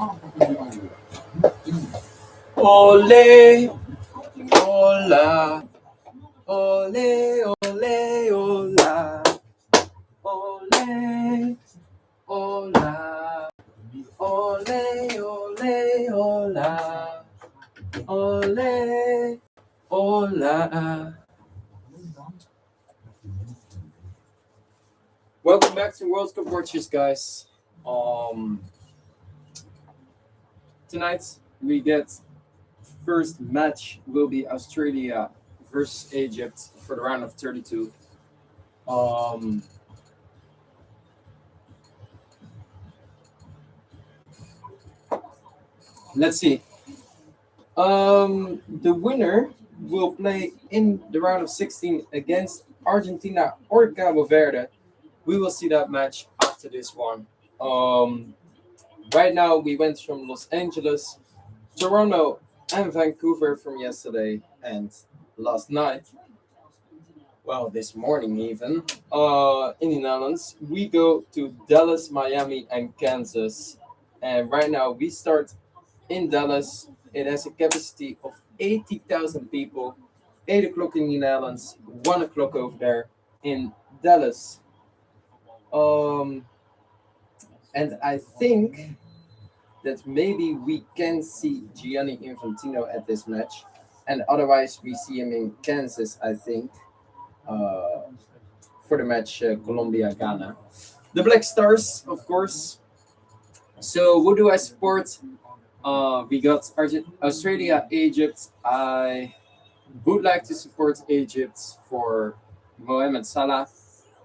Ole, hola, ole, ole, hola, ole, hola, ole, ole, hola, ole, hola. Welcome back to World Cup Watches, guys. Um, Tonight we get first match will be Australia versus Egypt for the round of 32. Um, let's see. The winner will play in the round of 16 against Argentina or Cabo Verde. We will see that match after this one. Um, right now, we went from Los Angeles, Toronto, and Vancouver from yesterday and last night. Well, this morning even. In the Netherlands, we go to Dallas, Miami, and Kansas. And right now, we start in Dallas. It has a capacity of 80,000 people. 8 o'clock in the Netherlands, 1 o'clock over there in Dallas. Um, and I think that maybe we can see Gianni Infantino at this match. And otherwise, we see him in Kansas, I think, uh, for the match Colombia Ghana. The Black Stars, of course. So, who do I support? We got Australia, Egypt. I would like to support Egypt for Mohamed Salah.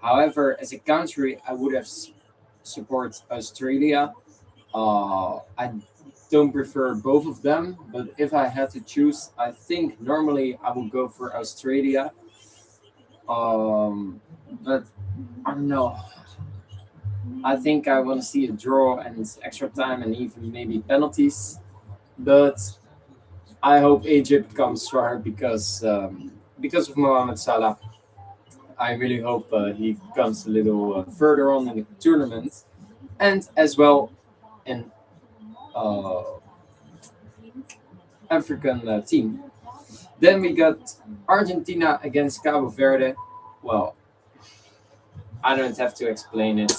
However, as a country, I would have support Australia. I don't prefer both of them, but if I had to choose, I think normally I would go for Australia. But I don't know. I think I want to see a draw and extra time and even maybe penalties. But I hope Egypt comes far because of Mohamed Salah. I really hope he comes a little further on in the tournament, and as well in uh, African team. Then we got Argentina against Cabo Verde. Well, I don't have to explain it.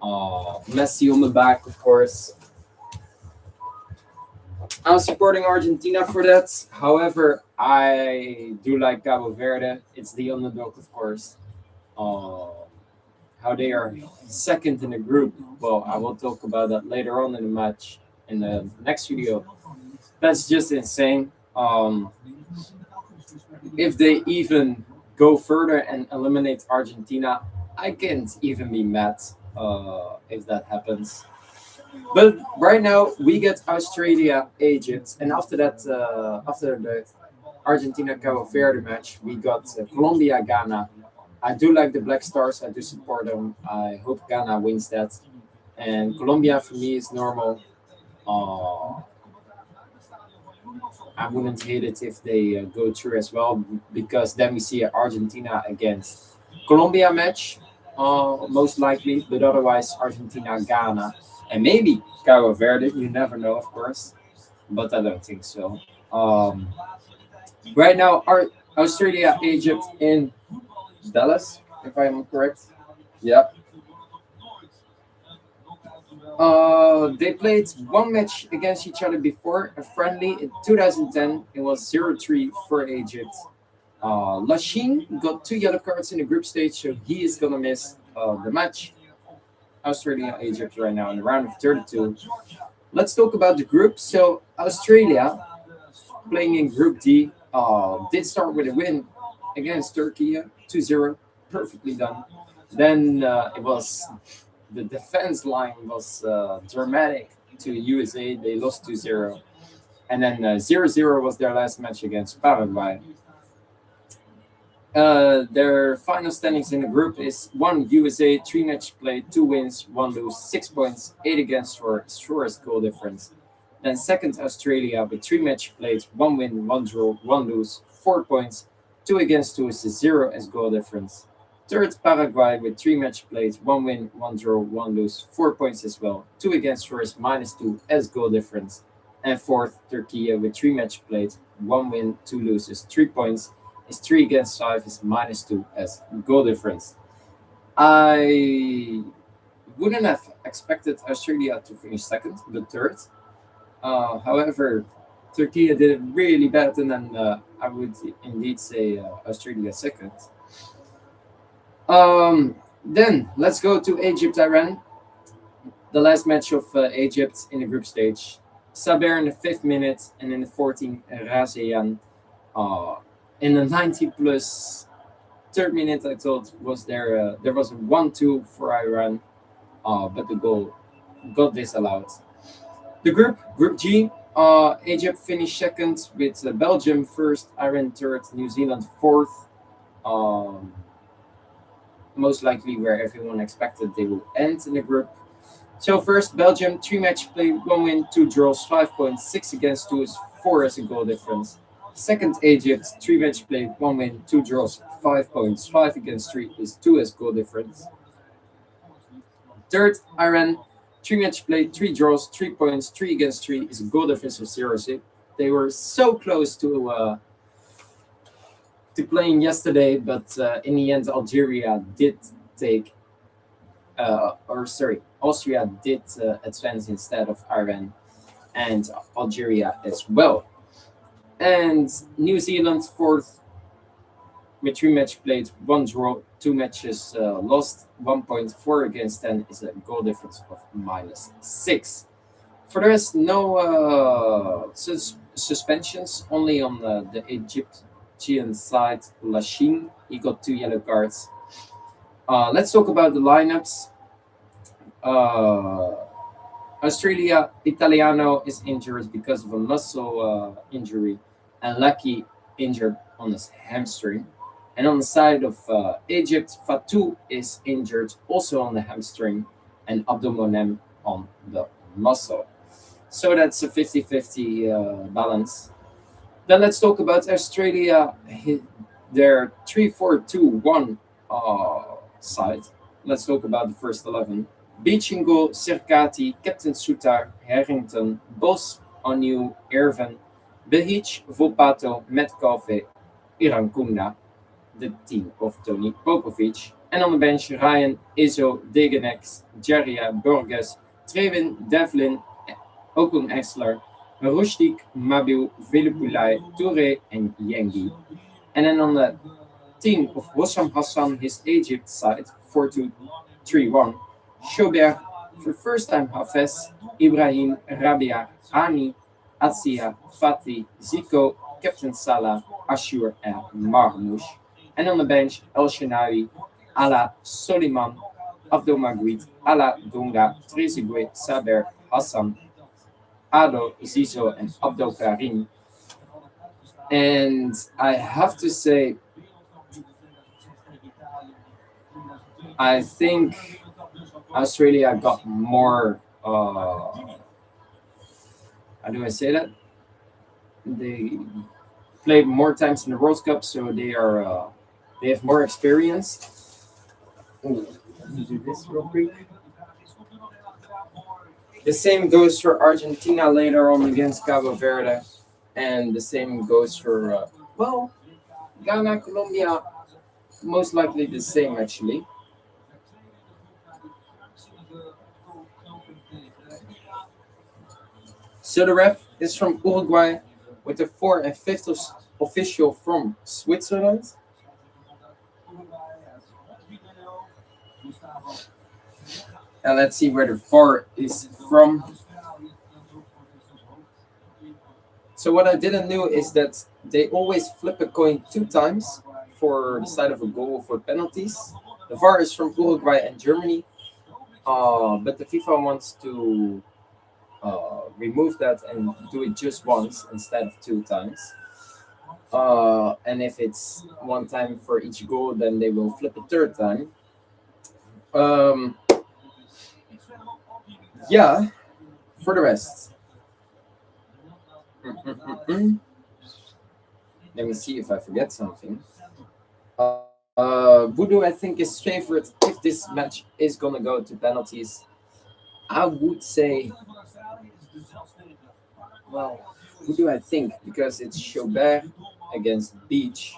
Messi on the back, of course. I'm supporting Argentina for that. However, I do like Cabo Verde. It's the underdog, of course. Uh, how they are second in the group. Well, I will talk about that later on in the match in the next video. That's just insane. If they even go further and eliminate Argentina, I can't even be mad if that happens. But right now we get Australia, Egypt, and after that, after the Argentina Cabo Verde match, we got Colombia, Ghana. I do like the Black Stars. I do support them. I hope Ghana wins that. And Colombia for me is normal. Uh, I wouldn't hate it if they go through as well because then we see Argentina against Colombia match, most likely, but otherwise Argentina, Ghana, and maybe Cabo Verde. You never know, of course, but I don't think so. Um, right now, Australia, Egypt in Dallas, if I'm correct. Yeah. They played one match against each other before, a friendly in 2010. It was 0-3 for Egypt. Lachine got 2 yellow cards in the group stage, so he is going to miss the match. Australia, Egypt right now in the round of 32. Let's talk about the group. So, Australia, playing in Group D, did start with a win against Turkey, 2-0. Perfectly done. Then it was the defense line was dramatic to USA. They lost 2-0. And then 0-0 was their last match against Paraguay. Their final standings in the group is 1 USA, 3 match played, 2 wins, 1 lose, 6 points, 8 against for shortest goal difference. Then second Australia with 3 match played, 1 win, 1 draw, 1 lose, 4 points, 2 against, 2 is 0 as goal difference. Third, Paraguay with 3 match plays, 1 win, 1 draw, 1 lose, 4 points as well. 2 against first, -2 as goal difference. And fourth, Turkey with 3 match plays, 1 win, 2 loses, 3 points. Is 3 against 5 is -2 as goal difference. I wouldn't have expected Australia to finish second, but third. However, Turkey did it really bad, and then I would indeed say Australia second. Then let's go to Egypt, Iran. The last match of Egypt in the group stage. Saber in the 5th minute, and in the 14th, Razeyan. In the 90 plus 3rd minute, I thought was there was a 1-2 for Iran, but the goal got disallowed. The Group G, Egypt finished second with Belgium first, Iran third, New Zealand fourth. Most likely where everyone expected they will end in the group. So first, Belgium, 3 match play, 1 win, 2 draws, 5 points, 6 against 2 is 4 as a goal difference. Second, Egypt, 3 match play, 1 win, 2 draws, 5 points, 5 against 3 is 2 as goal difference. Third, Iran, 3 match play, 3 draws, 3 points, 3 against 3 is a goal difference of 0-6. They were so close to playing yesterday, but in the end, Algeria did take, Austria did advance instead of Iran and Algeria as well. And New Zealand fourth with 3 match played, 1 draw, 2 matches lost, 1.4 against 10 is a goal difference of -6. For the rest, no suspensions, only on the Egyptian side. Lachine, he got 2 yellow cards. Let's talk about the lineups. Australia, Italiano is injured because of a muscle injury, and Lucky injured on his hamstring. And on the side of Egypt, Fatou is injured also on the hamstring, and Abdelmonem on the muscle. So that's a 50-50 balance. Then let's talk about Australia, their 3-4-2-1 side. Let's talk about the first 11. Beach in goal, Sirkati, Captain Sutar, Harrington, Bos, Anu, Irvin, Behic, Volpato, Metcalfe, Irankunda, the team of Tony Popovic. And on the bench, Ryan, Izzo, Degenex, Jaria, Borges, Trevin, Devlin, Okun Exler, Rustik, Mabiu, Vilupulai, Toure, and Yengi. And then on the team of Hossam Hassan, his Egypt side, 4-2-3-1. Schobert, for first time Hafez, Ibrahim, Rabia, Ani, Atsia, Fatih, Zico, Captain Salah, Ashur, and Marmouche. And on the bench, El Shenawi, Ala, Soliman, Abdul Magwid, Ala, Dunga, Trezeguet, Saber, Hassan, Ado, Zizo, and Abdul Karim. And I have to say, I think Australia got more, how do I say that? They played more times in the World Cup, so they have more experience. Ooh, let me do this real quick. The same goes for Argentina later on against Cabo Verde, and the same goes for Ghana, Colombia, most likely the same actually. So the ref is from Uruguay with the 4th and 5th official from Switzerland. And let's see where the 4 is from. So what I didn't know is that they always flip a coin 2 times for the side of a goal for penalties. The VAR is from Uruguay and Germany, but the FIFA wants to remove that and do it just once instead of 2 times. And if it's 1 time for each goal, then they will flip a 3rd time. Yeah, for the rest. Let me see if I forget something. Who do I think is favorite if this match is gonna go to penalties? I would say, well, who do I think? Because it's Chaubert against Beach,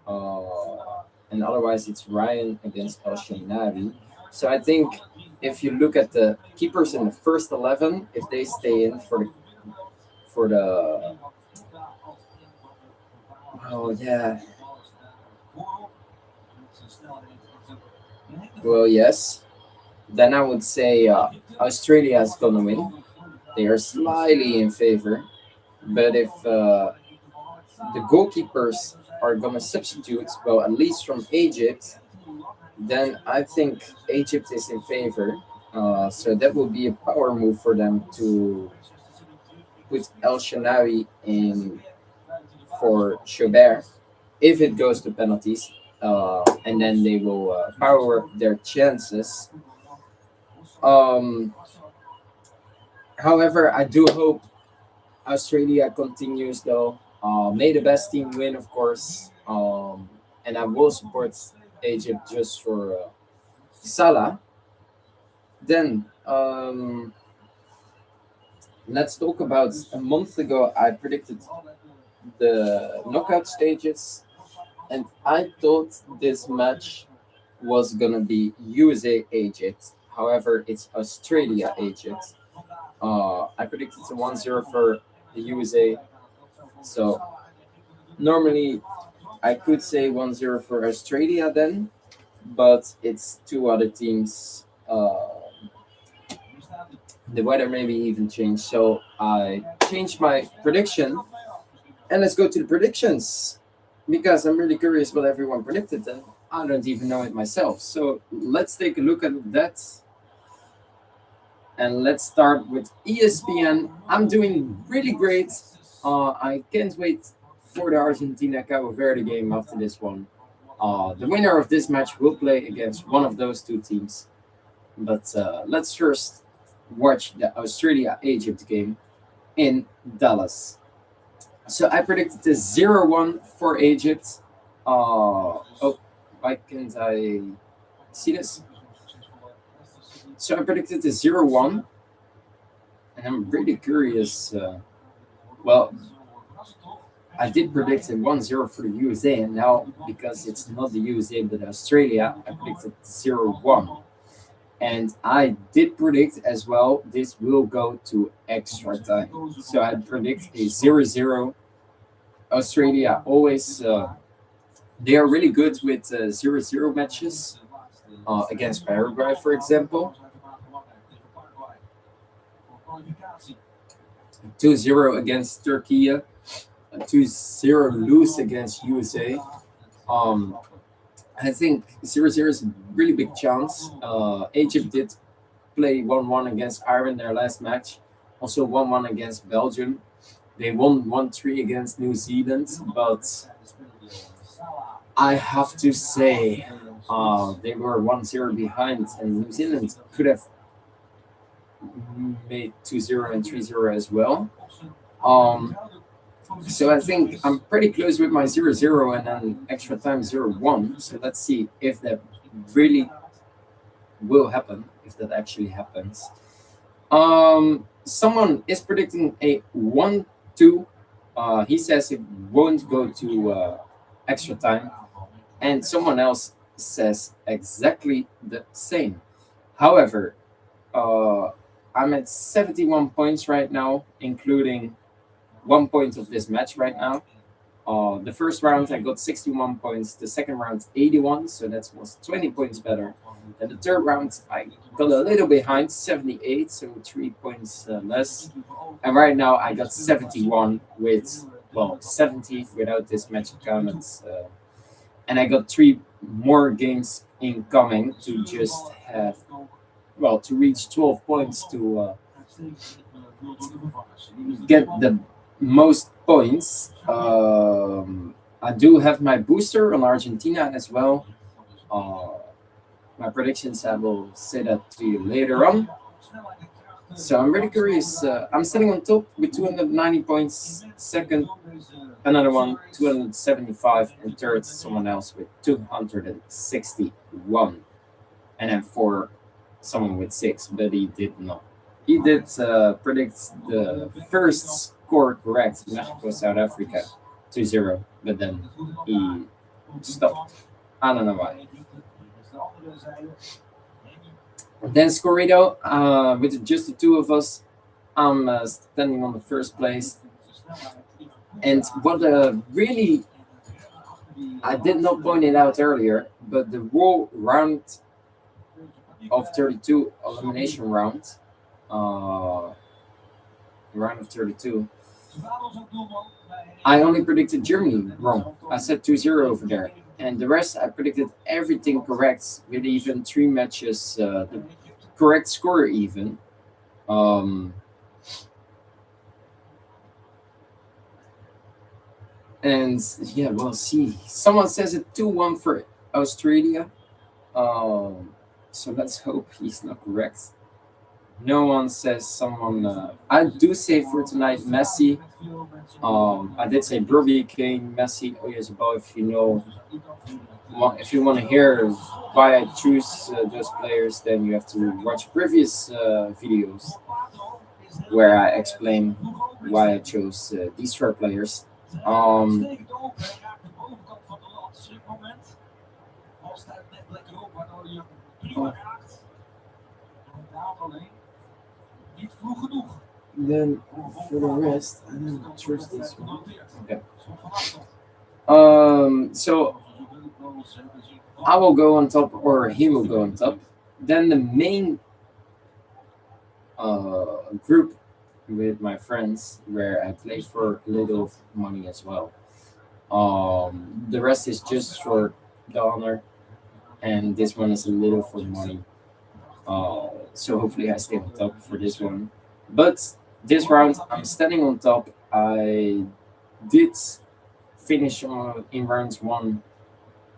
and otherwise it's Ryan against El Shenabi. So I think if you look at the keepers in the first 11, if they stay in for the oh yeah, well yes, then I would say Australia is gonna win. They are slightly in favor, but if the goalkeepers are gonna substitute, well, at least from Egypt, then I think Egypt is in favor. So that will be a power move for them to put El Shanawi in for Chaubert if it goes to penalties, and then they will power up their chances. Um, However, I do hope Australia continues though. May the best team win, of course. And I will support Egypt just for Salah. Then let's talk about a month ago. I predicted the knockout stages, and I thought this match was gonna be USA Egypt. However, it's Australia Egypt. I predicted a 1-0 for the USA. So normally I could say 1-0 for Australia then, but it's two other teams. The weather maybe even changed, so I changed my prediction. And let's go to the predictions because I'm really curious what everyone predicted, and I don't even know it myself. So let's take a look at that. And let's start with ESPN. I'm doing really great. I can't wait for the Argentina Cabo Verde game after this one. The winner of this match will play against one of those two teams. But let's first watch the Australia Egypt game in Dallas. So I predicted a 0-1 for Egypt. Oh, why can't I see this? So I predicted a 0-1, and I'm really curious. Well, I did predict a 1-0 for the USA, and now because it's not the USA but Australia, I predicted 0-1. And I did predict as well this will go to extra time. So I predict a 0-0. Australia always, they are really good with 0-0 matches against Paraguay, for example. 2-0 against Turkey, 2-0 lose against USA. I think 0-0 is a really big chance. Egypt did play 1-1 against Ireland their last match, also 1-1 against Belgium. They won 1-3 against New Zealand, but I have to say they were 1-0 behind, and New Zealand could have made 2-0 and 3-0 as well. So I think I'm pretty close with my 0-0 and then extra time 0-1. So let's see if that really will happen, if that actually happens. Someone is predicting a 1-2. He says it won't go to extra time, and someone else says exactly the same. However, I'm at 71 points right now, including 1 point of this match right now. The first round I got 61 points, the second round 81, so that was 20 points better. And the third round I got a little behind, 78, so 3 points less. And right now I got 71 with, well, 70 without this match counted. And I got 3 more games incoming to just have, well, to reach 12 points to get the most points. I do have my booster on Argentina as well. My predictions, I will say that to you later on. So I'm really curious. I'm sitting on top with 290 points. Second, another one 275, and third someone else with 261, and then four someone with 6, but he did not. He did predict the first score correct, Mexico South Africa 2-0, but then he stopped. I don't know why. Then Scorrido, with just the two of us, I'm standing on the first place. And what really, I did not point it out earlier, but the whole round of 32 elimination round, round of 32, I only predicted Germany wrong. I said 2-0 over there. And the rest, I predicted everything correct, with even 3 matches, the correct score even. And yeah, we'll see. Someone says it 2-1 for Australia. So let's hope he's not correct. No one says someone. I do say for tonight Messi. I did say Robbie, Kane, Messi, Oyezabal. If you want to hear why I choose those players, then you have to watch previous videos where I explain why I chose these 4 players. Then for the rest, I don't trust this one. Okay. So I will go on top, or he will go on top. Then the main group with my friends, where I play for little money as well. The rest is just for the honor, and this one is a little for money. So hopefully I stay on top for this one. But this round I'm standing on top. I did finish in rounds 1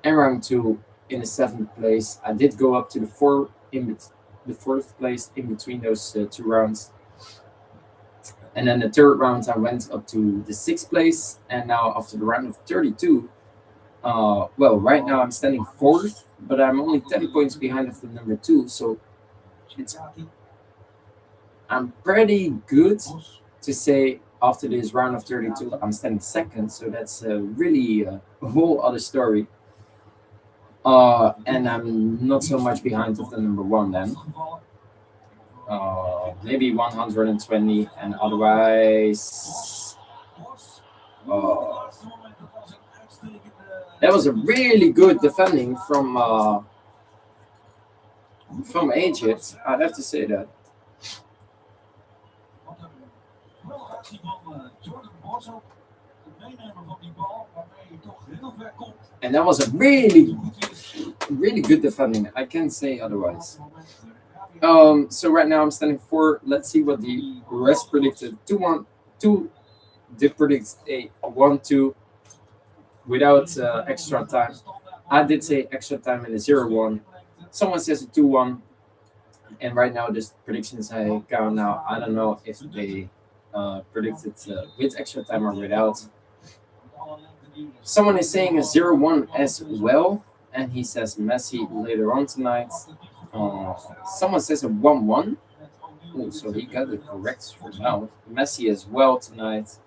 and round 2 in the 7th place. I did go up to the 4th place in between those 2 rounds. And then the 3rd round, I went up to the 6th place. And now after the round of 32, well, right now I'm standing 4th, but I'm only 10 points behind of the number 2. So I'm pretty good to say after this round of 32, I'm standing 2nd. So that's really a whole other story. And I'm not so much behind of the number 1 then. Maybe 120, and otherwise that was a really good defending from Egypt. I'd have to say that. And that was a really good defending. I can't say otherwise. So right now I'm standing 4. Let's see what the rest predicted. 2-1. 2 did predict a 1-2 without extra time. I did say extra time in a 0-1. Someone says a 2-1. And right now, this predictions I count now, I don't know if they predicted with extra time or without. Someone is saying a 0-1 as well, and he says Messi later on tonight. Someone says a 1-1. Oh, so he got it correct for now. Messi as well tonight.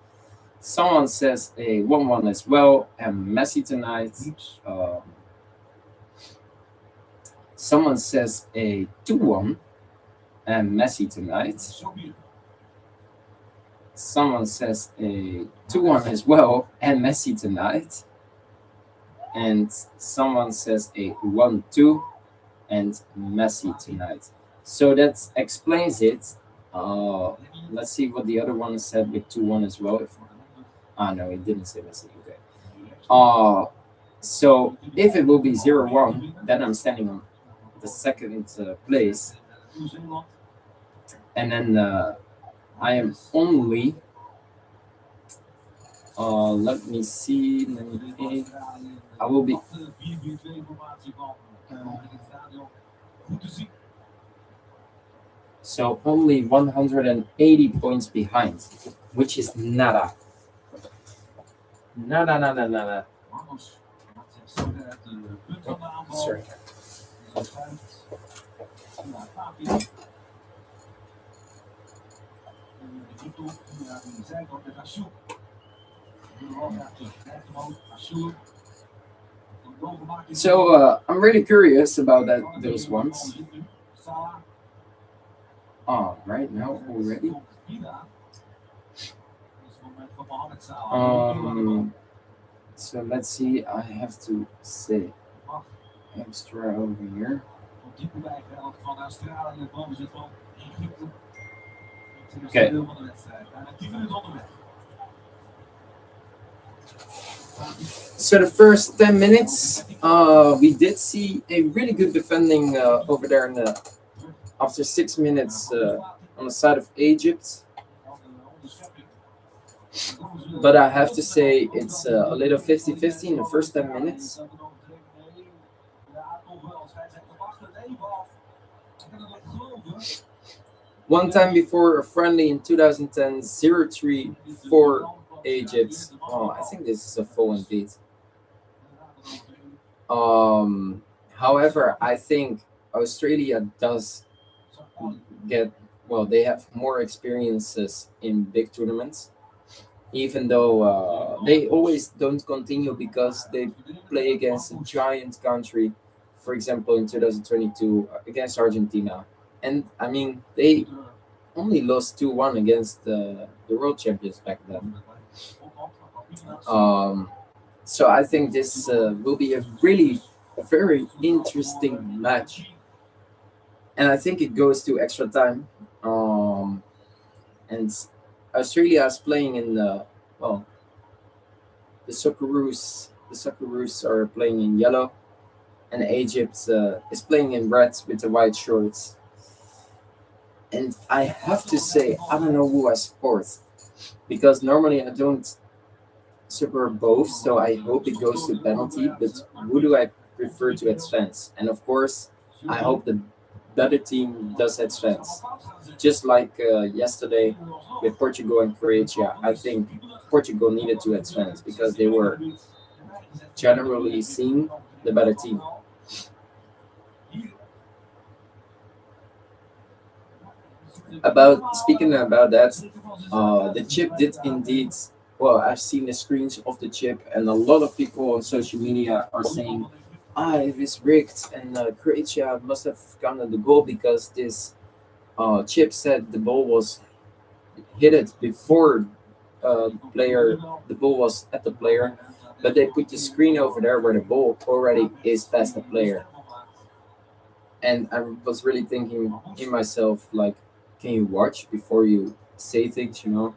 Someone says a 1-1 as well, and Messi tonight. Someone says a 2-1 and Messi tonight. Someone says a 2-1 as well and Messi tonight. And someone says a 1-2 and Messi tonight. So that explains it. Let's see what the other one said with 2-1 as well. No, he didn't say Messi. Okay. So if it will be 0-1, then I'm standing on the 2nd place. And then I am only let me see. I will be so only 180 points behind, which is nada. No, no, no, no, no, no. Sorry. So I'm really curious about those ones. Oh, right now already. Um, so let's see. I have to say extra over here. Okay. So the first 10 minutes, we did see a really good defending over there after 6 minutes on the side of Egypt. But I have to say it's a little 50-50 in the first 10 minutes. One time before a friendly in 2010, 0-3 for Egypt. Oh, I think this is a full indeed. However, I think Australia does get, well, they have more experiences in big tournaments, even though they always don't continue because they play against a giant country. For example, in 2022 against Argentina, and I mean they only lost 2-1 against the world champions back then. Um, so I think this will be a really very interesting match, and I think it goes to extra time. And Australia is playing in the, well, the Socceroos. The Socceroos are playing in yellow, and Egypt is playing in red with the white shorts. And I have to say, I don't know who I support because normally I don't support both, so I hope it goes to penalty. But who do I prefer to advance? And of course, I hope the other team does advance. Just like yesterday with Portugal and Croatia, I think Portugal needed to advance because they were generally seen the better team. About speaking about that, the chip did indeed. Well, I've seen the screens of the chip, and a lot of people on social media are saying, "Ah, it is rigged, and Croatia must have gotten the goal because this chip said the ball was hit it before player. The ball was at the player, but they put the screen over there where the ball already is past the player." And I was really thinking in myself, like, can you watch before you say things, you know?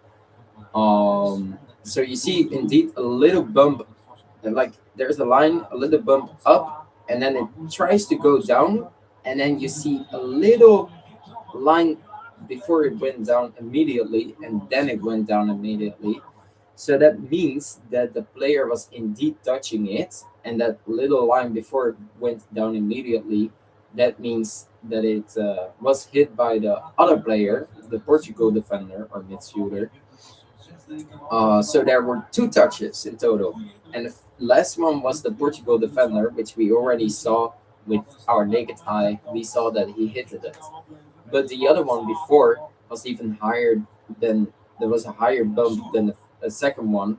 So you see indeed a little bump, and like there's a line, a little bump up, and then it tries to go down, and then you see a little line before it went down immediately, and then it went down immediately. So that means that the player was indeed touching it, and that little line before it went down immediately, that means that it was hit by the other player, the Portugal defender or midfielder. So there were two touches in total, and the last one was the Portugal defender, which we already saw with our naked eye. We saw that he hit it, but the other one before was even higher than, there was a higher bump than the second one.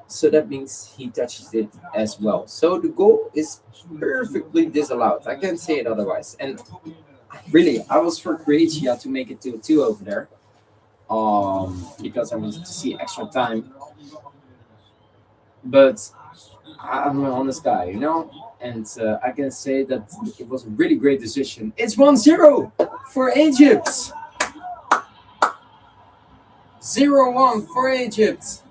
So that means he touches it as well. So the goal is perfectly disallowed. I can't say it otherwise. And really, I was for Croatia to make it 2-2 over there. Because I wanted to see extra time. But I'm an honest guy, you know? And I can say that it was a really great decision. It's 1-0 for Egypt. 0-1 for Egypt.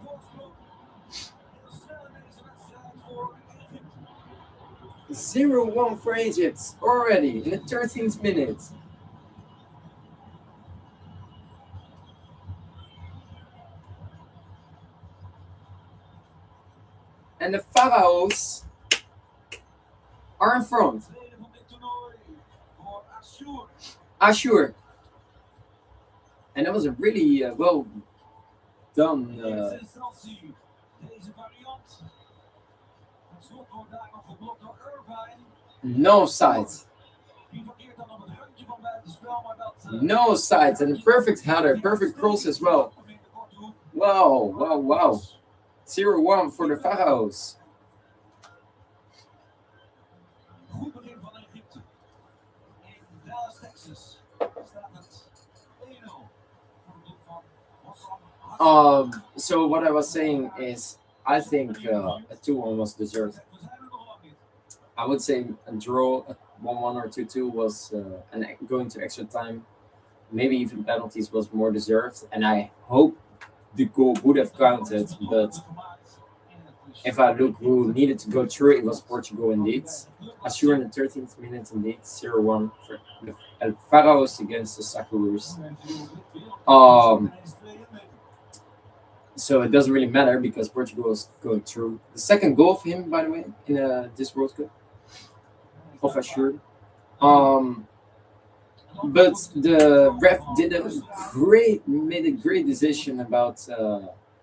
Zero one for Egypt already in the 13th minute. And the Pharaohs are in front. Ashur. And that was a really well done No sides. No sides. And a perfect header. Perfect cross as well. Wow, wow, wow. 0-1 for the Pharaohs. So what I was saying is, I think a 2-1 was deserved. I would say a draw, a 1-1 or 2-2 was, and going to extra time, maybe even penalties was more deserved. And I hope the goal would have counted, but if I look who needed to go through, it was Portugal indeed. Assure in the 13th minute indeed, 0-1 for the El Pharaohs against the Socceroos. So it doesn't really matter because Portugal is going through. The second goal of him, by the way, in this World Cup, of Assure. But the ref made a great decision about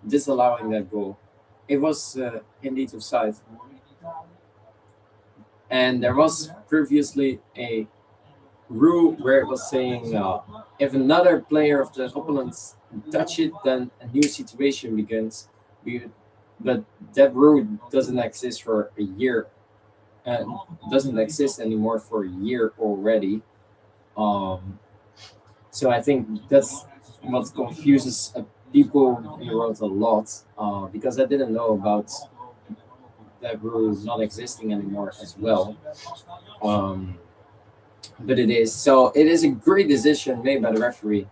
disallowing that goal. It was indeed offside. And there was previously a rule where it was saying if another player of the opponents touch it, then a new situation begins. But that rule doesn't exist for a year. Doesn't exist anymore for a year already. So I think that's what confuses people in the world a lot, because I didn't know about that rule not existing anymore as well. But it is. So it is a great decision made by the referee.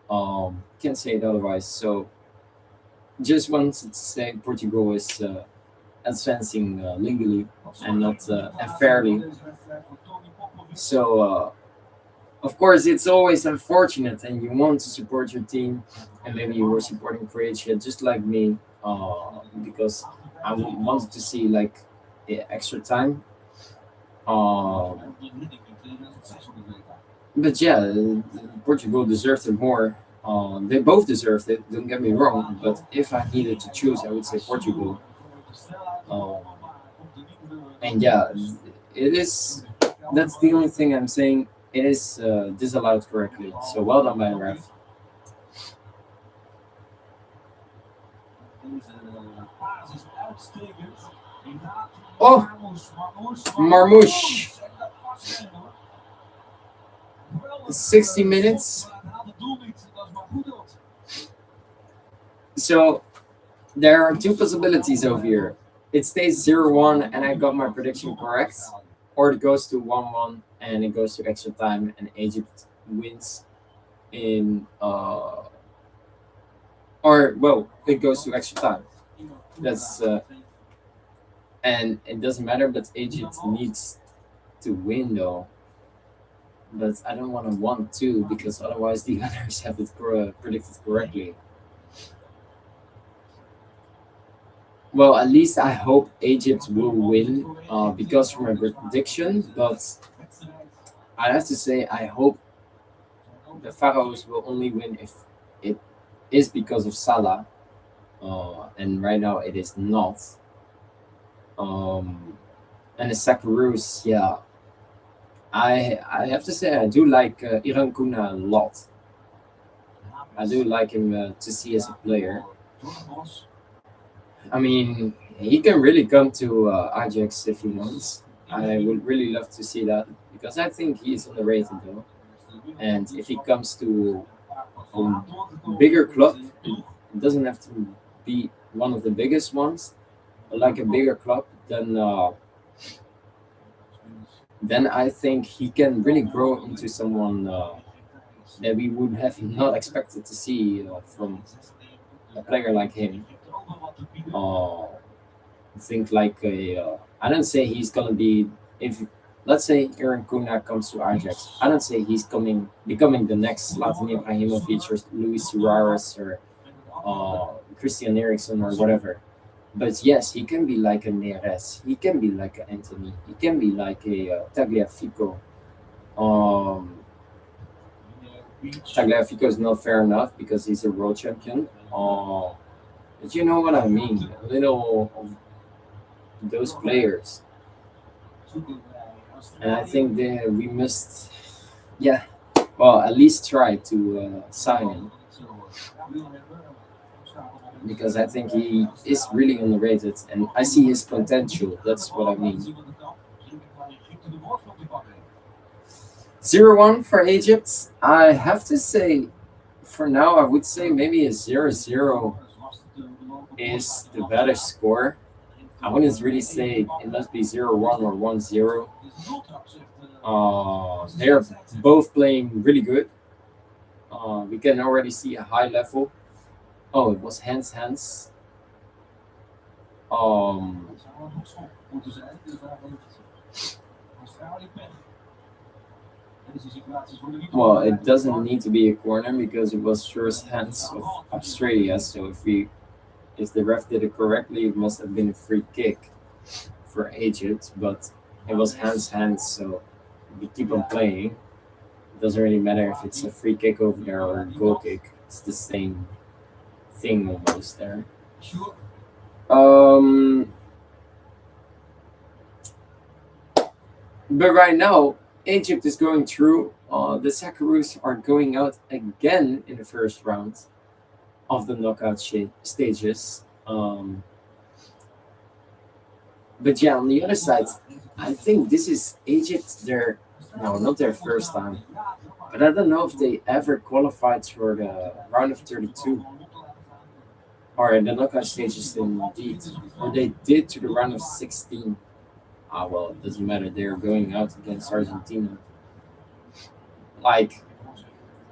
Can't say it otherwise. So just wanted to say Portugal is advancing legally and not unfairly. So of course, it's always unfortunate, and you want to support your team, and maybe you were supporting Croatia just like me, because I wanted to see like extra time. But yeah, Portugal deserved it more. They both deserved it. Don't get me wrong, but if I needed to choose, I would say Portugal. And yeah, it is. That's the only thing I'm saying. It is disallowed correctly. So well done by the ref. Oh, Marmouche. 60 minutes. So there are two possibilities over here. It stays 0-1 and I got my prediction correct, or it goes to 1-1 and it goes to extra time and Egypt wins in or well, it goes to extra time. That's and it doesn't matter, but Egypt needs to win though. But I don't want to 1-2 because otherwise the others have it predicted correctly. Well, at least I hope Egypt will win because from my prediction. But I have to say I hope the Pharaohs will only win if it is because of Salah, and right now it is not. And the Socceroos, yeah, I have to say I do like Iran Kuna a lot. I do like him to see as a player. I mean, he can really come to Ajax if he wants. I would really love to see that because I think he's underrated though. And if he comes to a bigger club, it doesn't have to be one of the biggest ones, but like a bigger club, then I think he can really grow into someone that we would have not expected to see from a player like him. Think like I don't say he's gonna be if let's say Aaron Kuna comes to Ajax. I don't say he's becoming the next Zlatan Ibrahimovic or Luis Suarez or Christian Eriksen or whatever. But yes, he can be like a Neres. He can be like a Anthony. He can be like a Tagliafico. Um, Tagliafico is not fair enough because he's a world champion. But you know what I mean? A little of those players, and I think that we must, yeah, well, at least try to sign him because I think he is really underrated, and I see his potential. That's what I mean. 0-1 for Egypt. I have to say, for now, I would say maybe a 0-0 is the better score. I wouldn't really say it must be 0-1 or 1-0. They're both playing really good. We can already see a high level. Oh, it was hands. Um, well, it doesn't need to be a corner because it was first hands of Australia. So if the ref did it correctly, it must have been a free kick for Egypt. But it was hands. So we keep on playing. It doesn't really matter if it's a free kick over there or a goal kick. It's the same thing almost there. Um, but right now, Egypt is going through. The Socceroos are going out again in the first round of the knockout stages. But yeah, on the other side, I think this is Egypt. No, not their first time, but I don't know if they ever qualified for the round of 32 or in the knockout stages indeed, or they did to the round of 16. Ah, well, it doesn't matter. They're going out against Argentina. Like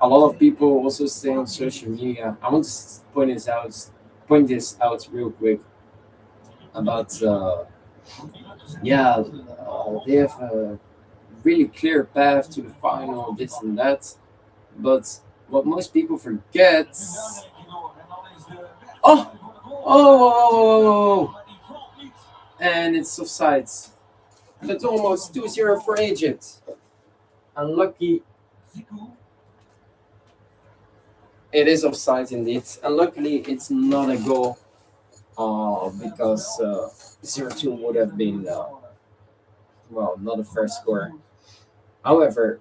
a lot of people also say on social media. I want to point this out real quick about yeah, they have a really clear path to the final, this and that. But what most people forget. Oh, oh, and it's offside. That's almost 2-0 for Egypt. Unlucky. It is offside indeed. And luckily, it's not a goal because 0-2 would have been, well, not a fair score. However,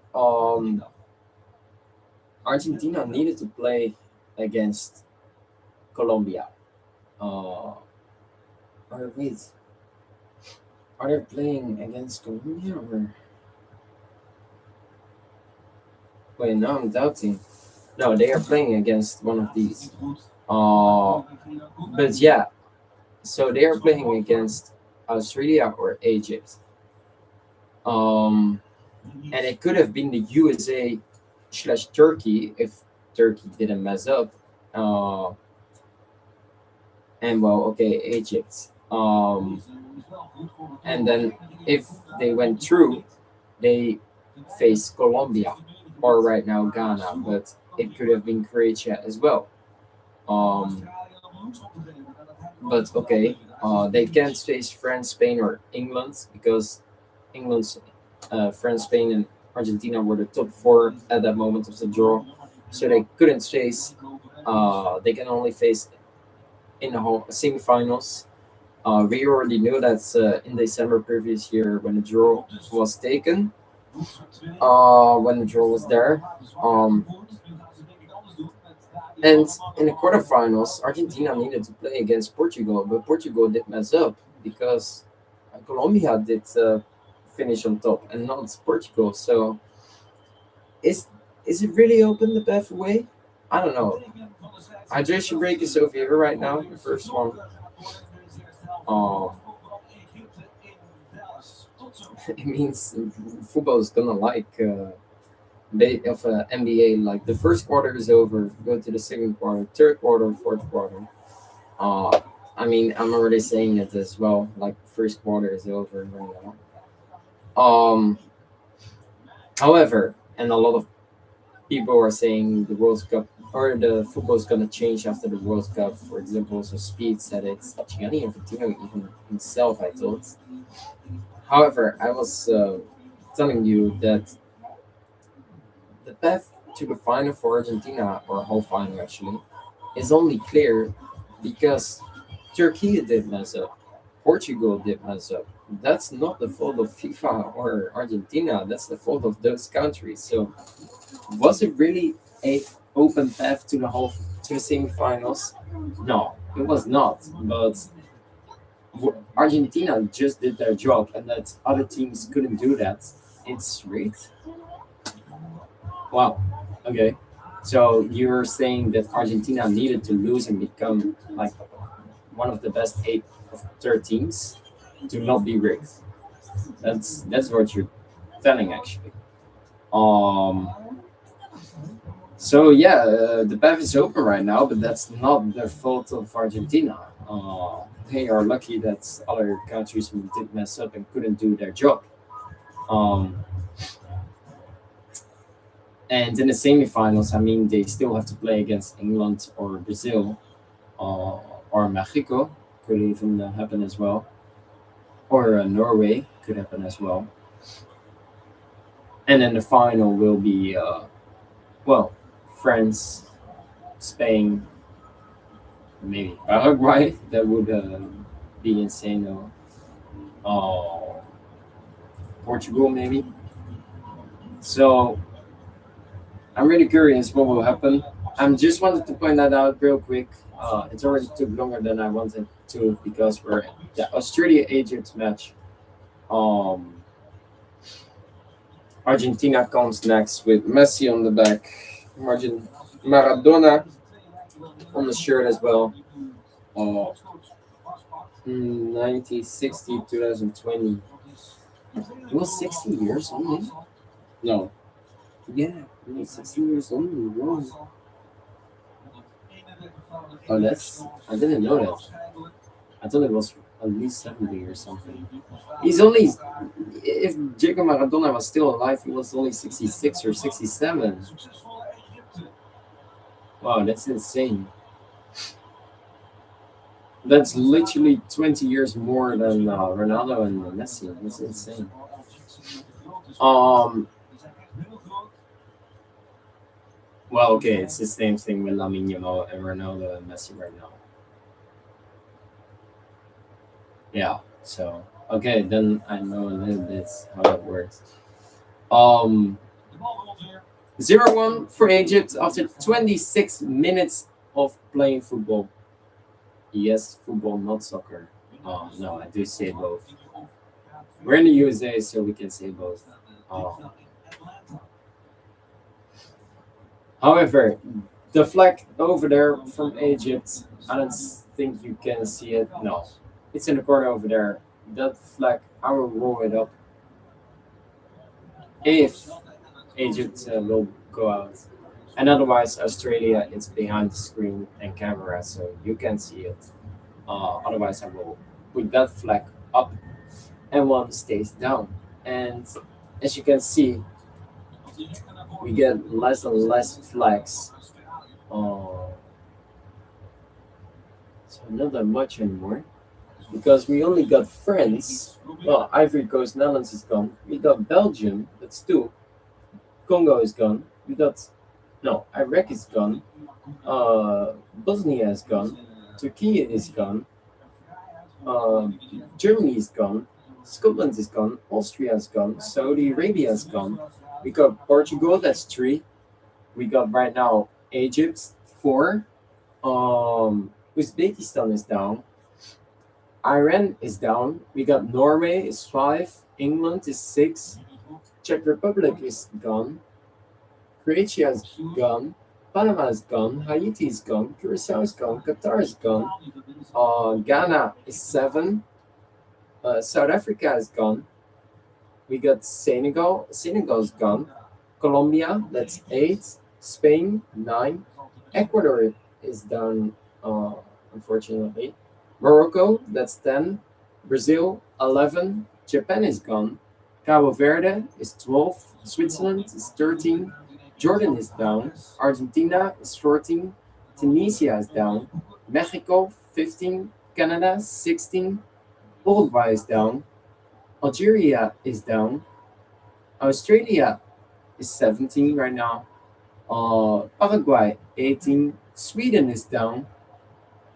Argentina needed to play against Colombia. Or wait, are they playing against Colombia or? Wait, now I'm doubting. No, they are playing against one of these. But yeah, so they are playing against Australia or Egypt. And it could have been the USA/Turkey if Turkey didn't mess up. And well, okay, Egypt. And then if they went through, they face Colombia or right now Ghana, but it could have been Croatia as well. Um, but okay, they can't face France, Spain, or England because England's France, Spain, and Argentina were the top four at that moment of the draw, so they couldn't face. They can only face in the whole semifinals. We already knew that in December previous year when the draw was taken, when the draw was there. Um, and in the quarterfinals, Argentina needed to play against Portugal, but Portugal did mess up because Colombia did finish on top and not Portugal. So is is it really open the pathway? I don't know. Hydration break is over here right now. The first one. Uh, it means football is gonna like NBA. Like the first quarter is over. Go to the second quarter, third quarter, fourth quarter. Uh, I mean, I'm already saying it as well. Like first quarter is over right now. However, and a lot of people are saying the World Cup or the football is gonna change after the World Cup. For example, so Speed said it. Gianni Infantino even himself, I thought. However, I was telling you that the path to the final for Argentina, or whole final actually, is only clear because Turkey did mess up, Portugal did mess up. That's not the fault of FIFA or Argentina. That's the fault of those countries. So was it really a open path to to the semifinals? No, it was not. But Argentina just did their job, and that other teams couldn't do that. It's rigged. Wow. Okay. So you're saying that Argentina needed to lose and become like one of the best eight of their teams to not be rigged. That's what you're telling actually. Um. So yeah, the path is open right now, but that's not the fault of Argentina. They are lucky that other countries did mess up and couldn't do their job. Um, and in the semifinals, I mean, they still have to play against England or Brazil or Mexico. Could even happen as well, or Norway could happen as well. And then the final will be well, France, Spain, maybe Paraguay. That would be insane. Though. Portugal, maybe. So I'm really curious what will happen. I just wanted to point that out real quick. It's already took longer than I wanted to because we're the Australia Egypt match. Um, Argentina comes next with Messi on the back, Maradona on the shirt as well. Uh, 1960, 2020. He was 60 years only. No. Yeah, he was 60 years only. Wow. Oh, that's. I didn't know that. I thought it was at least 70 or something. He's only. If Diego Maradona was still alive, he was only 66 or 67. Wow, that's insane. That's literally 20 years more than Ronaldo and Messi. That's insane. Um, well, okay, it's the same thing with Lamine Yamal and Ronaldo and Messi right now. Yeah. So okay, then I know a little bit how that works. Um, 0-1 for Egypt after 26 minutes of playing football. Yes, football, not soccer. Oh no, I do say both. We're in the USA, so we can say both. Um, However, the flag over there from Egypt, I don't think you can see it. No, it's in the corner over there. That flag, I will roll it up if Egypt will go out. And otherwise, Australia, it's behind the screen and camera, so you can see it. Otherwise, I will put that flag up and one stays down. And as you can see, we get less and less flags. Uh, so not that much anymore because we only got France. Well, Ivory Coast, Netherlands is gone. We got Belgium, that's two. Congo is gone. We got no, Iraq is gone. Bosnia is gone. Turkey is gone. Uh, Germany is gone. Scotland is gone. Austria is gone. Saudi Arabia is gone. We got Portugal, that's three. We got right now Egypt, four. Uzbekistan is down. Iran is down. We got Norway is five. England is six. Czech Republic is gone. Croatia is gone. Panama is gone. Haiti is gone. Curacao is gone. Qatar is gone. Ghana is seven. South Africa is gone. We got Senegal. Senegal is gone. Colombia, that's eight. Spain, nine. Ecuador is done, unfortunately. Morocco, that's 10. Brazil, 11. Japan is gone. Cabo Verde is 12. Switzerland is 13. Jordan is down. Argentina is 14. Tunisia is down. Mexico, 15. Canada, 16. Uruguay is down. Algeria is down. Australia is 17 right now. Paraguay, 18. Sweden is down.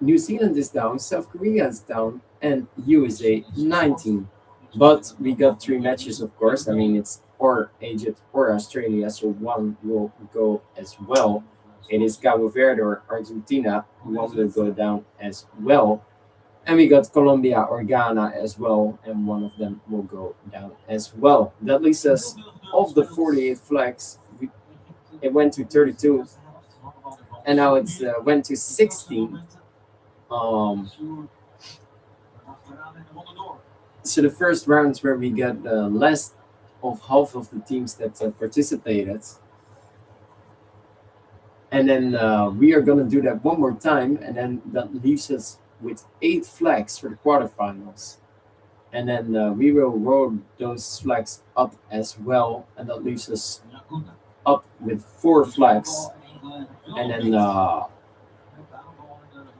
New Zealand is down, South Korea is down, and USA 19. But we got three matches, of course. I mean, it's or Egypt or Australia, so one will go as well. It is Cabo Verde or Argentina, one will go down as well. And we got Colombia or Ghana as well, and one of them will go down as well. That leaves us of the 48 flags. It went to 32, and now it's went to 16. So the first rounds where we got less of half of the teams that participated, and then we are gonna do that one more time, and then that leaves us with 8 flags for the quarterfinals, and then we will roll those flags up as well, and that leaves us up with 4 flags, and then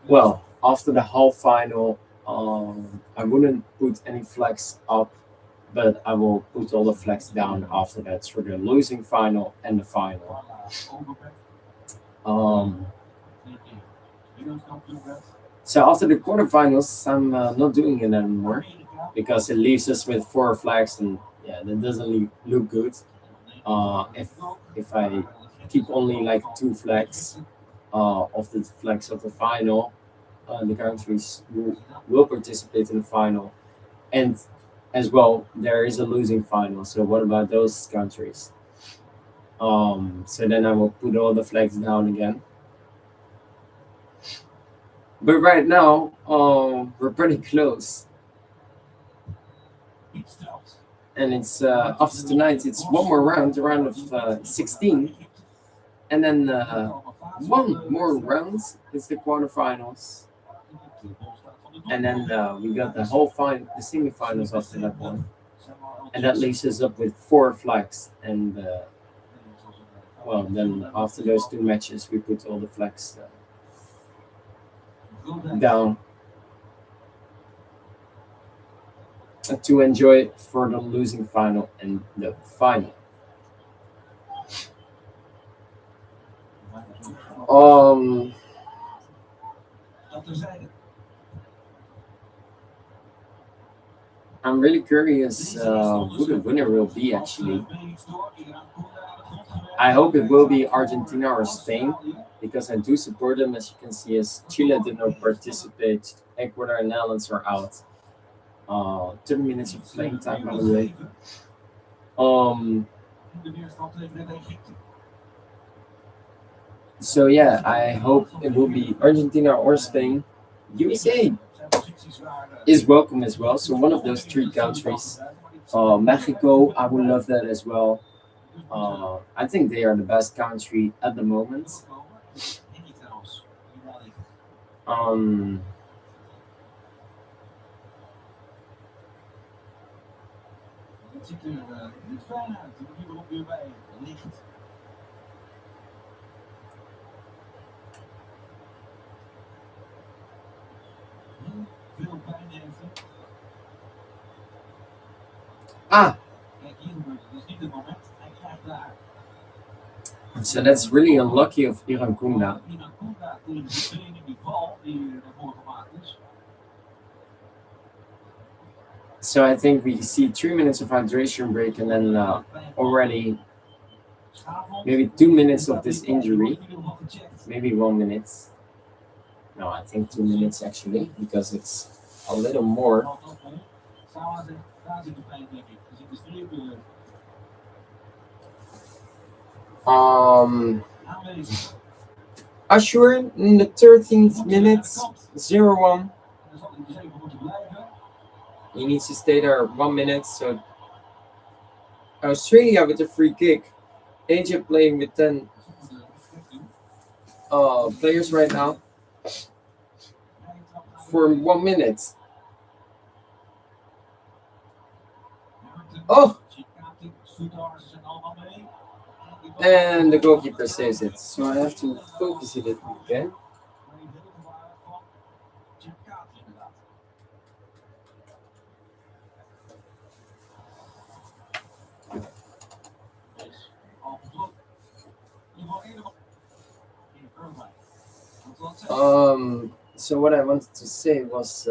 well, after the half final, I wouldn't put any flags up, but I will put all the flags down after that for the losing final and the final. Um, so after the quarterfinals, I'm not doing it anymore because it leaves us with 4 flags, and yeah, that doesn't look good. If I keep only like 2 flags of the flags of the final, the countries who will participate in the final, and as well there is a losing final. So what about those countries? So then I will put all the flags down again. But right now, we're pretty close, and it's after tonight. It's one more round, a round of 16, and then one more round is the quarterfinals, and then we got the whole the semifinals after that one, and that leaves us up with 4 flags. And well, then after those 2 matches, we put all the flags down to enjoy for the losing final and the final. I'm really curious who the winner will be actually. I hope it will be Argentina or Spain because I do support them. As you can see, as Chile did not participate, Ecuador and Netherlands are out. 30 minutes of playing time, by the way. So yeah, I hope it will be Argentina or Spain. USA is welcome as well. So one of those 3 countries. Mexico, I would love that as well. I think they are the best country at the moment. Um, ah, so that's really unlucky of Iran Kunda. So I think we see 3 minutes of hydration break, and then already maybe 2 minutes of this injury, maybe 1 minute. No, I think 2 minutes actually, because it's a little more. Ashur in the 13th minute, 0-1. He needs to stay there 1 minute. So Australia with a free kick. Egypt playing with 10 players right now for 1 minute. Oh! And the goalkeeper saves it. So I have to focus it again. So what I wanted to say was,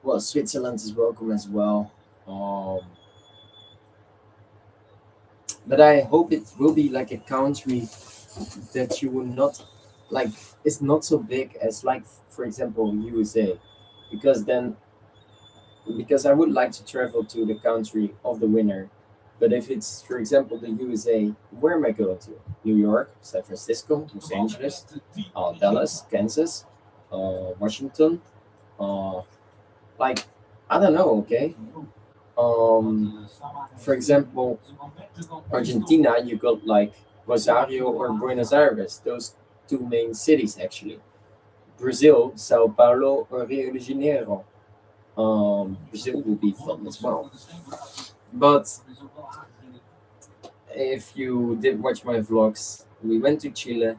well, Switzerland is welcome as well. Um, but I hope it will be like a country that you will not like. It's not so big as like, for example, USA, because then because I would like to travel to the country of the winner. But if it's, for example, the USA, where am I going to? New York, San Francisco, Los Angeles, Dallas, Kansas, Washington. Uh, like, I don't know. Okay. Um, for example, Argentina, you got like Rosario or Buenos Aires. Those two main cities actually. Brazil, Sao Paulo or Rio de Janeiro. Brazil will be fun as well. But if you did watch my vlogs, we went to Chile,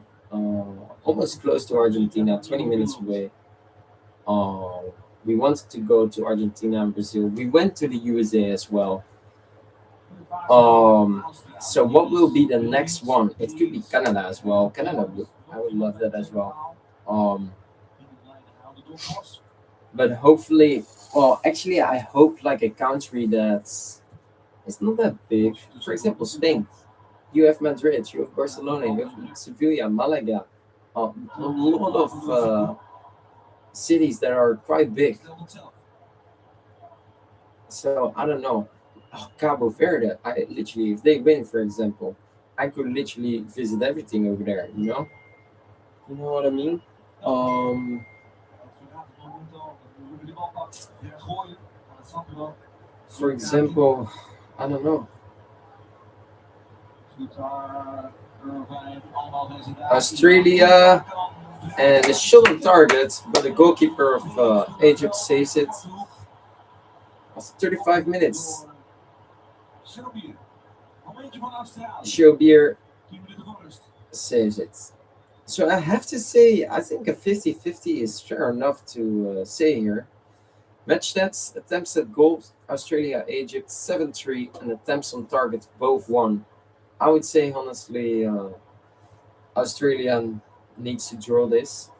almost close to Argentina, 20 minutes away. Uh, we wanted to go to Argentina and Brazil. We went to the USA as well. So what will be the next one? It could be Canada as well. I would love that as well. Um, but hopefully, well, actually, I hope like a country that's it's not that big. For example, Spain. You have Madrid, you have Barcelona, you have Sevilla, Malaga, a lot of cities that are quite big. So I don't know. Oh, Cabo Verde, I literally, if they win, for example, I could literally visit everything over there. You know what I mean? Um, for example, I don't know. Australia, and it's shot on target, but the goalkeeper of Egypt saves it. After 35 minutes, Shobier saves it. So I have to say, I think a 50-50 is fair enough to say here. Match stats, attempts at goals, Australia, Egypt 7-3, and attempts on target both 1. I would say, honestly, Australia needs to draw this.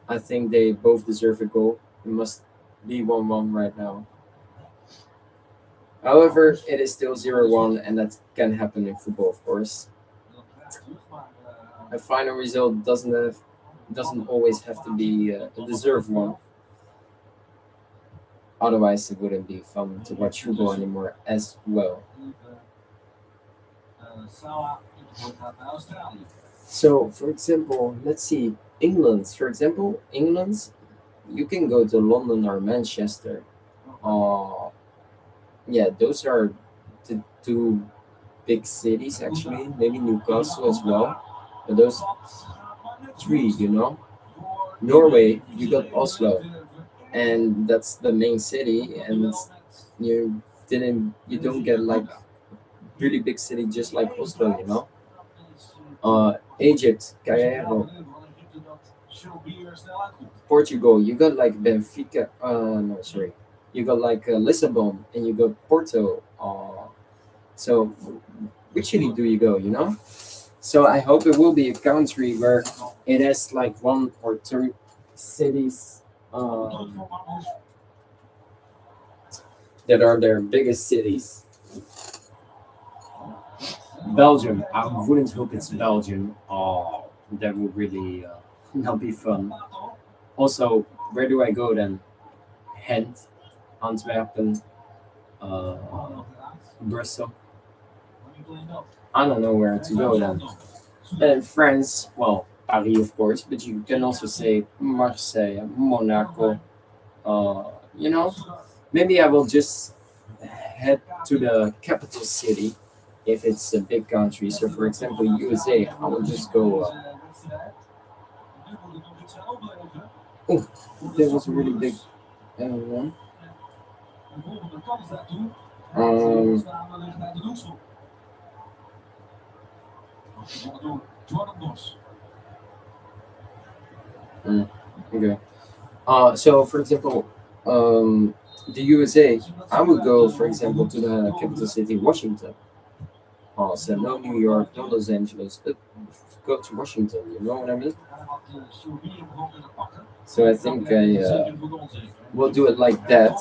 I think they both deserve a goal. It must be 1-1 right now. However, it is still 0-1, and that can happen in football, of course. A final result doesn't always have to be a deserved one. Otherwise, it wouldn't be fun to watch football anymore as well. So, for example, let's see England. For example, England, you can go to London or Manchester. Uh, yeah, those are the two big cities actually. Maybe Newcastle as well. But those three, Norway, you got Oslo, and that's the main city, and you don't get like really big city just like Oslo. Egypt, Cairo, Portugal, you got like Benfica. No, sorry, you got like Lisbon, and you got Porto. So which city do you go? So I hope it will be a country where it has like one or two cities that are their biggest cities. Belgium. I wouldn't hope it's Belgium. Oh, that would really not be fun. Also, where do I go then? Ghent, Antwerpen, uh, Brussels. I don't know where to go then. And France, well, Paris, of course, but you can also say Marseille, Monaco. You know, maybe I will just head to the capital city if it's a big country. So, for example, USA, I will just go. Oh, that was a really big one. Um, okay. So, for example, the USA, I would go, for example, to the capital city, Washington. So no New York, no Los Angeles, but go to Washington. You know what I mean? So I think I will do it like that.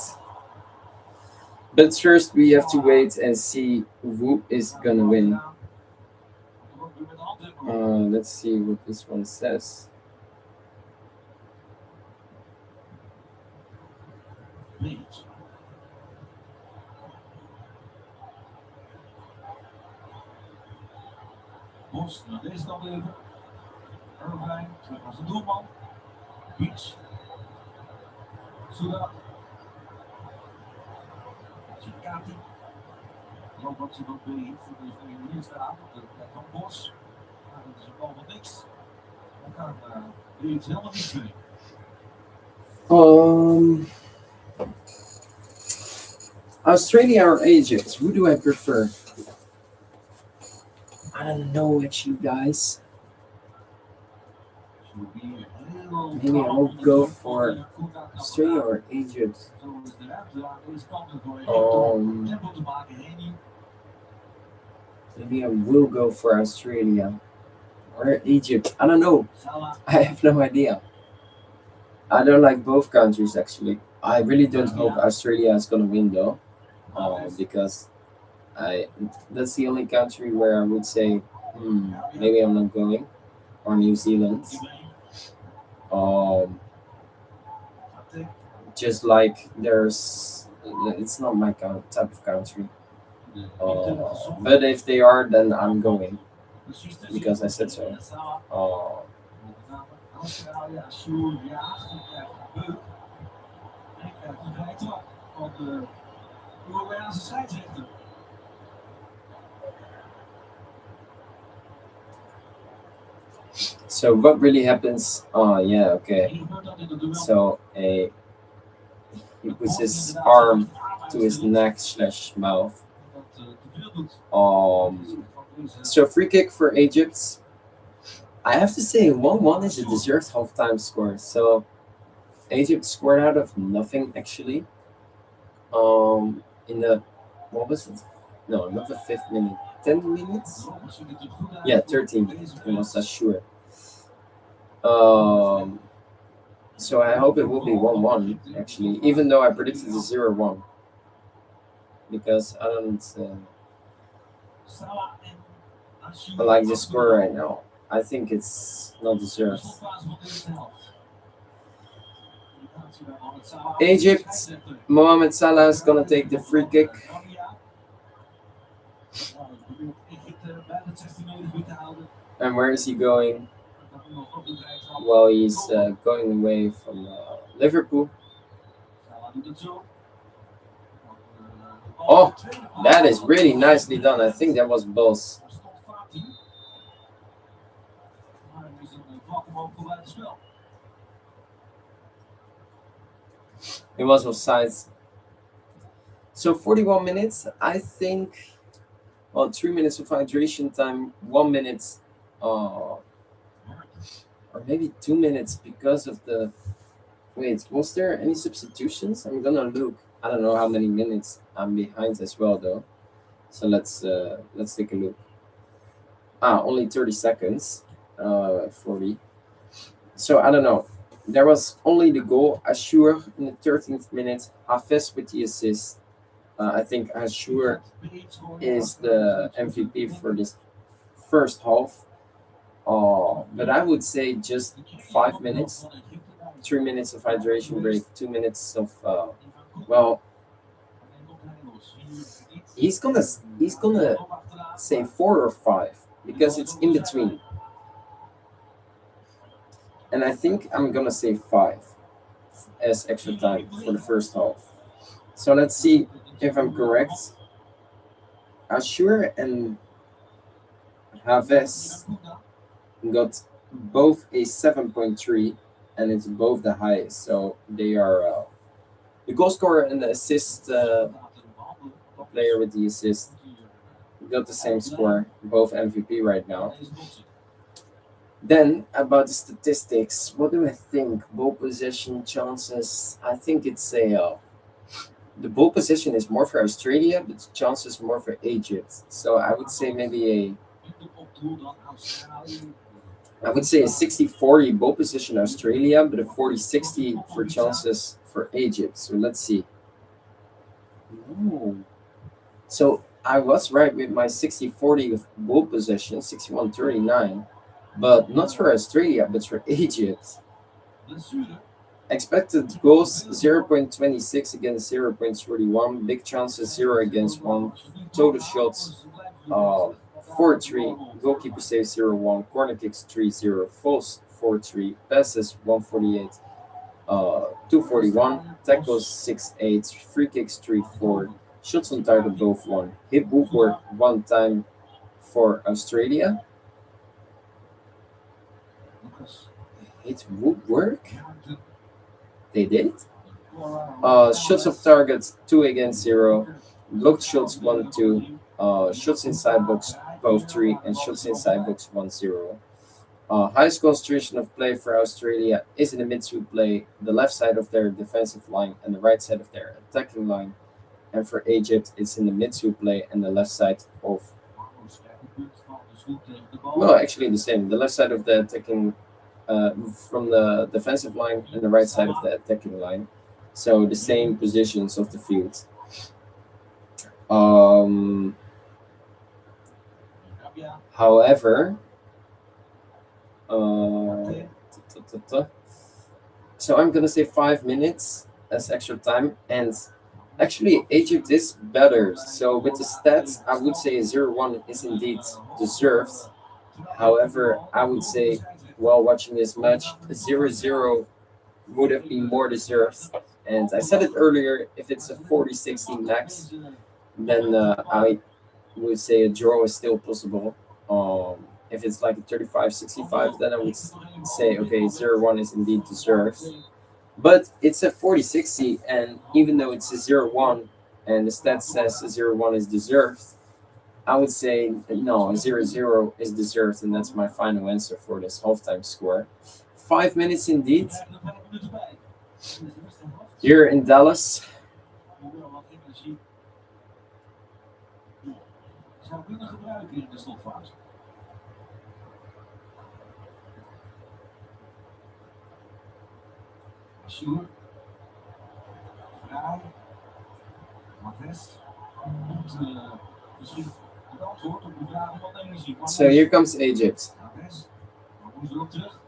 But first, we have to wait and see who is gonna win. Let's see what this one says. Bos naar deze kant even. Irvine, terug naar zijn doelman. Beach. Souda. Chikati. Roberts ook weer voor de eerste avond. De plek van Bos. Dat is een bal van niks. Dan kan Beach helemaal niet mee. Australia or Egypt? Who do I prefer? I don't know actually, guys. Maybe I will go for Australia or Egypt. Maybe I will go for Australia or Egypt. I don't know. I have no idea. I don't like both countries actually. I really don't hope Australia is gonna win though, because that's the only country where I would say maybe I'm not going, or New Zealand. Just like it's not my type of country. But if they are, then I'm going because I said so. So what really happens? Oh yeah, okay. So he puts his arm to his neck / mouth. So free kick for Egypt. I have to say 1-1 is a deserved halftime score. So Egypt scored out of nothing actually. In the what was it? No, not the 5th minute. 10 minutes? Yeah, 13. I was not sure. So I hope it will be 1-1 actually, even though I predicted a 0-1 because I don't. I like the score right now. I think it's not deserved. Egypt, Mohamed Salah is gonna take the free kick. And where is he going? Well, he's going away from Liverpool. Oh, that is really nicely done. I think that was Bulls. It was offside. So 41 minutes, I think. Well, 3 minutes of hydration time, 1 minute, or maybe 2 minutes because of the. Wait, was there any substitutions? I'm gonna look. I don't know how many minutes I'm behind as well, though. So let's take a look. Only 30 seconds. 40. So I don't know. There was only the goal. Ashur in the 13th minute. Hafez with the assist. I think Ashur is the MVP for this first half. But I would say just 5 minutes. 3 minutes of hydration break. 2 minutes of well. He's gonna say 4 or 5 because it's in between. And I think I'm gonna say 5 as extra time for the first half. So let's see if I'm correct. Ashur and Haves got both a 7.3, and it's both the highest. So they are the goal scorer and the assist player with the assist got the same score, both MVP right now. Then about the statistics, what do I think? Ball possession chances. I think it's the ball position is more for Australia, but the chances more for Egypt. So I would say maybe a doel dan Australië. I would say a 60-40 ball position Australia, but a 40-60 for chances for Egypt. So let's see. Ooh. So I was right with my 60-40 of ball possession, 61-39, but not for Australia, but for Egypt. Blessure. Expected goals 0.26 against 0.31, big chances 0 against 1, total shots 4-3, goalkeeper saves 0-1, corner kicks 3-0, falls 4-3, passes 148, 241, tackles 6-8, free kicks 3-4, shots on target both 1, hit woodwork 1 time for Australia. Lucas. Hit woodwork? Ruimte. They did? Shots of targets 2 against 0, blocked shots 1-2, shots inside box both 3, and shots inside box 1-0. Highest concentration of play for Australia is in the midfield play, the left side of their defensive line and the right side of their attacking line. And for Egypt, it's in the midfield play and the left side of. Ramos krijgt een punt van de schot tegen de bal. Well, actually the same. The left side of the attacking, from the defensive line and the right side of the attacking line. So the same positions of the field. Rabia. However, so I'm gonna say 5 minutes as extra time, and actually Egypt is better. So with the stats, I would say 0-1 is indeed deserved. However, I would say while watching this match, 0-0 would have been more deserved. And I said it earlier, if it's a 40-60 max, then I would say a draw is still possible. If it's like a 35-65, then I would say, okay, 0-1 is indeed deserved. But it's a 40-60, and even though it's a 0-1, and the stat says a 0-1 is deserved, I would say no, 0-0 is deserved, and that's my final answer for this halftime score. 5 minutes indeed. Here in Dallas. Hoewel wat energie zou kunnen gebruiken in de slotfase. Sjoerd. Vrij. Marves. Komt misschien het antwoord op de vraag van energie. So here comes Egypt. Marves. Dan moeten ze ook terug.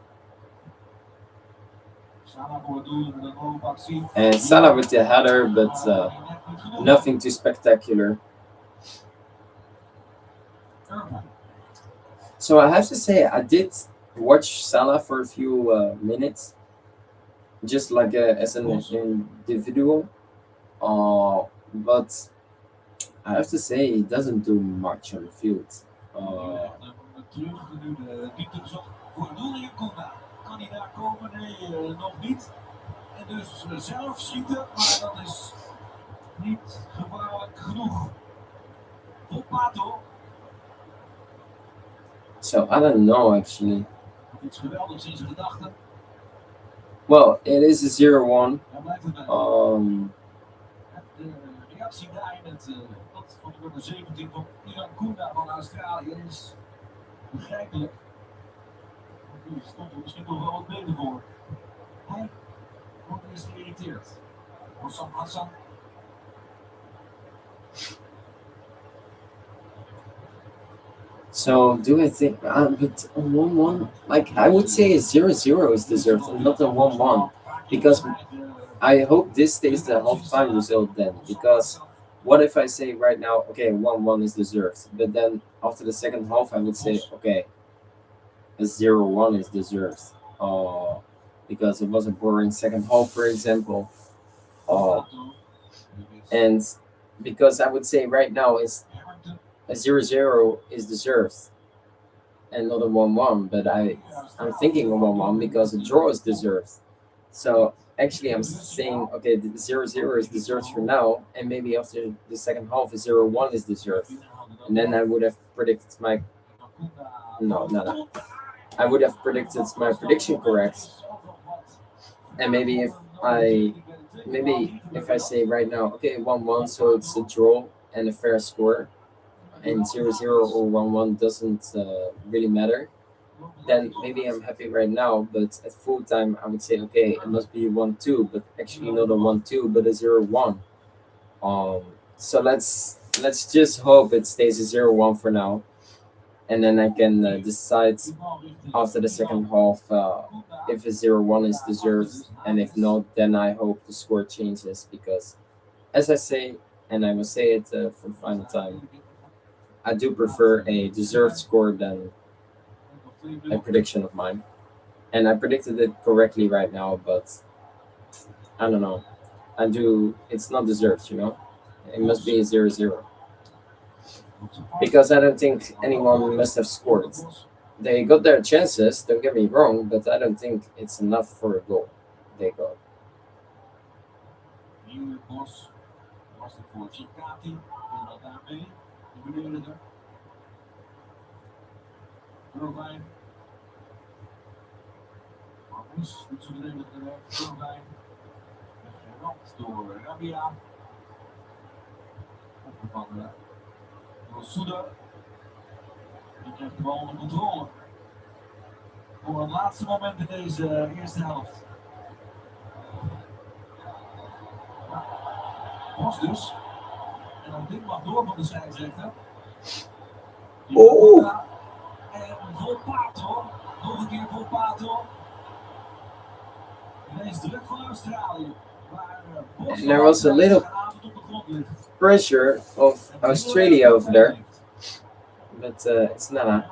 Salah voor het doel in de loopactie. And Salah with the header, but nothing too spectacular. So I have to say, I did watch Salah for a few minutes, just like as an individual. But I have to say, he doesn't do much on the field. Terug, nu de diepte gezocht voor het doel in Koenda. Kan hij daar komen? Nee, nog niet. En dus zelf schieten, maar dat is niet gevaarlijk genoeg. Pato. So I don't know actually. Iets geweldigs in zijn gedachten. Well, it is a 0-1. Daar blijft het bij. De reactie daar in het pad van de nummer 17 van Iran Koenda van Australië is begrijpelijk. Die stond er misschien nog wel wat beter voor. Hij wordt eens geïrriteerd. Hassan. So do I think, but a 1-1, like I would say a 0-0 is deserved and not a 1-1, because I hope this stays the halftime result then. Because what if I say right now, okay, 1-1 is deserved, but then after the second half I would say, okay, a 0-1 is deserved, because it was a boring second half, for example, and because I would say right now is a 0-0 is deserved and not a 1-1, but I'm thinking a 1-1 because a draw is deserved. So actually I'm saying, okay, the 0-0 is deserved for now, and maybe after the second half a 0-1 is deserved, and then I would have predicted my no. I would have predicted my prediction correct. And maybe if I say right now, okay, 1-1, so it's a draw and a fair score, and 0-0 or 1-1 doesn't really matter, then maybe I'm happy right now. But at full time, I would say, okay, it must be 1-2, but actually not a 1-2, but a 0-1. Um, so let's just hope it stays a 0-1 for now, and then I can decide after the second half if a 0-1 is deserved, and if not, then I hope the score changes because, as I say, and I will say it for the final time, I do prefer a deserved score than a prediction of mine. And I predicted it correctly right now, but I don't know. I do. It's not deserved, you know. It must be a 0-0 because I don't think anyone must have scored. They got their chances. Don't get me wrong, but I don't think it's enough for a goal. They got. Hier Bos was er voor Chikati. En dat daarmee. De verdediger. Provijn. Marcus doet zijn verdediger weg. Provijn. Gerand door Rabia. Opgevangen door Soeder. Die krijgt de bal onder controle. Voor het laatste moment in deze eerste helft. Bos dus. En dan dit mag door van de scheidsrechter. Oh. En vol paard hoor. Nog een keer vol paard hoor. Ineens druk van Australië. Waar Bos And there was a little avond op de grond ligt. pressure of Australia over there, but it's not.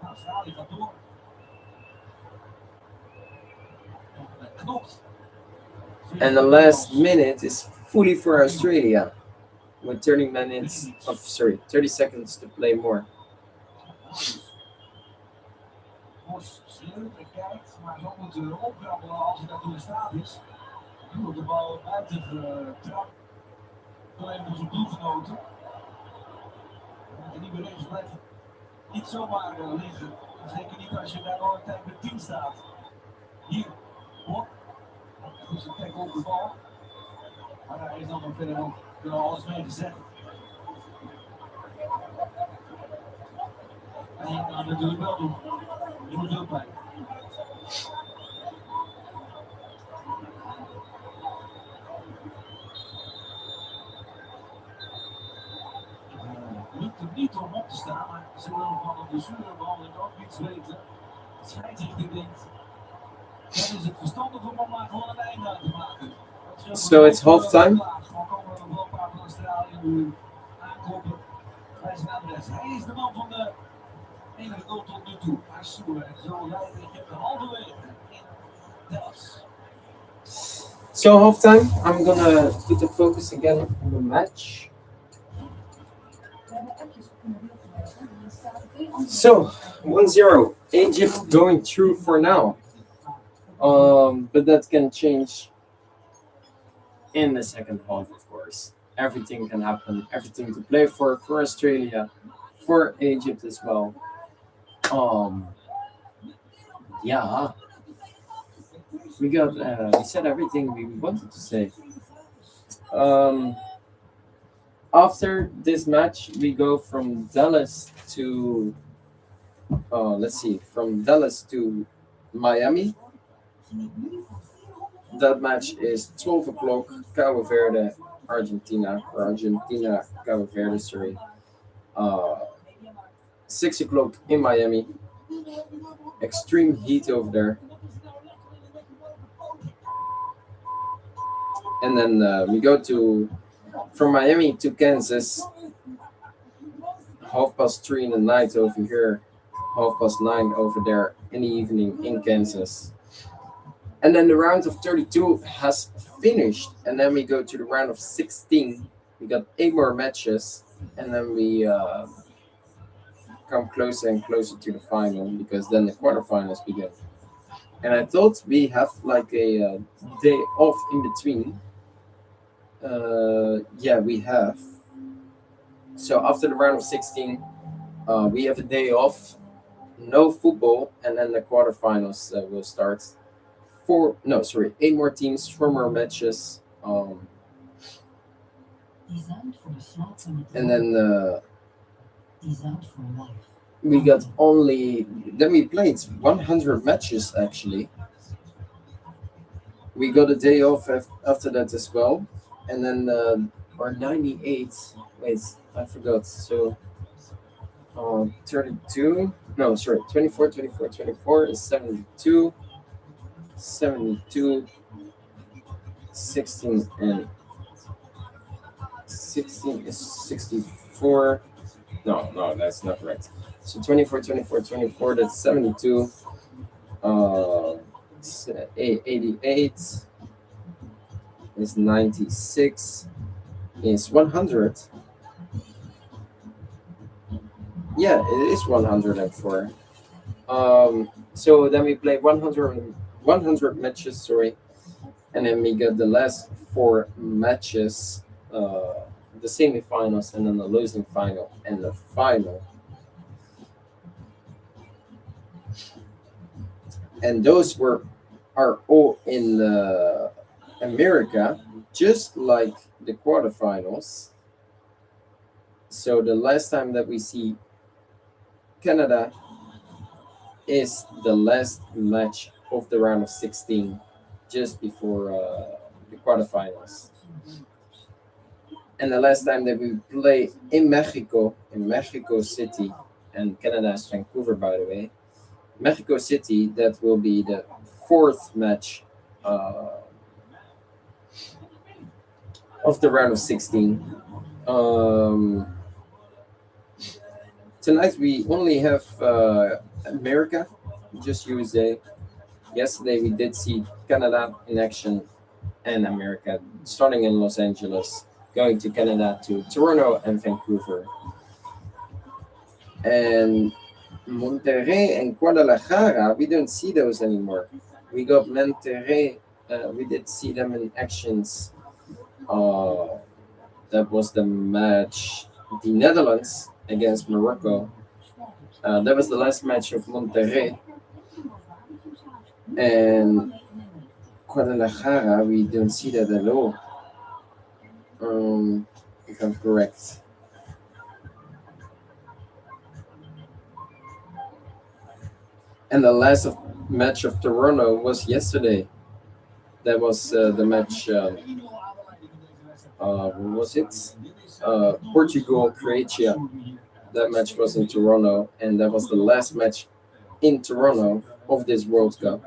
Australië gaat door. Knopt. And the last minute is fully for Australia, with 30 seconds to play more. Bos schreeuwt en kijkt, maar zo moet hij opkrabbelen als hij daartoe in staat is. Nu wordt de bal buiten getrapt. Door een van zijn ploeggenoten. En die beweging blijft niet zomaar liggen. Zeker niet als je daar al een tijd met 10 staat. Hier, Blok. Dat is een tackle op de bal. Maar daar is dan nog verder nog alles mee gezegd. En je kan het natuurlijk wel doen. Je moet heel pijn. Lukt het niet om op te staan, maar ze willen van een blessurebehandeling ook niets weten. Het scheidsrechter denkt, dan is het verstandig om er maar gewoon een einde aan te maken. So it's halftime. Gewoon komen er nog wel een paar van Australië nu aankloppen bij zijn adres. Hij is de man van de enige goal tot nu toe. Assoer, en zo leidt hij de halverwege in Dallas. So halftime, I'm gonna put the focus again on the match. So 1-0, Egypt going through for now. But that can change in the second half, of course. Everything can happen. Everything to play for Australia, for Egypt as well. Yeah, we said everything we wanted to say. After this match, we go from Dallas to from Dallas to Miami. That match is 12 o'clock, Cabo Verde, Argentina, Cabo Verde, sorry. 6 o'clock in Miami. Extreme heat over there. And then we go from Miami to Kansas, 3:30 in the night over here, 9:30 over there in the evening in Kansas. And then the round of 32 has finished, and then we go to the round of 16. We got 8 more matches, and then we come closer and closer to the final, because then the quarterfinals begin. And I thought we have like a day off in between. Yeah, we have. So after the round of 16, we have a day off, no football, and then the quarterfinals will start. 8 more teams, 4 more matches. And then We got only, then we played 100 matches actually. We got a day off after that as well, and then or 98. Wait, I forgot. So 32. No, sorry, 24, 24, 24 is 72. 72, 16, and 16 is 64. No, no, that's not right. So 24, 24, 24, that's 72. 88 is 96 is 100. Yeah, it is 104. So then we play 100 matches, sorry, and then we get the last four matches, the semifinals, and then the losing final and the final. And those are all in America, just like the quarterfinals. So the last time that we see Canada is the last match of the round of 16, just before the quarterfinals. And the last time that we play in Mexico City, and Canada is Vancouver, by the way, Mexico City, that will be the fourth match of the round of 16. Tonight we only have America, just USA. Yesterday we did see Canada in action and America, starting in Los Angeles, going to Canada to Toronto and Vancouver. And Monterrey and Guadalajara, we don't see those anymore. We got Monterrey, we did see them in actions. That was the match, the Netherlands against Morocco. That was the last match of Monterrey. And Guadalajara, we don't see that at all. If I'm correct. And the last match of Toronto was yesterday. That was the match. What was it? Portugal, Croatia. That match was in Toronto, and that was the last match in Toronto of this World Cup.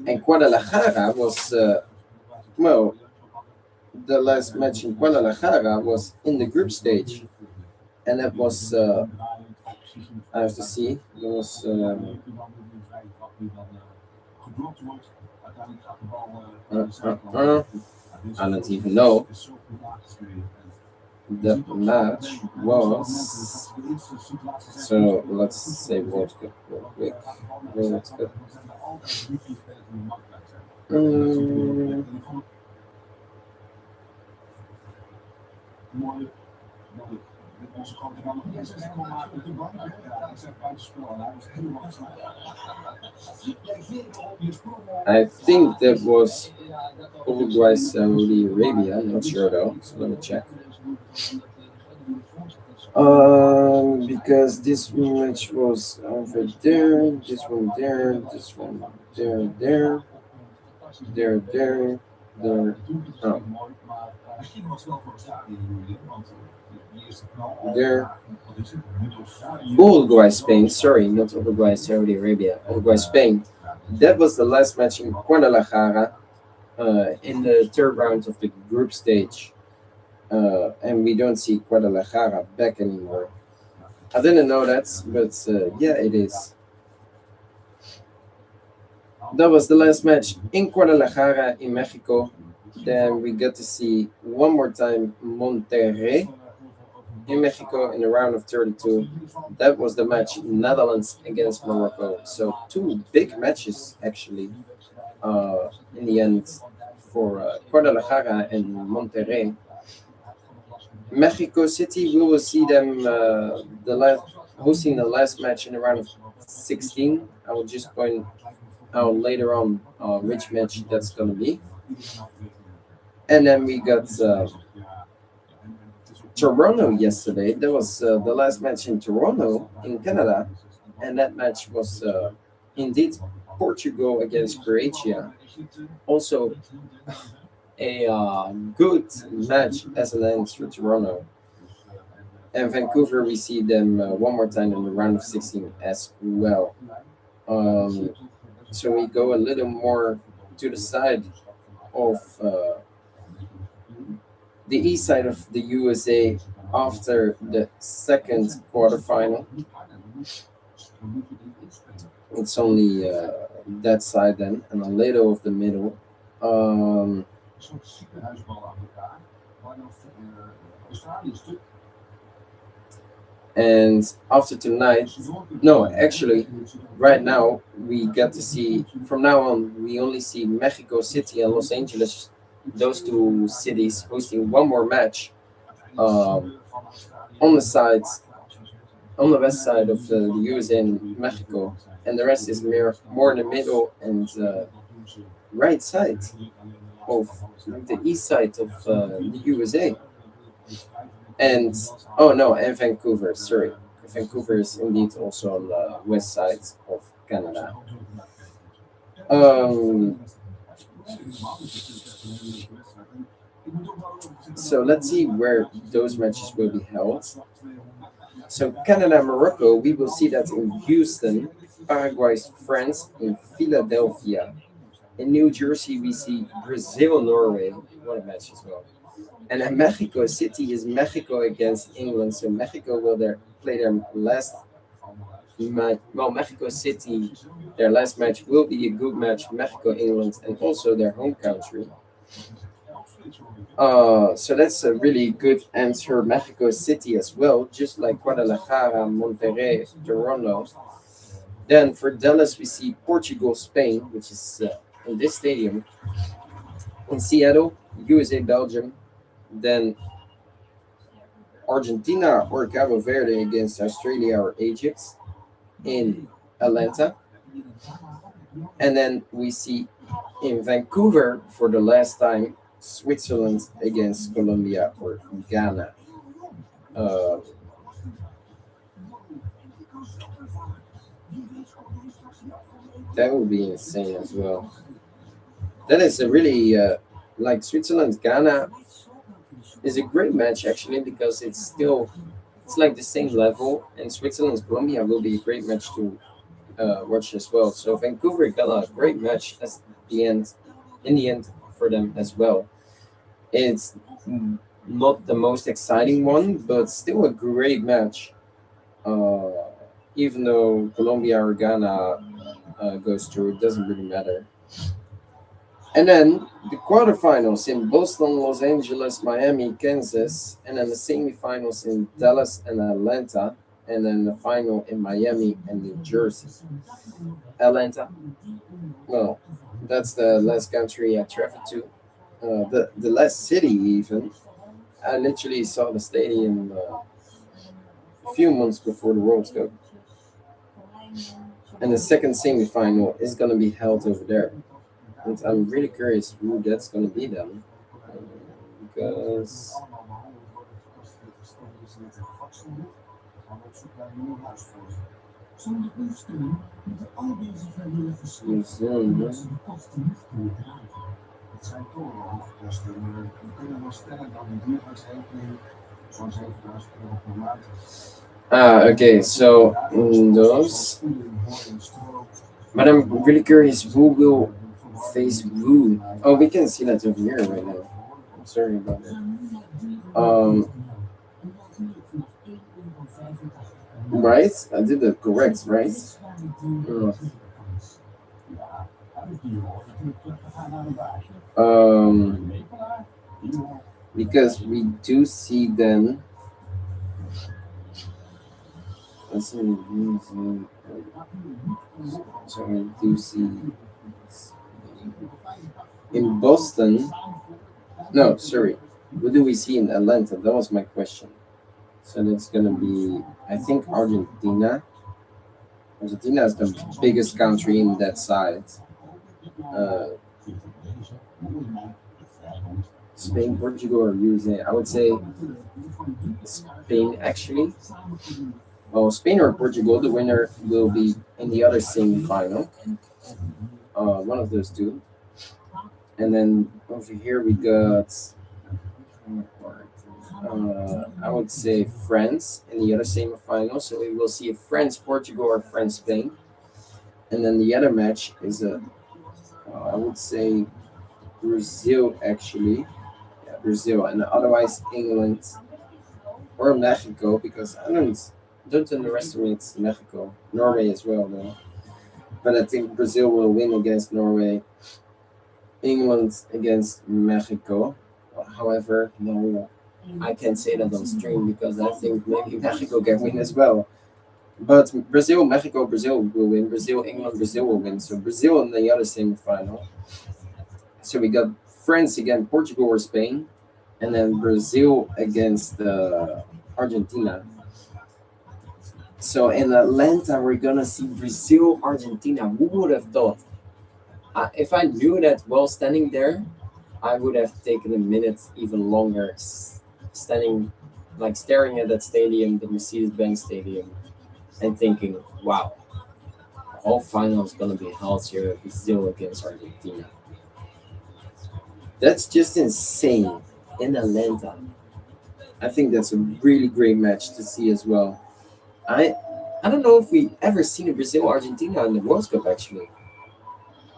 And Guadalajara was, well, the last match in Guadalajara was in the group stage, and that was, I have to see, it was. I don't even know. The match was. So let's say World Cup real quick. World Cup. I think that was Uruguay, Saudi Arabia. I'm not sure though, so let me check. Because this match was over there, this one there, this one there. Oh. There. Uruguay, Spain. Sorry, not Uruguay, Saudi Arabia. Uruguay, Spain. That was the last match in Guadalajara in the third round of the group stage. And we don't see Guadalajara back anymore. I didn't know that, but yeah, it is. That was the last match in Guadalajara in Mexico. Then we got to see one more time Monterrey in Mexico in the round of 32. That was the match Netherlands against Morocco. So two big matches actually in the end for Guadalajara and Monterrey. Mexico City, we will see them hosting the last match in the round of 16. I will just point out later on which match that's going to be. And then we got Toronto yesterday. That was the last match in Toronto in Canada, and that match was indeed Portugal against Croatia. Also, a good match as an end for Toronto. And Vancouver, we see them one more time in the round of 16 as well. Um, so we go a little more to the side of the east side of the USA after the second quarterfinal. It's only that side then, and a little of the middle. Um, and after tonight, no, actually, right now we get to see. From now on, we only see Mexico City and Los Angeles, those two cities hosting one more match. On the sides, on the west side of the USA and Mexico, and the rest is more in the middle and right side of like the east side of the USA. And oh no, and Vancouver. Sorry, Vancouver is indeed also on the west side of Canada. Um, so let's see where those matches will be held. So Canada, Morocco, we will see that in Houston, Paraguay's France in Philadelphia. In New Jersey, we see Brazil, Norway. What a match as well. And then Mexico City is Mexico against England. So Mexico will play their last match. Well, Mexico City, their last match will be a good match. Mexico, England, and also their home country. So that's a really good answer. Mexico City as well, just like Guadalajara, Monterrey, Toronto. Then for Dallas, we see Portugal, Spain, which is in this stadium. In Seattle, USA, Belgium. Then Argentina or Cabo Verde against Australia or Egypt in Atlanta. And then we see in Vancouver for the last time Switzerland against Colombia or Ghana. Uh, that would be insane as well. That is a really like Switzerland Ghana is a great match actually because it's like the same level, and Switzerland Colombia will be a great match to watch as well. So Vancouver got a great match as the end in the end for them as well. It's not the most exciting one, but still a great match. Uh, Even though Colombia or Ghana goes through, it doesn't really matter. And then the quarterfinals in Boston, Los Angeles, Miami, Kansas, and then the semifinals in Dallas and Atlanta, and then the final in Miami and New Jersey. Atlanta, well, that's the last country I traveled to. The last city even. I literally saw the stadium a few months before the World Cup, and the second semifinal is gonna be held over there. And I'm really curious who that's gonna be then, because New Zealand. Okay, so those. But I'm really curious who will face who. Oh, we can see that over here right now. I'm sorry about that. Um, right? I did the correct, right? Uh, Um, because we do see them. So we do see in Boston. No, sorry. What do we see in Atlanta? That was my question. So that's gonna be, I think, Argentina. Argentina is the biggest country in that side. Uh, Spain, Portugal, or USA? I would say Spain actually. Oh, Spain or Portugal, the winner will be in the other semi-final. One of those two. And then over here we got, I would say France in the other semi-final. So we will see if France, Portugal, or France, Spain. And then the other match is I would say Brazil actually. Yeah, Brazil, and otherwise England or Mexico, because I don't underestimate Mexico. Norway as well, though. But I think Brazil will win against Norway. England against Mexico. However, no, I can't say that on stream because I think maybe Mexico can win as well. But Brazil, Mexico, Brazil will win. Brazil, England, Brazil will win. So Brazil in the other semi-final. So we got France against Portugal or Spain, and then Brazil against Argentina. So in Atlanta, we're gonna see Brazil, Argentina. Who would have thought? If I knew that while standing there, I would have taken a minute even longer, standing, like staring at that stadium, the Mercedes-Benz Stadium, and thinking, "Wow, the whole final is gonna be held here, Brazil against Argentina." That's just insane in Atlanta. I think that's a really great match to see as well. I I don't know if we ever seen a Brazil Argentina in the World Cup actually.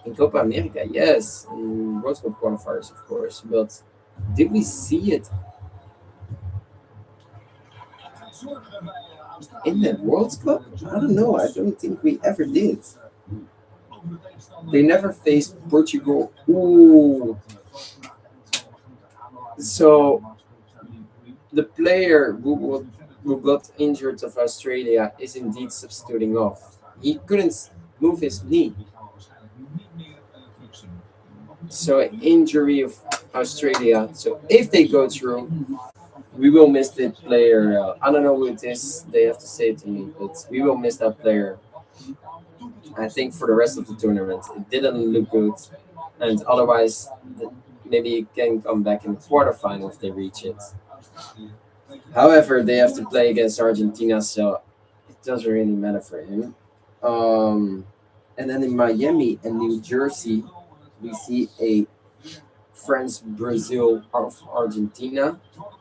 In Copa America, yes, in World Cup qualifiers, of course, but did we see it in the World Cup? I don't know. I don't think we ever did. They never faced Portugal. Ooh. So the player who got injured of Australia is indeed substituting off. He couldn't move his knee. So injury of Australia. So if they go through, we will miss that player. I don't know who it is. They have to say it to me, but we will miss that player. I think for the rest of the tournament, it didn't look good, and otherwise, maybe it can come back in the quarterfinal if they reach it. However, they have to play against Argentina, so it doesn't really matter for him. Um, and then in Miami and New Jersey, we see a France Brazil of Argentina,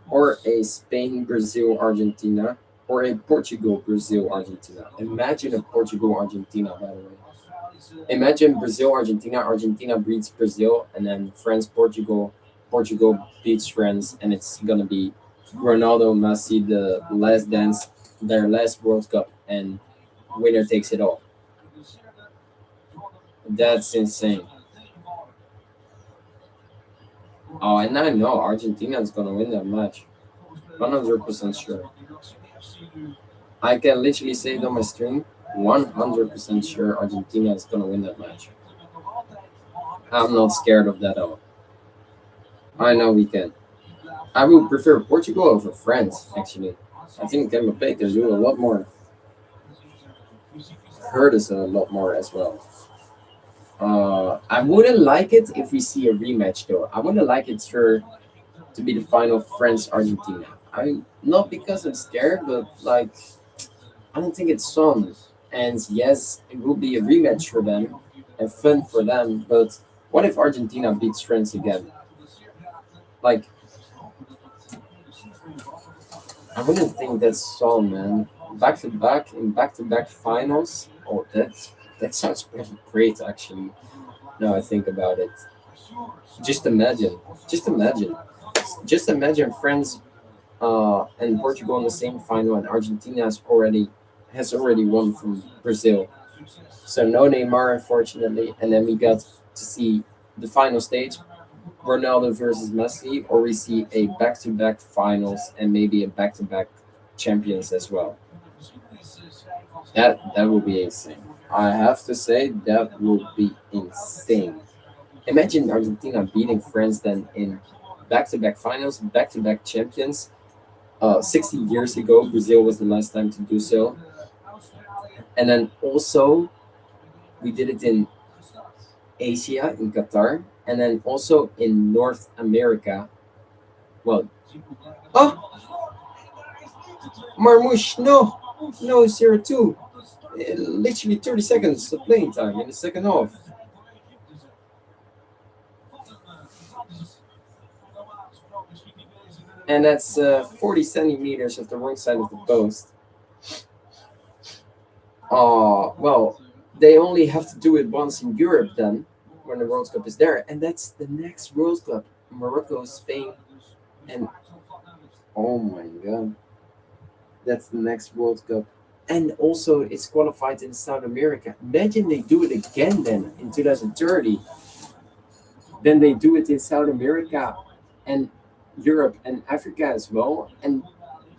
or a Spain Brazil Argentina, or a Portugal Brazil Argentina. Imagine a Portugal Argentina, by the way. Imagine Brazil Argentina, Argentina beats Brazil, and then France Portugal, Portugal beats France, and it's gonna be Ronaldo Messi, the last dance, their last World Cup, and winner takes it all. That's insane. Oh, and I know Argentina is gonna win that match. 100% sure. I can literally say it on my stream. 100% sure Argentina is gonna win that match. I'm not scared of that at all. I know we can. I would prefer Portugal over France, actually. I think Mbappe can do a lot more. Hurt us a lot more as well. I wouldn't like it if we see a rematch, though. I wouldn't like it for to be the final France Argentina. I not because I'm scared, but like I don't think it's fun. And yes, it will be a rematch for them and fun for them. But what if Argentina beats France again? Like I wouldn't think that's fun, man. Back to back in back to back finals. Oh, that sounds pretty great, actually. Now I think about it. Just imagine. Just imagine. Just imagine France and Portugal in the same final, and Argentina has already won from Brazil. So no Neymar, unfortunately, and then we got to see the final stage, Ronaldo versus Messi, or we see a back-to-back finals and maybe a back-to-back champions as well. That would be insane. I have to say that would be insane. Imagine Argentina beating France then in back-to-back finals, back-to-back champions. 60 years ago, Brazil was the last time to do so, and then also we did it in Asia in Qatar, and then also in North America Well, oh, Marmouche, no, no, 0-2. Literally 30 seconds of playing time in the second half. And that's 40 centimeters of the wrong side of the post. Well, they only have to do it once in Europe then, when the World Cup is there, and that's the next World Cup. Morocco, Spain, and oh my god, that's the next World Cup. And also, it's qualified in South America. Imagine they do it again then in 2030. Then they do it in South America and Europe and Africa as well. And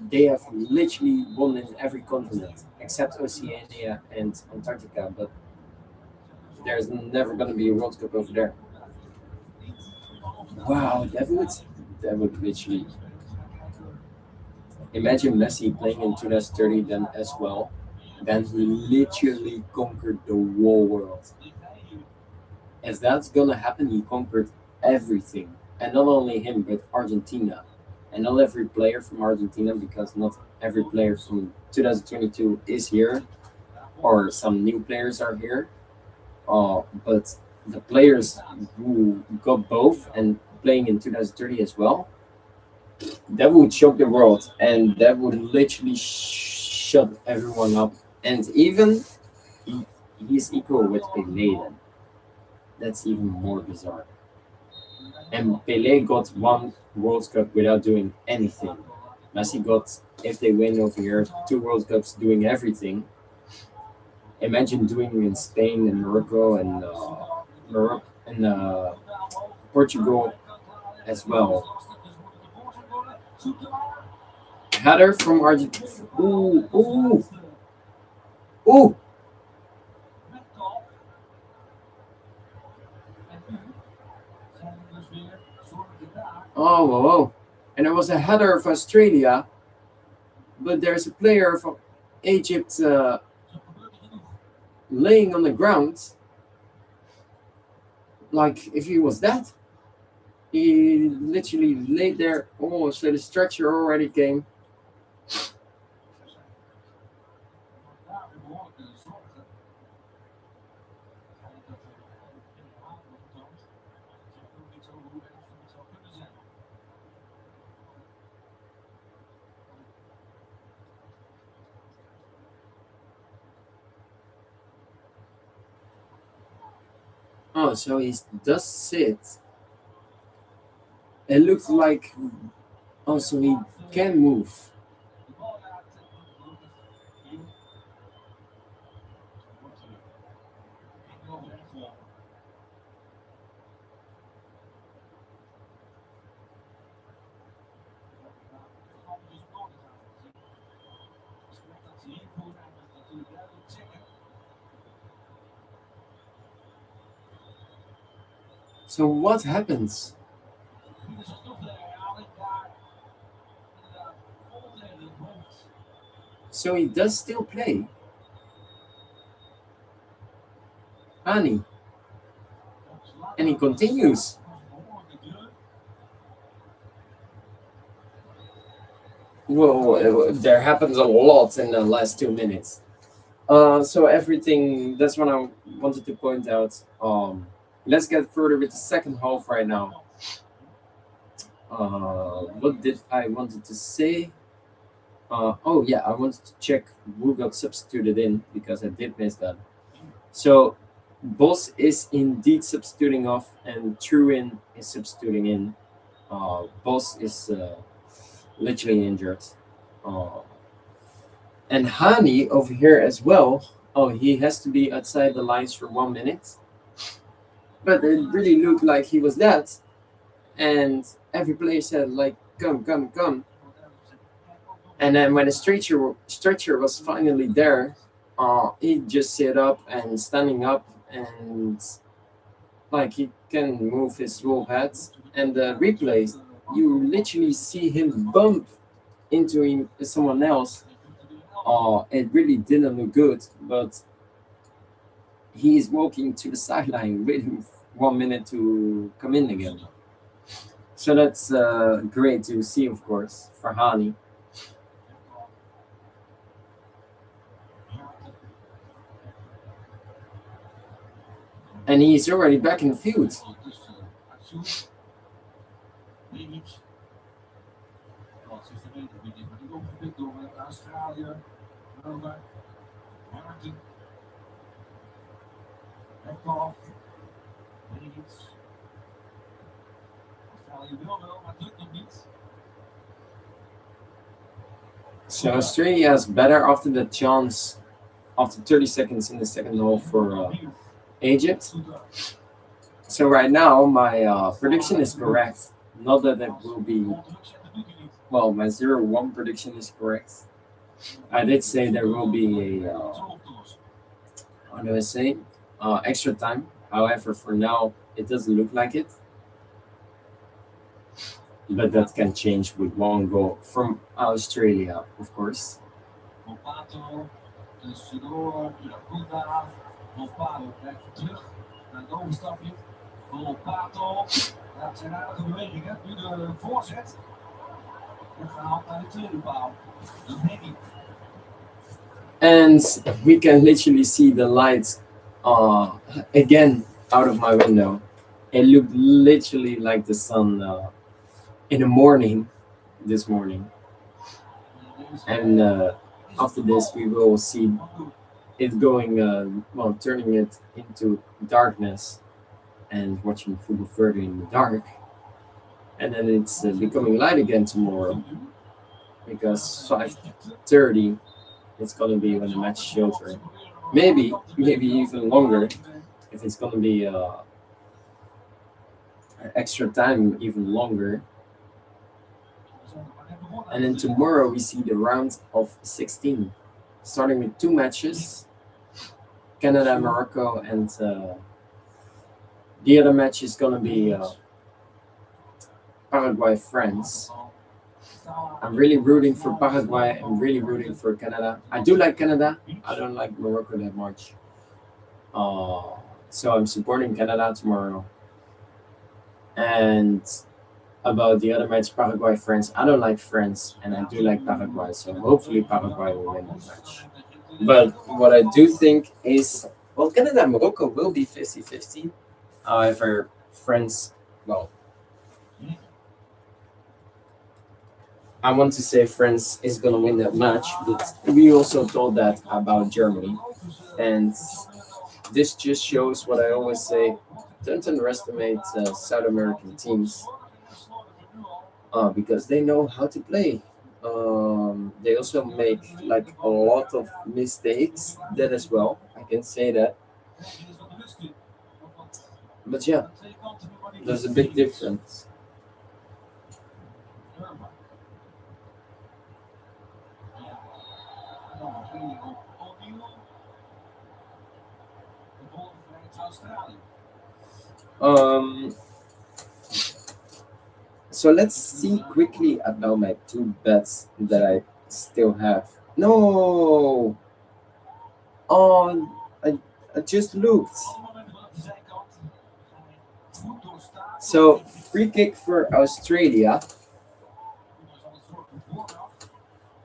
they have literally won in every continent except Oceania and Antarctica. But there's never going to be a World Cup over there. Wow, that would literally imagine Messi playing in 2030 then as well. Then he literally conquered the whole world. If that's gonna happen, he conquered everything, and not only him, but Argentina, and not every player from Argentina, because not every player from 2022 is here, or some new players are here. But the players who got both and playing in 2030 as well, that would shock the world, and that would literally shut everyone up. And even he, he's equal with Pelé. Then that's even more bizarre. And Pelé got one World Cup without doing anything. Messi got, if they win over here, two World Cups doing everything. Imagine doing it in Spain and Morocco and Portugal as well. Header from Argentina. Ooh, ooh, ooh. Oh, whoa, whoa. And there was a header of Australia, but there's a player from Egypt laying on the ground. Like if he was that, he literally laid there. Oh, so the stretcher already came. Oh, so he does sit. It looks like. Oh, so he can move. So what happens? So he does still play. Honey. And he continues. Well, there happens a lot in the last 2 minutes. So everything. That's what I wanted to point out. Let's get further with the second half right now. What did I wanted to say? Oh yeah, I wanted to check who got substituted in because I did miss that. So Boss is indeed substituting off, and Truin is substituting in. Boss is literally injured. Uh, and Hani over here as well. Oh, he has to be outside the lines for 1 minute. But it really looked like he was that. And every player said, like, come, come, come. And then when the stretcher was finally there, he just sit up and standing up and like he can move his whole head. And the replays, you literally see him bump into someone else. It really didn't look good, but he is walking to the sideline waiting 1 minute to come in again. So that's great to see, of course, for Hani. And he's already back in the field. Wat is de meter begin, maar die opgepikt door Australië. Over. Hamilton. Kickoff. Iets. Australië wil wel, maar het lukt nog niet. So Australia is better after the chance after 30 seconds in the second half for Egypt. So right now my prediction is correct. Not that it will be, well, my 0-1 prediction is correct. I did say there will be a how do I say extra time. However, for now it doesn't look like it. But that can change with one goal from Australia, of course. Pato, tussendoor, goed af. Pato krijgt terug naar het overstapje. Pato, dat zijn aardige bewegingen. Nu de voorzet. En gehaald naar de tweede paal. Dat is Henny. And we can literally see the light again out of my window. It looked literally like the sun in the morning, this morning. And after this, we will see it going, well, turning it into darkness and watching football further in the dark. And then it's becoming light again tomorrow, because 5:30 it's gonna be when the match is over. Maybe even longer if it's gonna be extra time, even longer. And then tomorrow we see the round of 16, starting with 2 matches: Canada, Morocco, and the other match is gonna be Paraguay, France. I'm really rooting for Paraguay. I'm really rooting for Canada. I do like Canada. I don't like Morocco that much. So I'm supporting Canada tomorrow. And about the other match, Paraguay, France, I don't like France, and I do like Paraguay. So hopefully Paraguay will win that match. But what I do think is, well, Canada and Morocco will be 50-50. However, France, well, I want to say France is going to win that match, but we also told that about Germany. And this just shows what I always say: don't underestimate South American teams, because they know how to play. They also make like a lot of mistakes, that as well. I can say that. But yeah, there's a big difference. So let's see quickly about my 2 bets that I still have. No, I just looked. So free kick for Australia.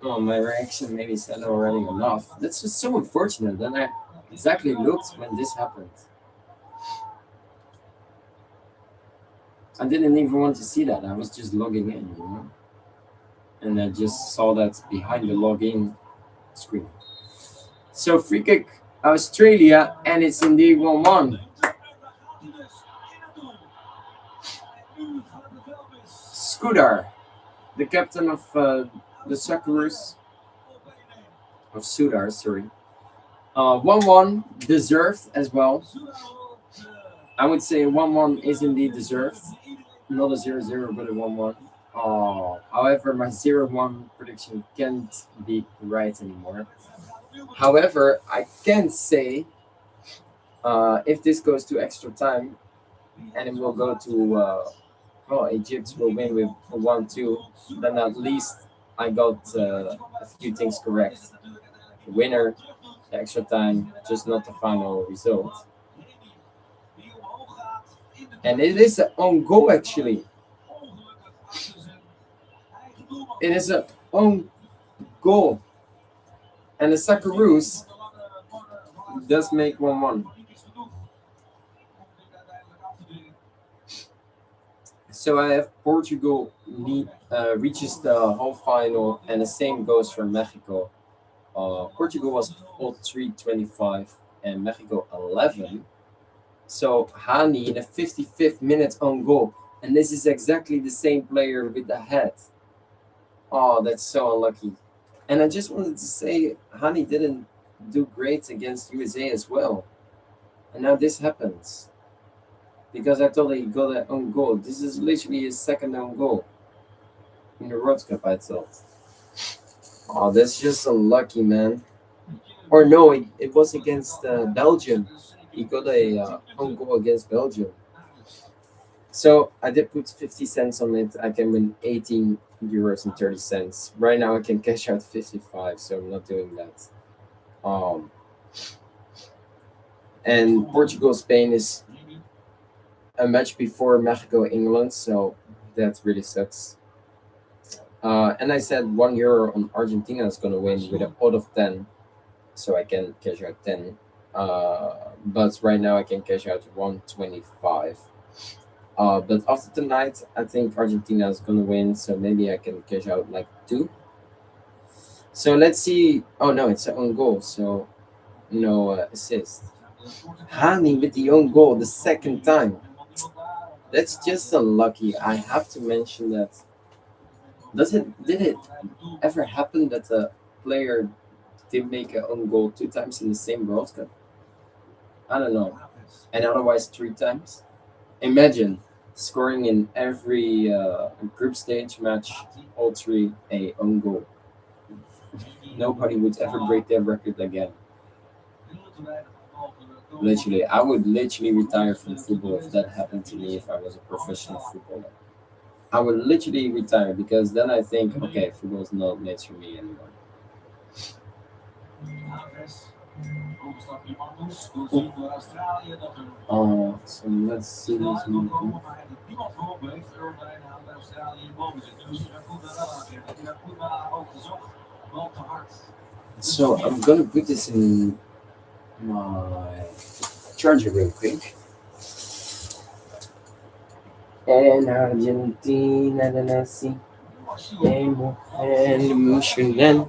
Oh, my reaction maybe said already enough. That's just so unfortunate. Then I exactly looked when this happened. I didn't even want to see that. I was just logging in, and I just saw that behind the login screen. So free kick Australia, and it's indeed 1-1. Scudar, the captain of the Socceroos, of Sudar, sorry. 1-1, deserved as well. I would say 1-1 is indeed deserved. Not a 0-0, but a 1-1. However, my 0-1 prediction can't be right anymore. However, I can say if this goes to extra time and it will go to, well, Egypt will win with a 1-2, then at least I got a few things correct. The winner, the extra time, just not the final result. And it is an own goal, actually. It is a own goal, and the Socceroos does make 1-1. So I have Portugal reaches the whole final, and the same goes for Mexico. Portugal was old 325 and Mexico 11. So Hani in the 55th minute on goal, and this is exactly the same player with the head. Oh, that's so unlucky. And I just wanted to say Hani didn't do great against USA as well, and now this happens because I thought he got an own goal. This is literally his second own goal in the World Cup. I thought. Oh, that's just unlucky, man. Or no, it was against Belgium. He got a own goal against Belgium. So I did put 50 cents on it. I can win 18 euros and 30 cents. Right now I can cash out 55, so I'm not doing that. Um, and Portugal Spain is a match before Mexico England, so that really sucks. And I said €1 on Argentina is gonna win with a pot of 10, so I can cash out 10. But right now I can cash out 125. But after tonight, I think Argentina is gonna win, so maybe I can cash out like 2. So let's see. Oh no, it's an own goal, so no assist. Hani with the own goal the second time. That's just unlucky. I have to mention that. Did it ever happen that a player did make an own goal 2 times in the same World Cup? I don't know. And otherwise 3 times? Imagine scoring in every group stage match, all 3 a own goal. Nobody would ever break their record again. Literally, I would literally retire from football if that happened to me if I was a professional footballer. I would literally retire because then I think, okay, football is not made for me anymore. So let's see this one. So I'm gonna put this in my charger real quick. En Argentina de nací, and emotional.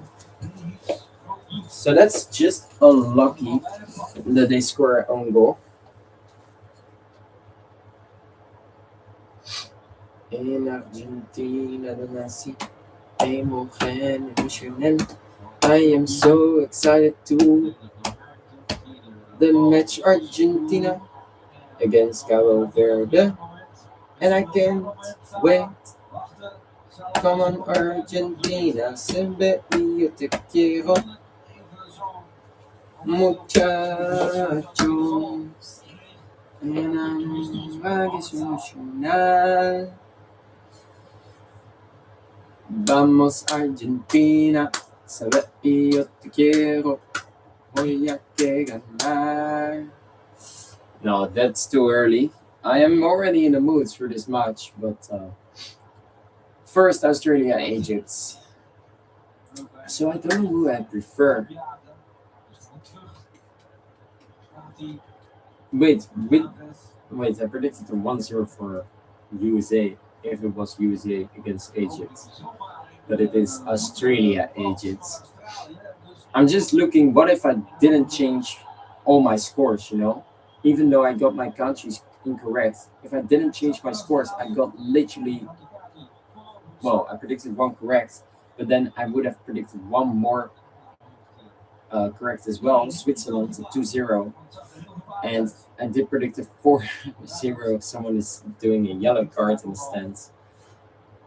So that's just unlucky that they score an own goal. En Argentina de nací, emotional. I am so excited to the match Argentina against Cabo Verde, and I can't wait. Come on, Argentina, siempre yo te quiero, muchachos. And I'm emotional. Vamos, Argentina, sabes que yo te quiero, voy a que ganar. No, that's too early. I am already in the mood for this match, but first Australia, Egypt. So I don't know who I prefer. Wait, I predicted a 1-0 for USA if it was USA against Egypt. But it is Australia, Egypt. I'm just looking, what if I didn't change all my scores, Even though I got my countries incorrect, if I didn't change my scores, I got literally, well, I predicted 1 correct, but then I would have predicted 1 more correct as well. Switzerland to 2-0. And I did predict a 4-0. Someone is doing a yellow card in the stands.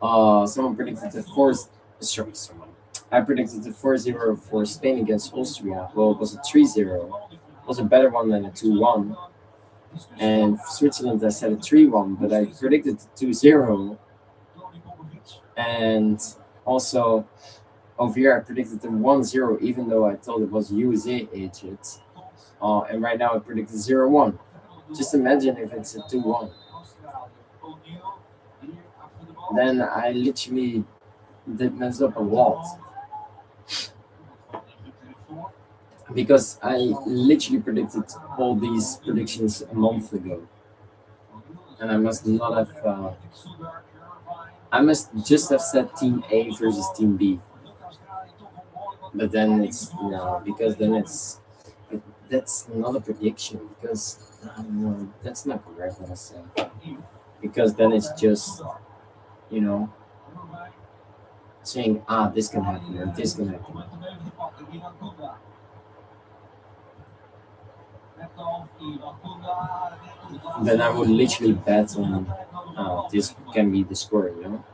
Someone predicted the 4. Sorry, someone. I predicted the 4-0 for Spain against Austria. Well, it was a 3-0. It was a better one than a 2-1. And Switzerland, I said a 3-1, but I predicted the 2-0. And also, over here, I predicted the 1-0, even though I thought it was USA Egypt. And right now, I predicted 0-1. Just imagine if it's a 2-1. then I literally did mess up a lot because I literally predicted all these predictions a month ago, and I must not have. I must just have said Team A versus Team B, but then it's no, because then it, that's not a prediction because no, that's not correct what I say, because then it's just you know saying this can happen or this can happen. Then I would literally bet on this can be the score, you know.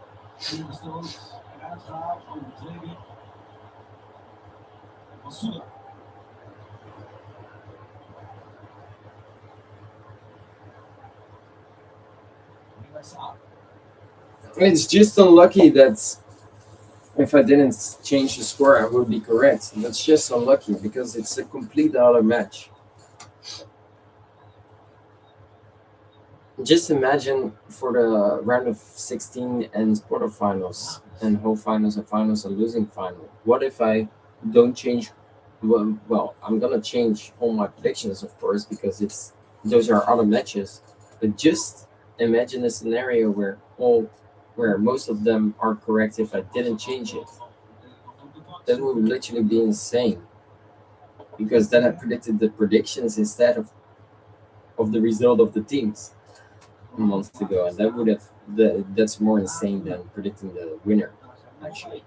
It's just unlucky that if I didn't change the score, I would be correct. That's just unlucky because it's a complete other match. Just imagine for the round of 16 and quarterfinals and whole finals and finals and losing final. What if I don't change? Well, I'm gonna change all my predictions, of course, because it's those are other matches. But just imagine a scenario where most of them are correct if I didn't change it. That would literally be insane because then I predicted the predictions instead of the result of the teams a month ago, and that would have that's more insane than predicting the winner actually.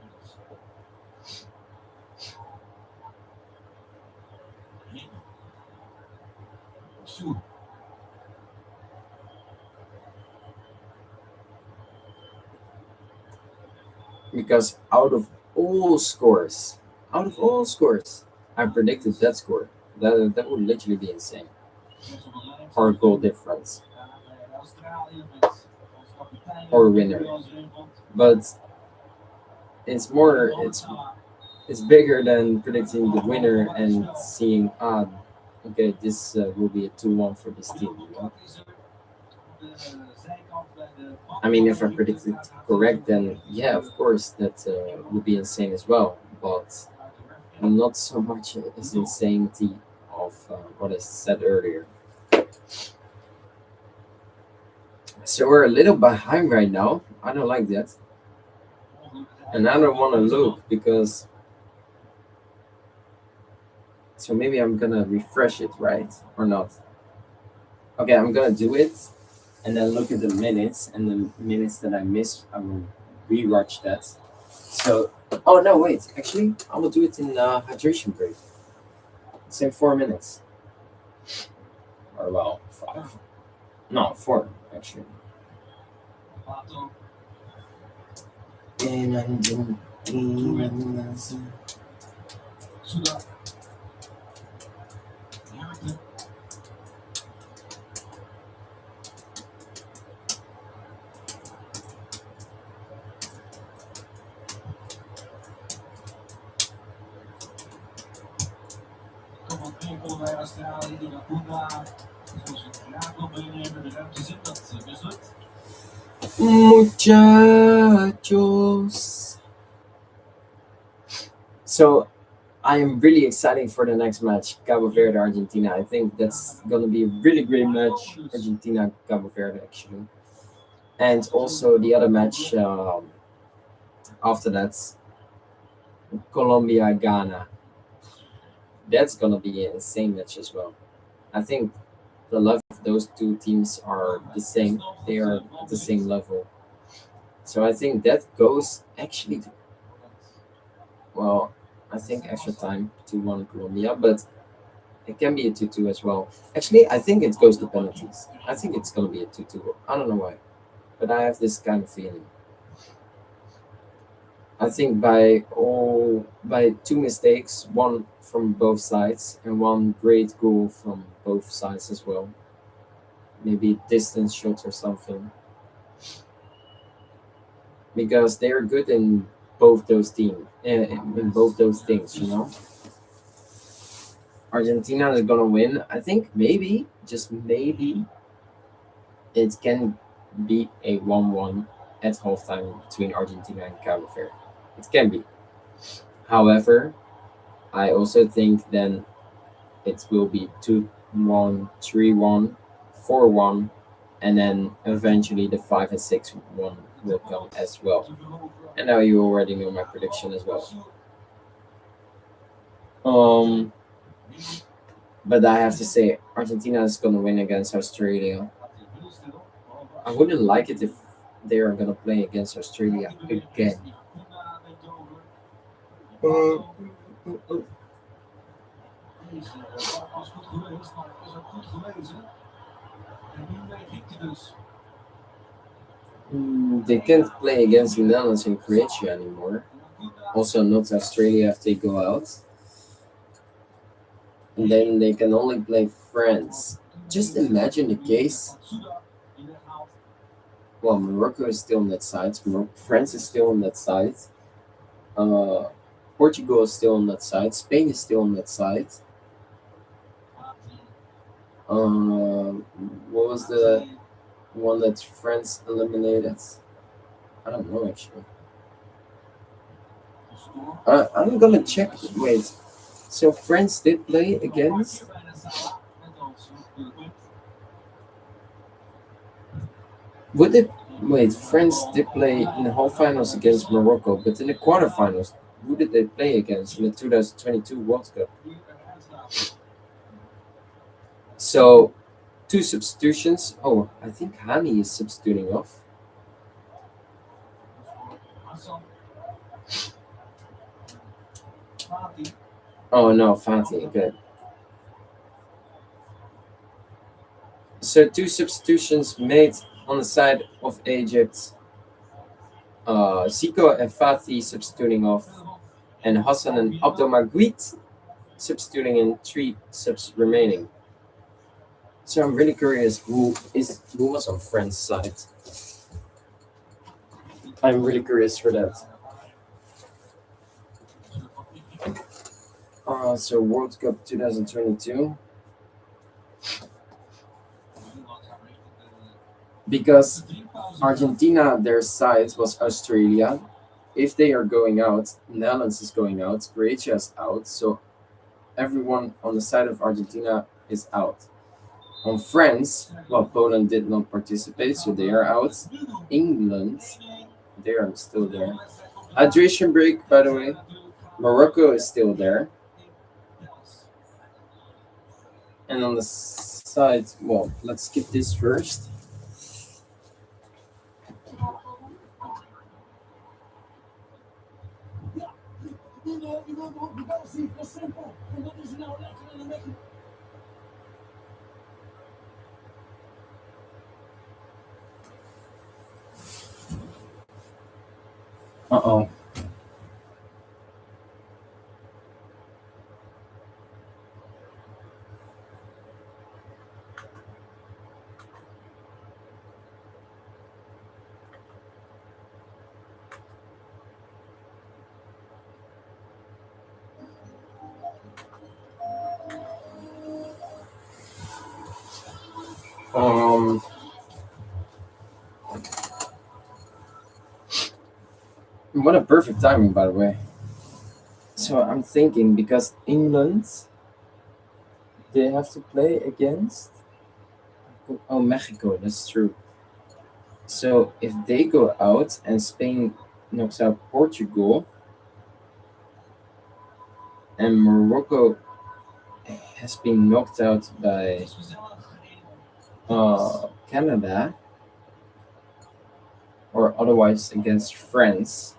Because out of all scores, I predicted that score. That would literally be insane. Or goal difference or winner. But it's bigger than predicting the winner and seeing okay, this will be a 2-1 for this team. You know? I mean, if I predicted correct, then yeah, of course that would be insane as well. But not so much as insanity of what I said earlier. So we're a little behind right now. I don't like that, and I don't want to look because. So maybe I'm gonna refresh it, right, or not? Okay, I'm gonna do it, and then look at the minutes and the minutes that I missed. I will rewatch that. So, oh no, wait. Actually, I will do it in hydration break. It's in 4 minutes, or well, 5. No, 4 actually. And muchachos. So I am really excited for the next match, Cabo Verde Argentina. I think that's gonna be a really great match, Argentina Cabo Verde actually, and also the other match after that, Colombia Ghana. That's gonna be an insane match as well. I think the level of those two teams are the same. They are at the same level. So I think that goes actually to, well, I think extra time 2-1 Colombia, but it can be a 2-2 as well. Actually, I think it goes to penalties. I think it's gonna be a 2-2. I don't know why, but I have this kind of feeling. I think by two mistakes, one from both sides and one great goal from both sides as well. Maybe distance shots or something. Because they are good in both those in both those things, you know. Argentina is gonna win. I think maybe, just maybe, it can be a 1-1. at halftime between Argentina and Cabo Verde. It can be. However, I also think then it will be 2-1, 3-1, 4-1, and then eventually the 5 and 6-1 will come as well. And now you already know my prediction as well. Um, but I have to say, Argentina is gonna win against Australia. I wouldn't like it if they are gonna play against Australia again. Uh, Deze was goed geweest, maar is ook goed gelezen. En nu weet ik dus. They can't play against the Netherlands and Croatia anymore. Also, not Australia if they go out. And then they can only play France. Just imagine the case. Well, Morocco is still on that side. France is still on that side. Portugal is still on that side. Spain is still on that side. What was the one that France eliminated? I don't know actually. I'm gonna check. Wait. So France did play against. Would it wait? France did play in the whole finals against Morocco, but in the quarterfinals, who did they play against in the 2022 World Cup? So, two substitutions. Oh, I think Hani is substituting off. Oh no, Fatih. Good. So two substitutions made on the side of Egypt. Zico and Fatih substituting off, and Hassan and Abdelmaguid substituting in, 3 subs remaining. So I'm really curious who was on France's side. I'm really curious for that. So World Cup 2022. Because Argentina, their side was Australia. If they are going out, Netherlands is going out, Croatia is out. So everyone on the side of Argentina is out. On France, well, Poland did not participate, so they are out. England, they are still there. Hydration break, by the way. Morocco is still there. And on the side, well, let's skip this first. Uh-oh. What a perfect timing, by the way. So I'm thinking because England, they have to play against. Oh, Mexico. That's true. So if they go out and Spain knocks out Portugal, and Morocco has been knocked out by Canada, or otherwise against France.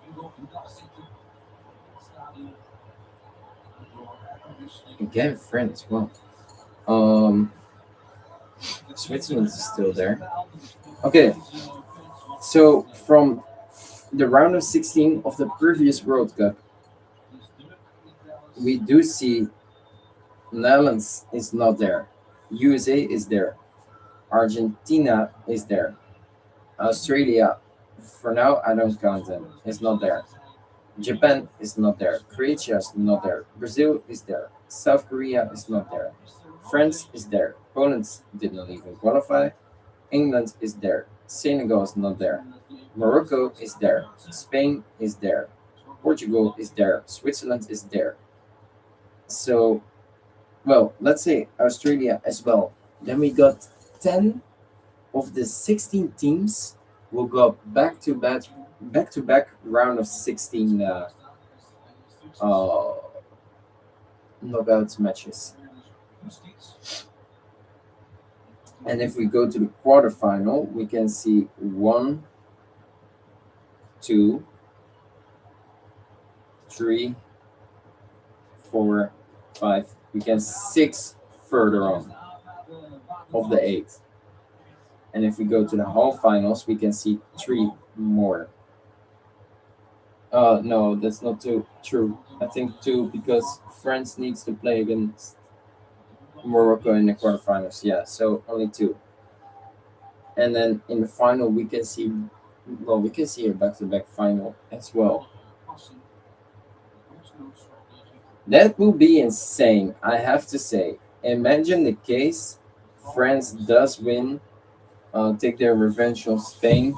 Again, France. Well, Switzerland is still there. Okay, so from the round of 16 of the previous World Cup, we do see Netherlands is not there, USA is there, Argentina is there, Australia, for now I don't count them, is not there. Japan is not there, Croatia is not there, Brazil is there, South Korea is not there, France is there, Poland did not even qualify, England is there, Senegal is not there. Morocco is there. Spain is there. Portugal is there. Switzerland is there. So, well, let's say Australia as well. Then we got 10 of the 16 teams will go back to back round of 16 uh, knockout matches. And if we go to the quarterfinal, we can see 1, 2, 3, 4, 5. We can 6 further on of the 8. And if we go to the half finals, we can see 3 more. No, that's not true. I think 2 because France needs to play against Morocco in the quarterfinals. Yeah, so only 2. And then in the final, we can see a back-to-back final as well. That will be insane, I have to say. Imagine the case France does win, take their revenge on Spain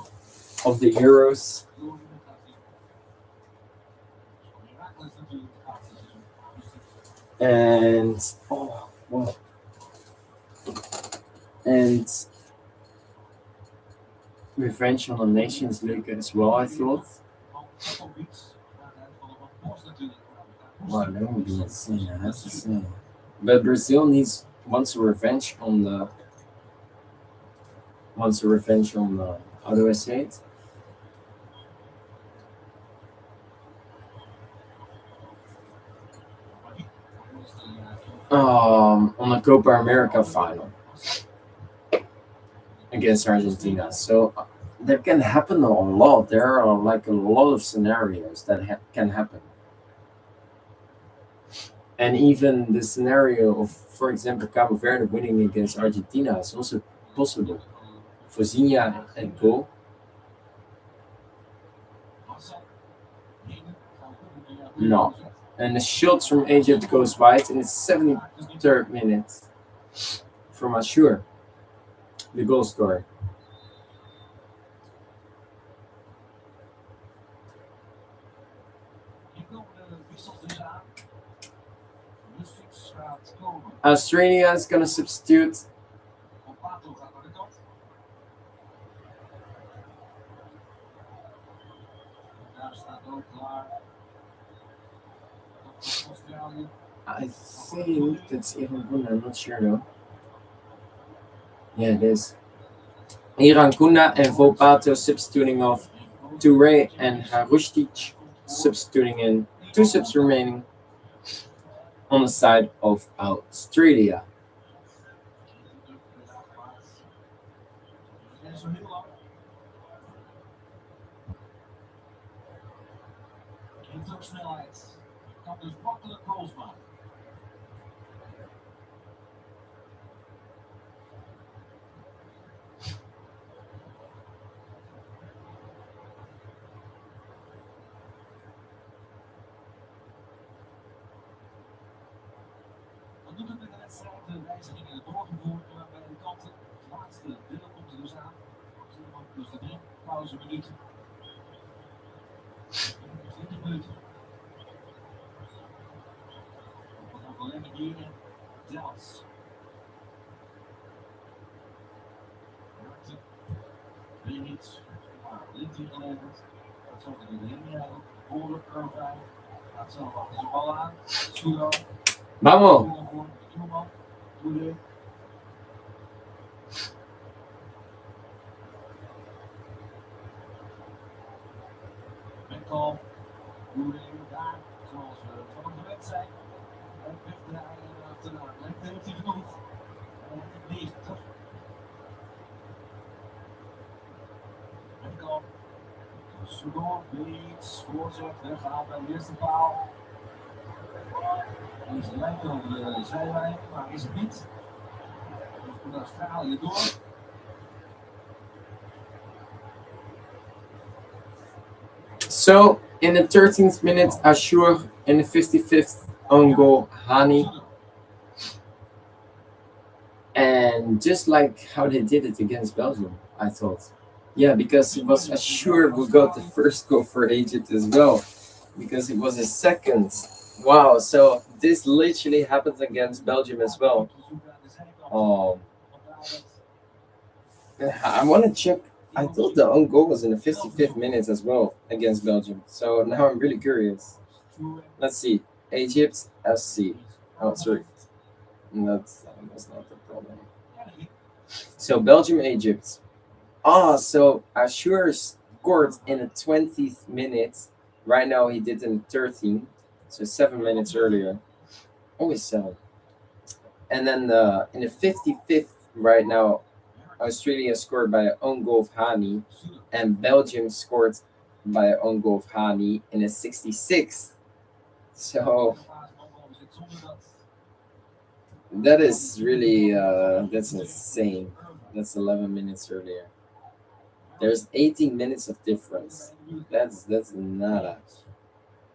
of the Euros. And oh well, and revenge on the Nations League as well. I thought. Wow, that would be insane. I have to say. But Brazil wants a revenge on the how do I say it? On the Copa America final against Argentina. So that can happen a lot. There are like a lot of scenarios that can happen. And even the scenario of, for example, Cabo Verde winning against Argentina is also possible. Fozinha at goal. No. And the shots from Egypt goes wide in the 73rd minute from Ashur, the goal scorer. Australia is going to substitute. I think that's Iran Kuna, I'm not sure though. Yeah, it is. Iran Kuna and Volpato substituting off. Toure and Harustic substituting in. 2 subs remaining on the side of Australia. De wijzigingen doorgevoerd bij de kanten. Het laatste deel komt er dus aan. Dus de 3 pauzeminuten. 20 minuten. We gaan alleen hier in Dallas. Maakte weer niets. Maar Linty geleverd. Dat zorgt er iedereen niet aan. Horen, Irvine. Gaat zelf achter zijn bal aan. Sudo. Vamos! Kickoff, hoe daar, zoals we van hem gewend zijn. En wegdraaien en achteraan. Lijkt heeft hij genoeg. En 90. Kickoff. Sudor, Bleeds, voorzet, weggehaald bij de eerste paal. En ze lijkt over de zijlijn, maar is het niet. Dus komt Australië door. So, in the 13th minute, Ashur. In the 55th, own goal, Hani. And just like how they did it against Belgium, I thought. Yeah, because it was assured we got the first goal for Egypt as well, because it was a second. Wow, so this literally happens against Belgium as well. Um, I want to check. I thought the own goal was in the 55th minute as well against Belgium. So now I'm really curious. Let's see. Egypt FC. Oh, sorry. That's not the problem. So Belgium, Egypt. Ah, so Ashur scored in the 20th minute. Right now he did in the 13th. So 7 minutes earlier. Always seven. And then in the 55th, right now, Australia scored by an own goal of Hani, and Belgium scored by an own goal of Hani in the 66th. So that is really that's insane. That's 11 minutes earlier. There's 18 minutes of difference. That's nada.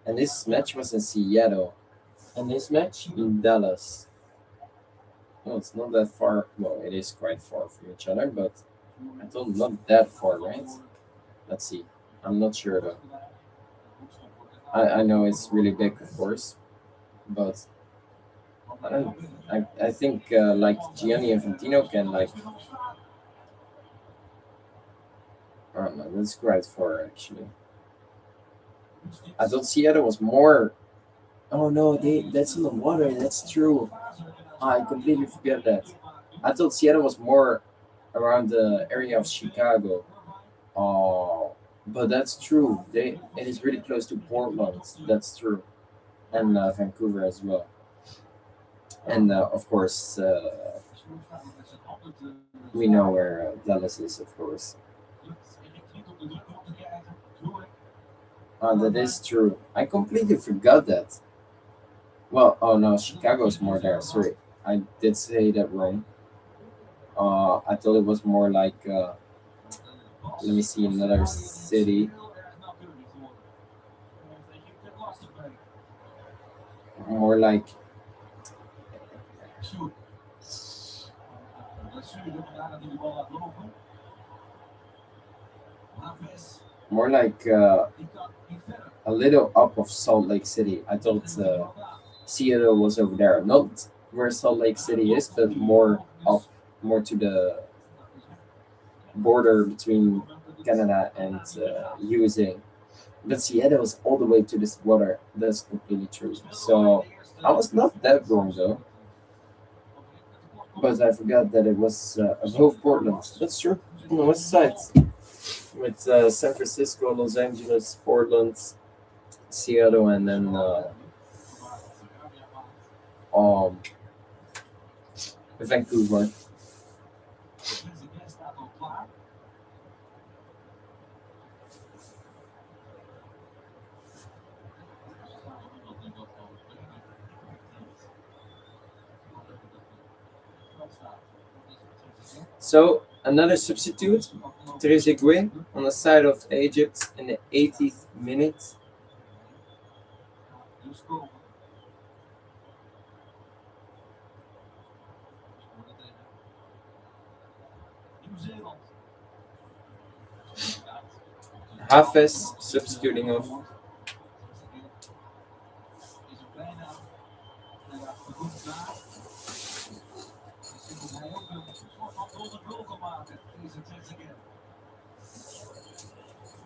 And this match was in Seattle, and this match in Dallas. No, it's not that far. Well, it is quite far from each other, but I thought not that far, right? Let's see. I'm not sure though. I know it's really big, of course, but I don't. I think like Gianni Infantino can like. I don't know. That's quite far actually. I thought Seattle was more. Oh no, that's in the water. That's true. I completely forget that. I thought Seattle was more around the area of Chicago. Oh, but that's true. It is really close to Portland. That's true, and Vancouver as well. And of course, we know where Dallas is, of course. That is true. I completely forgot that. Well, oh no, Chicago's more there. Sorry, I did say that wrong. I thought it was more like let me see another city, more like more like a little up of Salt Lake City. I thought Seattle was over there, not where Salt Lake City is, but more up, more to the border between Canada and USA. But Seattle is all the way to this water. That's completely true. So I was not that wrong though, but I forgot that it was above Portland. That's true. On the west side, with San Francisco, Los Angeles, Portland, Seattle, and then um, Vancouver. So another substitute, Trezeguet on the side of Egypt in the 80th minute. Hafez substituting off.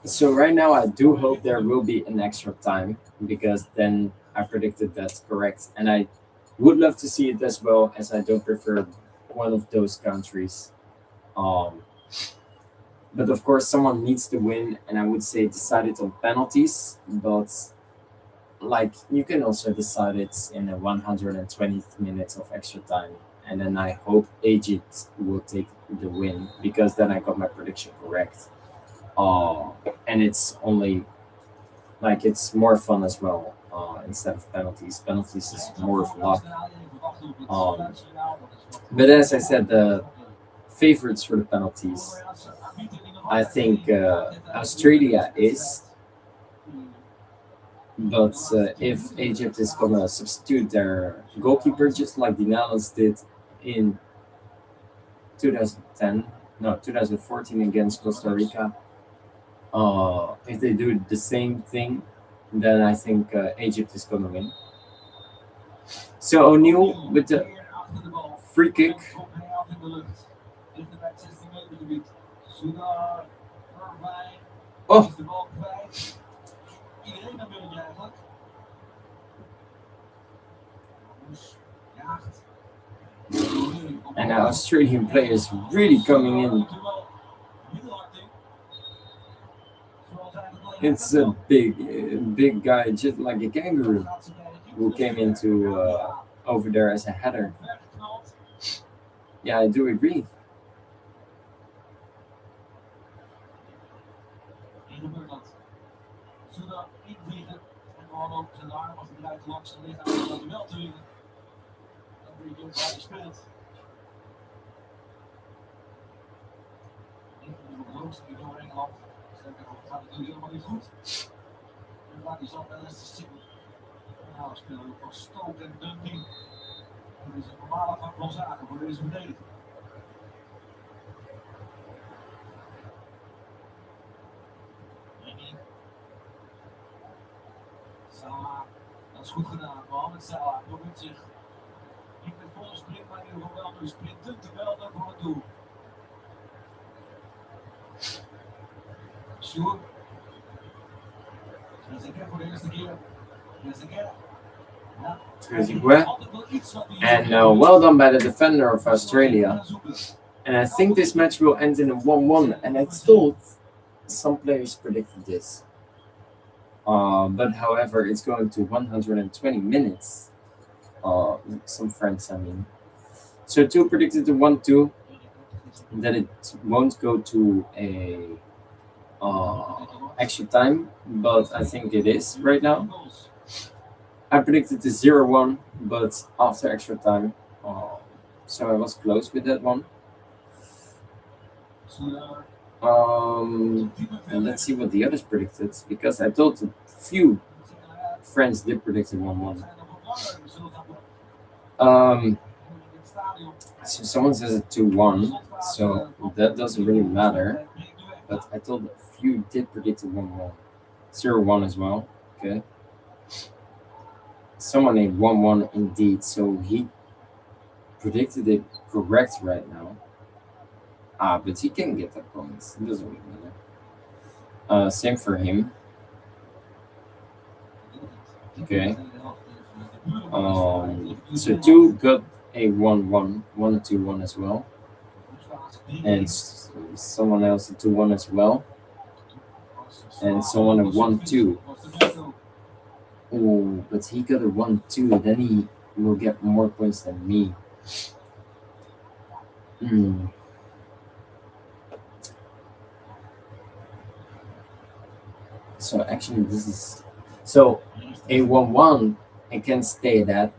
So right now, I do hope there will be an extra time because then I predicted that's correct, and I would love to see it as well as I don't prefer one of those countries. Um, but of course, someone needs to win, and I would say decide it on penalties. But like you can also decide it in a 120th minutes of extra time, and then I hope Egypt will take the win because then I got my prediction correct. Uh, and it's only like it's more fun as well instead of penalties. Penalties is more of luck. Um, but as I said, the favorites for the penalties, I think Australia is. But if Egypt is gonna substitute their goalkeeper just like the Netherlands did in 2010, no, 2014 against Costa Rica. If they do the same thing, then I think Egypt is gonna win. So O'Neal with the Weer achter de bal. free En kick. dan komt hij af in de lucht. Dichter bij het 16 meter gebied. Soudar erbij. Oh, Is de bal kwijt. Iedereen naar binnen eigenlijk. Ramos jaagt. and now Australian players really coming in. It's a big guy, just like a kangaroo, who came into over there as a header. Yeah, I do agree. Zodat invliegen en gewoon ook zijn arm als hij eruit langs zijn lichaam dat hij wel te winnen. Dan weet je ook waar hij speelt. Niet op de hoogste door Engeland. Sterker nog, het gaat natuurlijk helemaal niet goed. En laat hij zelf wel eens te zien. Nou, spelen we voor Stoke en Dundee. Dat is een normale gang van zaken voor deze verdediging. Salah, dat is goed gedaan. Mohamed Salah probeert zich niet met volle sprint, maar in ieder geval wel nu sprintend te melden voor het doel. Sjoerd. Trezeguet voor de eerste keer. Trezeguet. Trezeguet. And well done by the defender of Australia. And I think this match will end in a 1-1. And I thought some players predicted this. But however, it's going to 120 minutes. Some friends, I mean. So two predicted the 1-2. That it won't go to a extra time, but I think it is right now. I predicted the 0-1, but after extra time. So I was close with that one. And let's see what the others predicted, because I told a few friends did predict it 1-1. So someone says it 2-1, so that doesn't really matter. But I told a few did predict it 1-1. 0-1 as well. Okay. Someone named 1-1 indeed, so he predicted it correct right now. But he can get that points. It doesn't really matter. Same for him. Okay. So two got a 1-1, 1-2-1 as well. And someone else a 2-1 as well. And someone a 1-2. Oh, but he got a 1-2, then he will get more points than me. So actually this is... So a 1-1, I can stay that.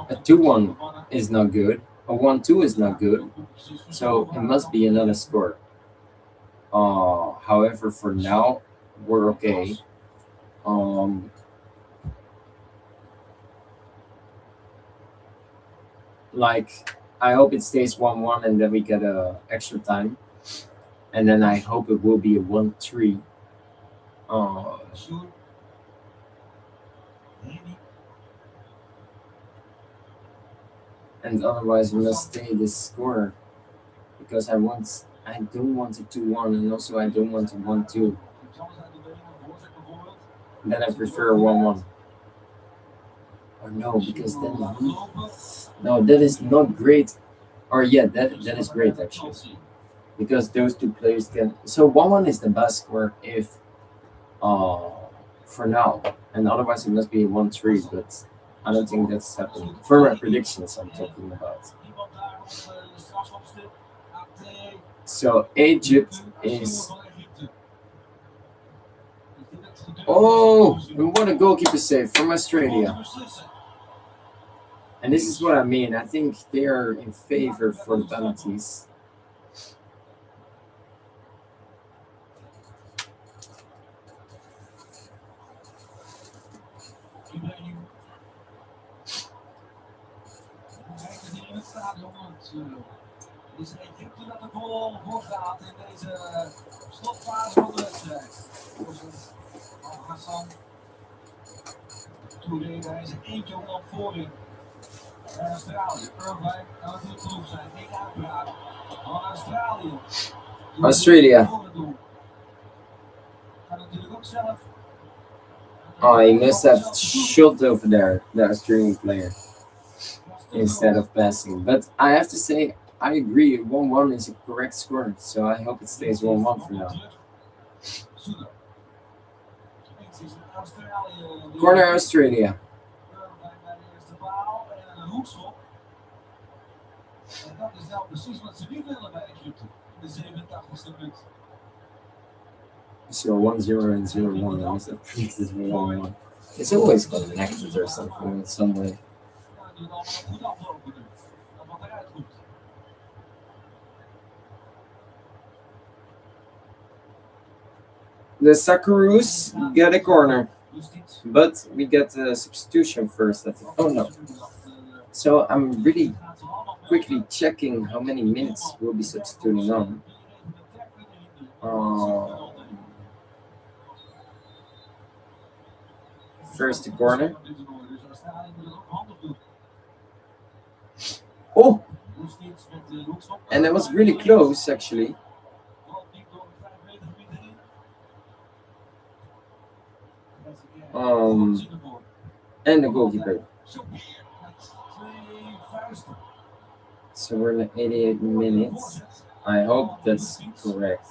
A 2-1 is not good. A 1-2 is not good. So it must be another score. However, for now, we're okay. Like, I hope it stays 1-1 and then we get a extra time. And then I hope it will be a 1-3. And otherwise we must stay this score, because I don't want a 2-1, and also I don't want a 1-2. Then I prefer a 1-1. Or no, because then no, that is not great. Or yeah, that is great actually, because those two players can. So 1-1 is the best score if for now, and otherwise it must be a 1-3. But I don't think that's happening. For my predictions, I'm talking about. So Egypt is... Oh, and what a goalkeeper save from Australia. And this is what I mean. I think they are in favor for the penalties. Is Egypte dat er voor gaat in deze slotfase van de wedstrijd. Voorzet van Hassan. Touré, daar is er eentje op voorin. Bij Australië. Irvine kan het niet genoeg zijn. Eén uitbraak van Australië. Australia. Kan natuurlijk ook zelf. Oh, he must have shot over there, the Australian player, instead of passing. But I have to say, I agree, 1-1 is a correct score, so I hope it stays 1-1 for now. Corner Australia. En dat is nou precies wat ze niet willen bij Egypte in de 87e minuut. So 1-0 and 0-1. I must have predicted 1-1. It's always connected or something in some way. Ja, doe het allemaal goed aflopen nu. Dat wat eruit komt. The Socceroos get a corner, but we get a substitution first. Oh no. So I'm really quickly checking how many minutes we'll be substituting on. First the corner. Oh! And that was really close, actually. And the goalkeeper. So we're in the 88 minutes. I hope that's correct.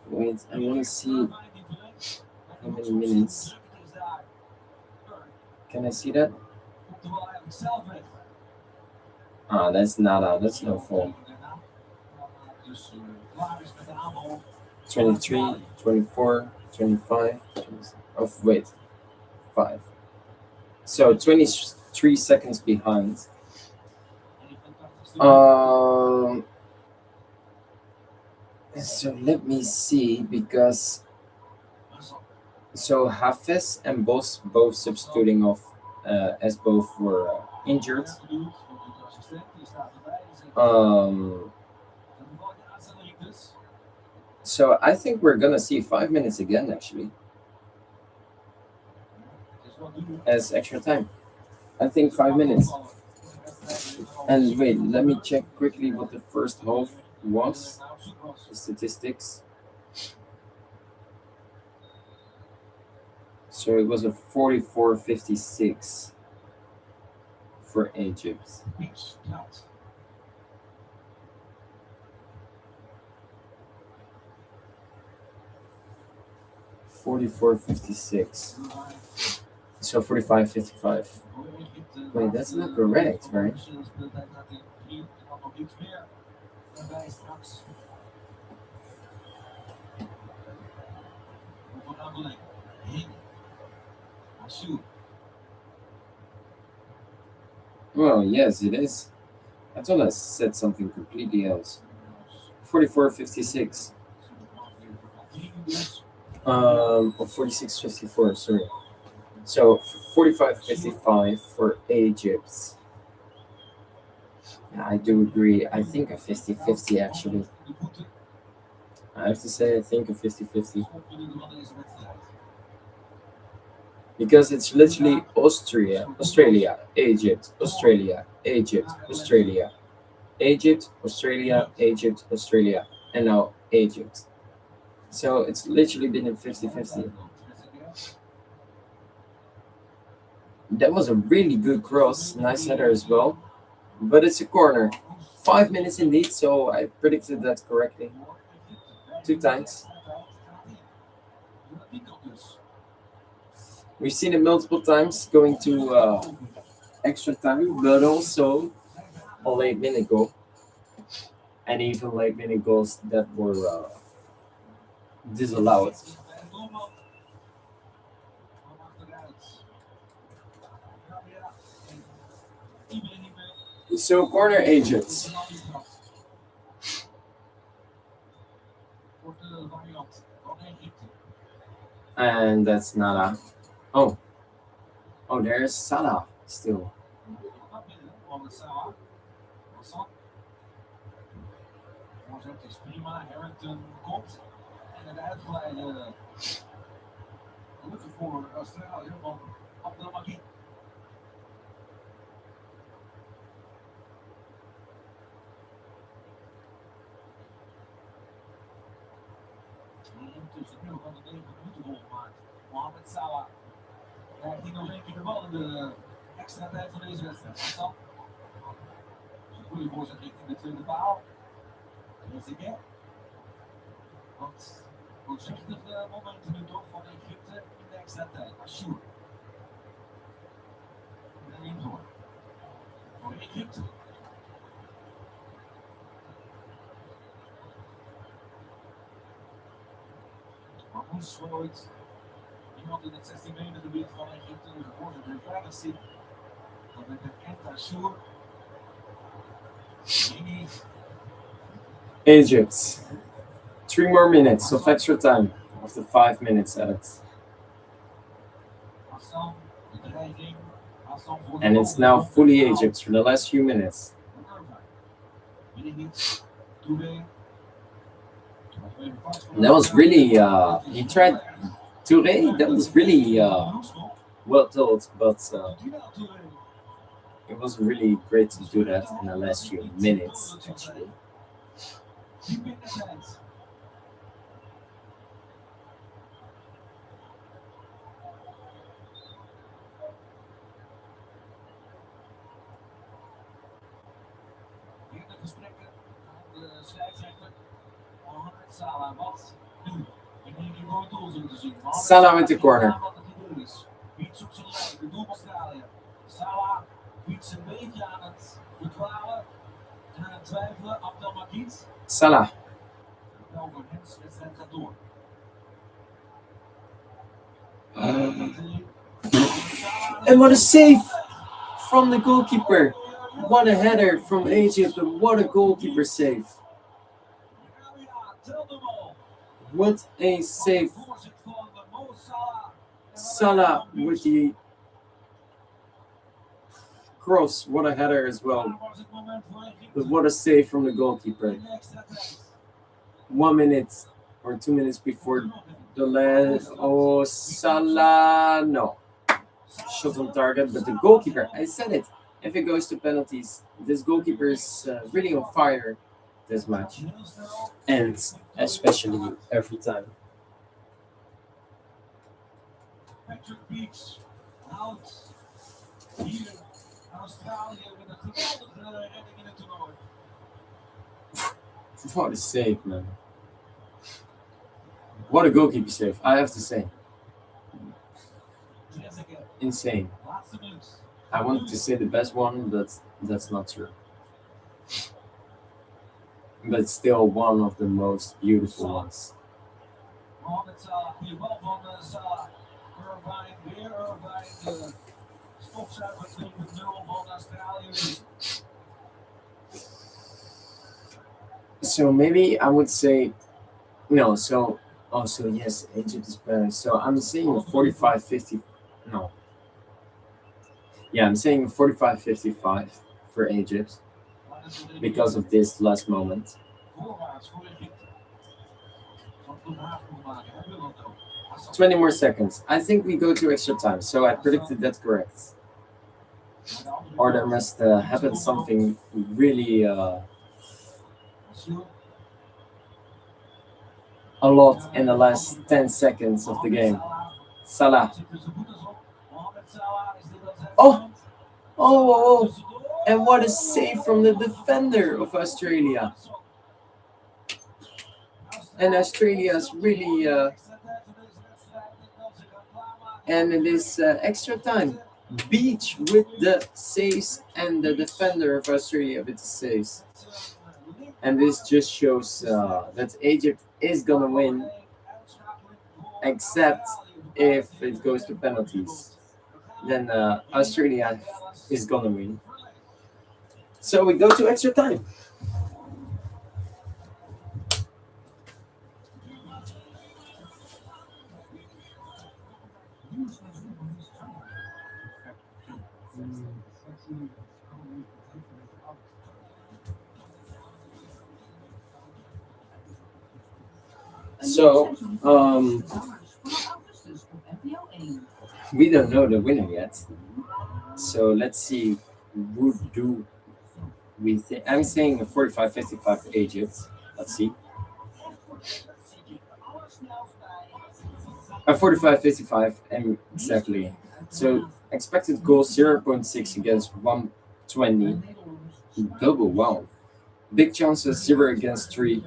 Wait, I want to see how many minutes. Can I see that? Ah, that's nada. That's no fault. 23, 24, 25. Oh, wait. 5. So 23 seconds behind. So let me see, because so Hafez and Bos both substituting off as both were injured. So I think we're gonna see 5 minutes again, actually, as extra time. I think 5 minutes. And wait, let me check quickly what the first half was. The statistics. So it was a 44-56 for Egypt. 44-56. So 45-55. Wait, that's not correct, right? Well, yes, it is. I thought I said something completely else. 44-56. Or 46-54, sorry. So 45-55 for Egypt. Yeah, I do agree. I think a 50-50 actually. I have to say, I think a 50-50. Because it's literally Australia, Egypt, Australia, Egypt, Australia, Egypt, Australia, Egypt, Australia, and now Egypt. So it's literally been a 50-50. That was a really good cross, nice header as well, but it's a corner. 5 minutes indeed, so I predicted that correctly. 2 times. We've seen it multiple times going to extra time, but also a late minute goal. And even late minute goals that were disallowed. So corner Egypt. And that's not a. Oh, Oh, there's Salah still. Wat binnen, Mohamed Salah. Hassan. Voorzet is prima. Harrington komt. En een uitgeleide lukken voor Australië van Abdelmaki. Intussen nu van de 9 minuten volgemaakt. Mohamed Salah krijgt hij nog één keer de bal in de extra tijd van deze wedstrijd. Hassan. Een goede voorzet richting de tweede paal. Trezeguet. Wat voorzichtig momenten nu toch van Egypte in de extra tijd. Ashour. En indoor. Voor Egypte. Maar moest nooit iemand in het 16 meter gebied van Egypte de voorzet heeft weinig zien. Dat werd herkend Ashour. Egypt. 3 more minutes of extra time of the 5 minutes added. And it's now fully Egypt for the last few minutes. That was really, he tried Touré, that was really well told, but it wasn't really great to do that in the last few minutes, actually. Salah with the corner. Salah biedt zijn beetje aan het verdwalen en aan het twijfelen. Abdelmaki. Salah. Wel voor Hens, wedstrijd gaat door. And what a save from the goalkeeper. What a header from Egypt. What a goalkeeper save. What a save. Salah with the cross. What a header as well. But what a save from the goalkeeper. 1 minute or 2 minutes before the last. Oh, Salah. No. Shot on target, but the goalkeeper, I said it. If it goes to penalties, this goalkeeper is really on fire this match. And especially every time. Patrick Beach houdt hier Australië met een geweldige redding in het toernooi. What a save, man. What a goalkeeper save, I have to say. Insane. I wanted to say the best one, but that's not true. But still one of the most beautiful ones. Mohamed Salah, goede bal van Salah. Irvine, weer Irvine. De stofzuiger 2.0 van Australië. So maybe I would say, no, so yes, Egypt is better. So I'm saying 45-50, no. Yeah, I'm saying 45-55 for Egypt because of this last moment. 20 more seconds. I think we go to extra time, so I predicted that correct. Or there must happen something really a lot in the last 10 seconds of the game. Salah. Oh, and what a save from the defender of Australia. And Australia's really and it is extra time. Beach with the saves and the defender of Australia with the saves. And this just shows that Egypt is gonna win, except if it goes to penalties. Then Australia is gonna win. So we go to extra time. So we don't know the winner yet. So let's see. Who do we think? I'm saying a 45-55 Egypt. Let's see. A 45-55, and exactly. So expected goal 0.6 against 120. Double, wow. Big chances 0 against 3.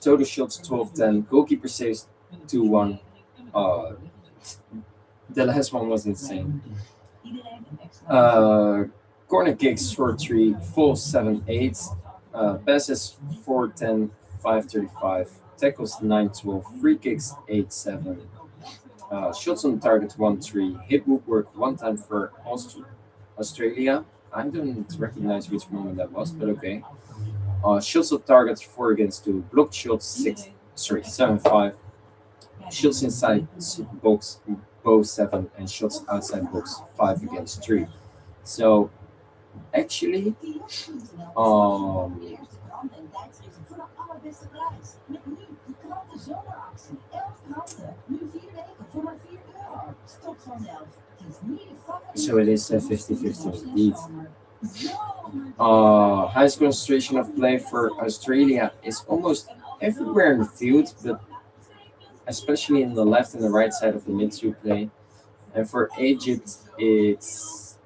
Total shots 12-10. Goalkeeper saves 2-1. Uh, the last one was insane. Uh, Corner kicks short 3, full 7-8. Passes 4-10, 5-35. Tackles 9-12. Free kicks 8-7. Shots on target 1-3. Hit woodwork one time for Australia. I don't recognize which moment that was, but okay. Shots on target 4 against 2. Blocked shots 7-5. Shots inside box both 7, and shots outside box 5 against 3. So actually, um, so it is a 50-50 indeed. Highest concentration of play for Australia is almost everywhere in the field, but especially in the left and the right side of the midfield play. And for Egypt, it's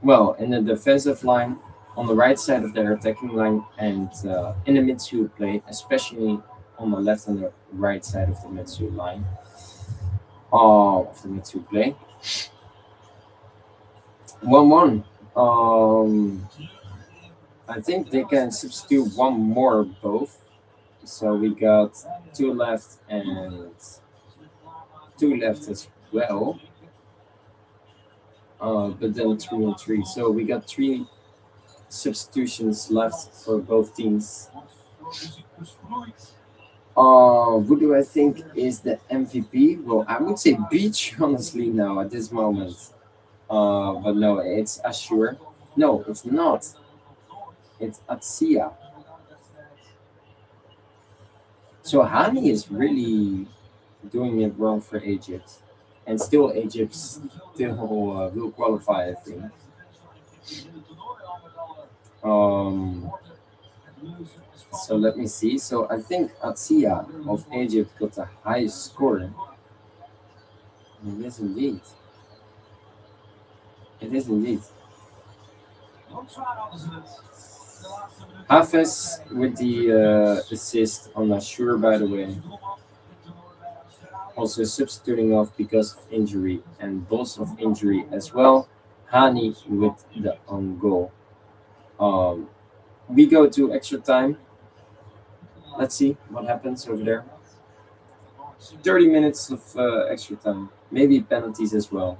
well in the defensive line, on the right side of their attacking line, and in the midfield play, especially on the left and the right side of the midfield line of the midfield play. 1-1. I think they can substitute one more both. So we got 2 left and 2 left as well. But then 3 and 3. So we got 3 substitutions left for both teams. Who do I think is the MVP? Well, I would say Beach, honestly, now at this moment. But no, it's Ashur. No, it's not. It's Atsia. So Hani is really doing it wrong for Egypt. And still Egypt still will qualify, I think. So let me see. So I think Atsia of Egypt got the highest score. It is indeed. It is indeed. Hafez with the assist on Ashur, by the way. Also substituting off because of injury, and Boss of injury as well. Hani with the on goal. We go to extra time. Let's see what happens over there. 30 minutes of extra time. Maybe penalties as well.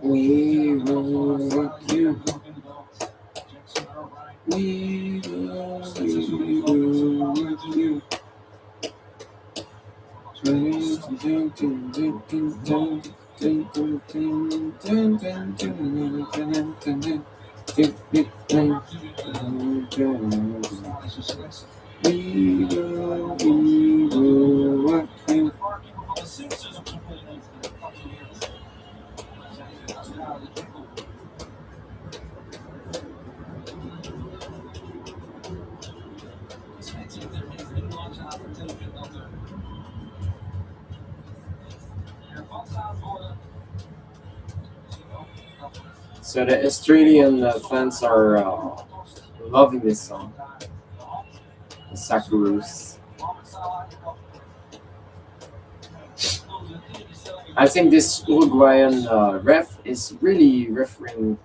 We will rock you. We will rock you. We will rock you. So the Australian fans are loving this song, the Sakaroos. I think this Uruguayan ref is really refereeing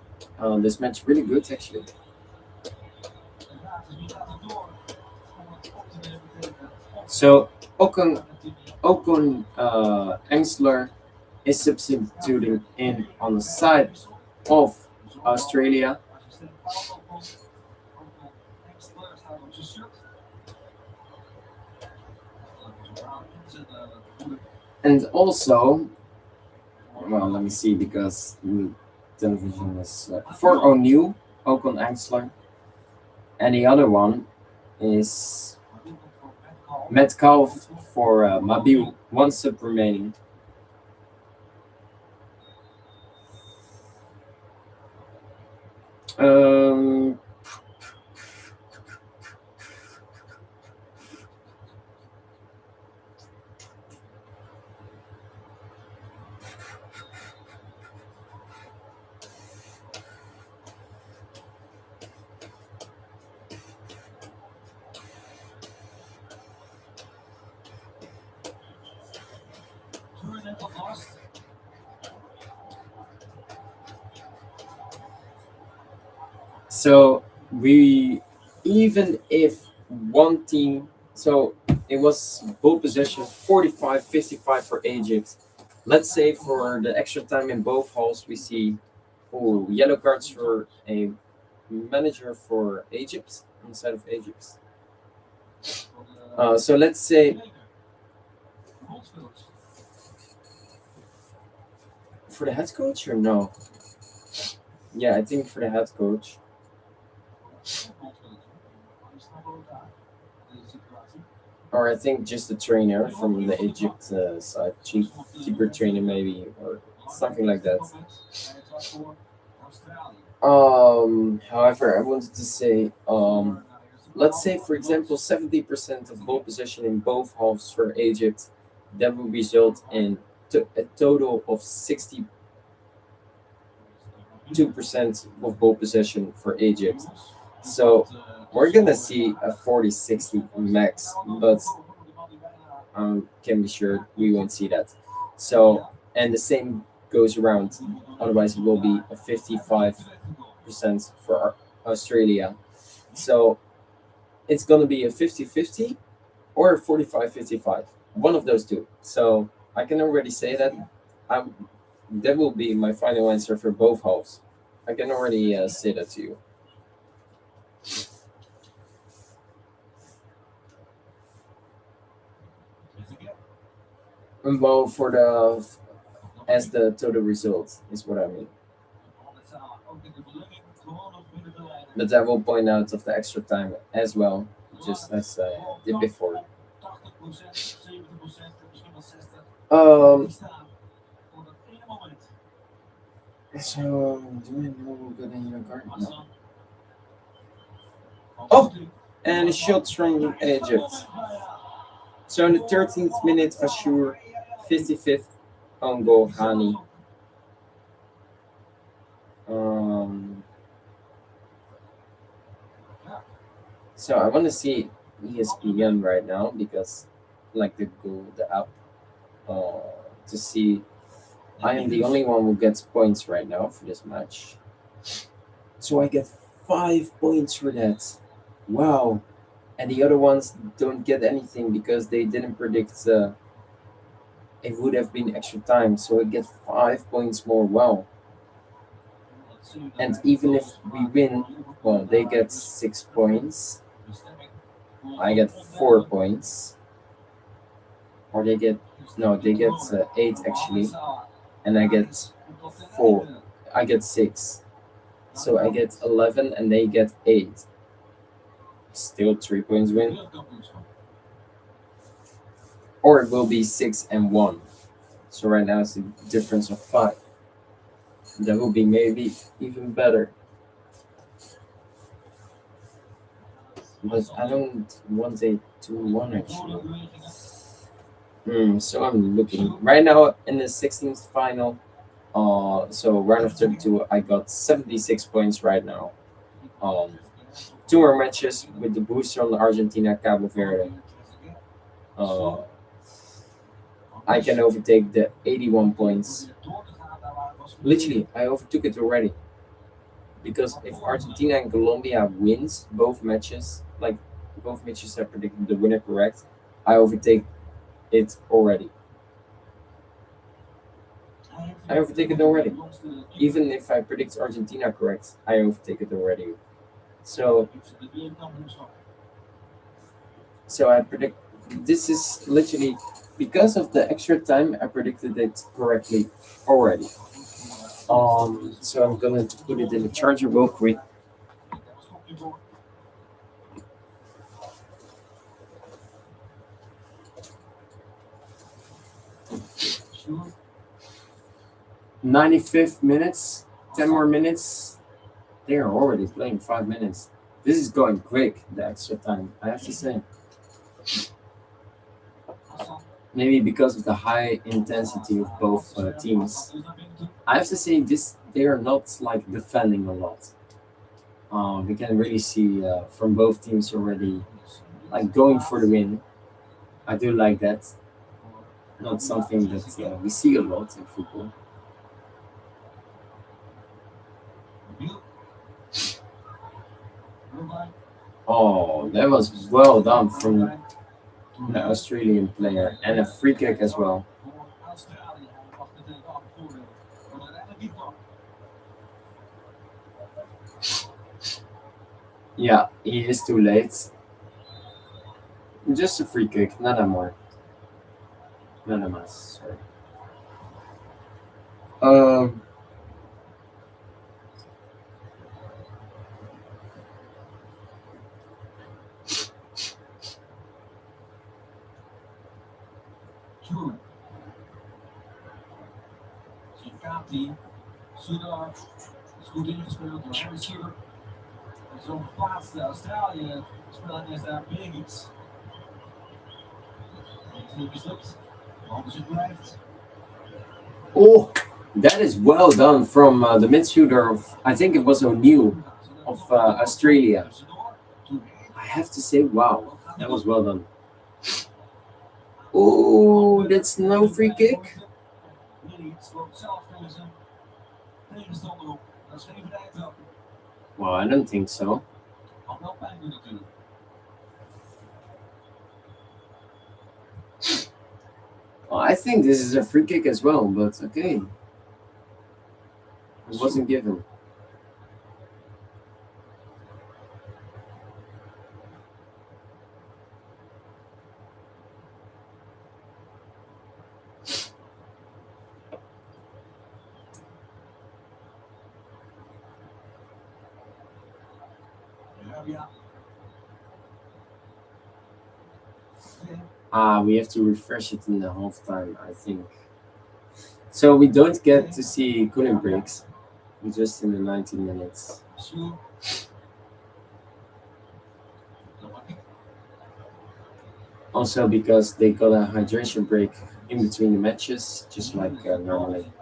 this match really good, actually. So Okon Engsler is substituting in on the side of Australia. And also, well, let me see because the television is for O'Neill, Ocon Axler, and the other one is Metcalf for Mabil. One sub remaining. Um, so we, even if one team, so it was ball possession 45-55 for Egypt. Let's say for the extra time in both halls, we see yellow cards for a manager for Egypt inside of Egypt. So let's say for the head coach or no? Yeah, I think for the head coach. Or I think just the trainer from the Egypt side, cheaper trainer maybe, or something like that. However, I wanted to say, let's say for example, 70% of ball possession in both halves for Egypt, that will result in a total of 62% of ball possession for Egypt. So we're gonna see a 40-60 max, but can be sure we won't see that. So, and the same goes around. Otherwise, it will be a 55% for Australia. So it's gonna be a 50-50 or a 45-55. One of those two. So I can already say that I'm, that will be my final answer for both halves. I can already say that to you. Well, for the as the total result is what I mean. But I will point out of the extra time as well, just as I did before. Um, so do I know who got in your card? No. Oh, and shots from Egypt. So in the 13th minute, Ashur, 55th on goal, Hani. Um, so I want to see ESPN right now because, like the app, uh, to see. I am the only one who gets points right now for this match. So I get 5 points for that. Wow. And the other ones don't get anything because they didn't predict it would have been extra time. So I get 5 points more. Wow. And even if we win, well, they get 6 points. I get 4 points. Or they get, no, they get eight actually. And I get four. I get six. So I get 11 and they get eight. Still 3 points win. Or it will be 6-1. So right now it's a difference of 5. That will be maybe even better. But I don't want a 2-1 actually. So I'm looking. Right now in the 16th final, so round of 32, I got 76 points right now. Two more matches with the booster on Argentina, Cabo Verde. Uh, I can overtake the 81 points. Literally, I overtook it already. Because if Argentina and Colombia wins both matches, like both matches I predicted the winner correct, I overtake it already. I overtake it already. Even if I predict Argentina correct, I overtake it already. So I predict This is literally because of the extra time. I predicted it correctly already. So I'm gonna put it in the charger real quick. Daar stopt hij voor. 95th minutes, 10 more minutes. They are already playing 5 minutes. This is going quick, the extra time, I have to say. Maybe because of the high intensity of both teams. I have to say this they are not like defending a lot. We can really see from both teams already like going for the win. I do like that. Not something that we see a lot in football. Oh, that was well done from the Australian player and a free kick as well. Yeah, he is too late. Just a free kick, nada more. Nada más. Sorry. Um, Kati, Sudar, is goed ingespeeld door Harry Sudar. En zo verplaatst Australië speler is daar Birgits. Niet mislukt, anders het blijft. oh, that is well done from the midfielder of, I think it was O'Neill of Australia. I have to say, wow, that was well done. Oh, that's no free kick. Birgits loopt zelf tegen zijn tegenstander op. Dat is geen vrije trap. Well, I don't think so. Kan wel pijn doen natuurlijk. Well, I think this is a free kick as well, but okay. It wasn't given. Ja. We have to refresh it in the halftime, I think. So we don't get to see cooling breaks. We're just in the 90 minutes. Sjoerd. Also because they got a hydration break in between the matches, just like normally.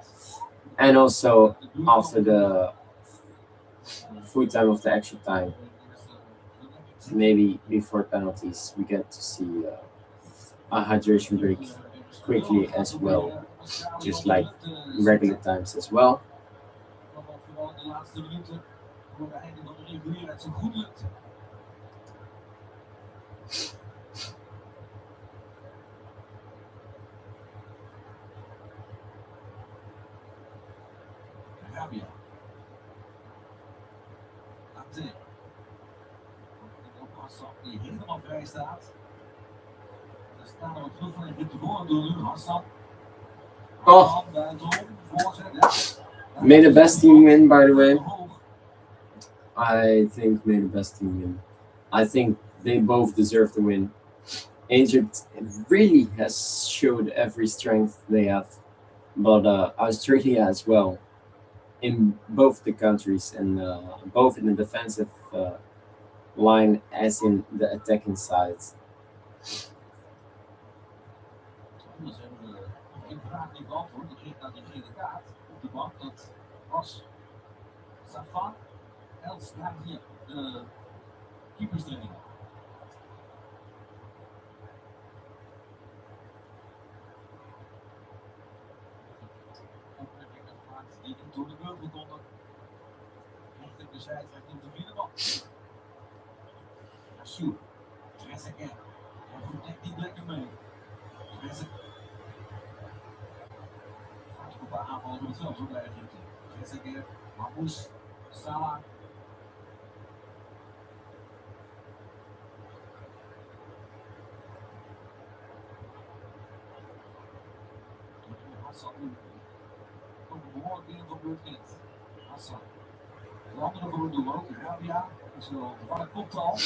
And also after the full time of the extra time, maybe before penalties, we get to see a hydration break quickly as well, just like regular times as well. Vooral de laatste minuten voor het einde van de reguliere het zo goed lukt. Rabia. Ate. Ook Hassan die helemaal vrij staat. Er staan er wat genoeg van in tevoren door nu. Hassan. Oh, Buitenom. Voorzet. may the best team win, by the way. I think may the best team win. I think they both deserve to win. Egypt really has showed every strength they have, but Australia as well in both the countries and both in the defensive line as in the attacking side. Anders hebben we geen vraag niet beantwoord. Ik kreeg dat die gele kaart op de bank. Dat was Safan Els. Ja, hier. De keeperstraining. Opmerkingen gemaakt die niet door de beugel konden. Richting de scheidsrechter op de middenbal. Sjoerd. Trezeguet. Hij goed dekt niet lekker mee. Trezeguet. Op de aanval doet het zelfs ook bij Egypte. Trezeguet. Mamous. Salah. Hassan ook een behoorlijk in van beurt kent. Hassan. De andere voor de ook. Rabia. Zo van het koptal.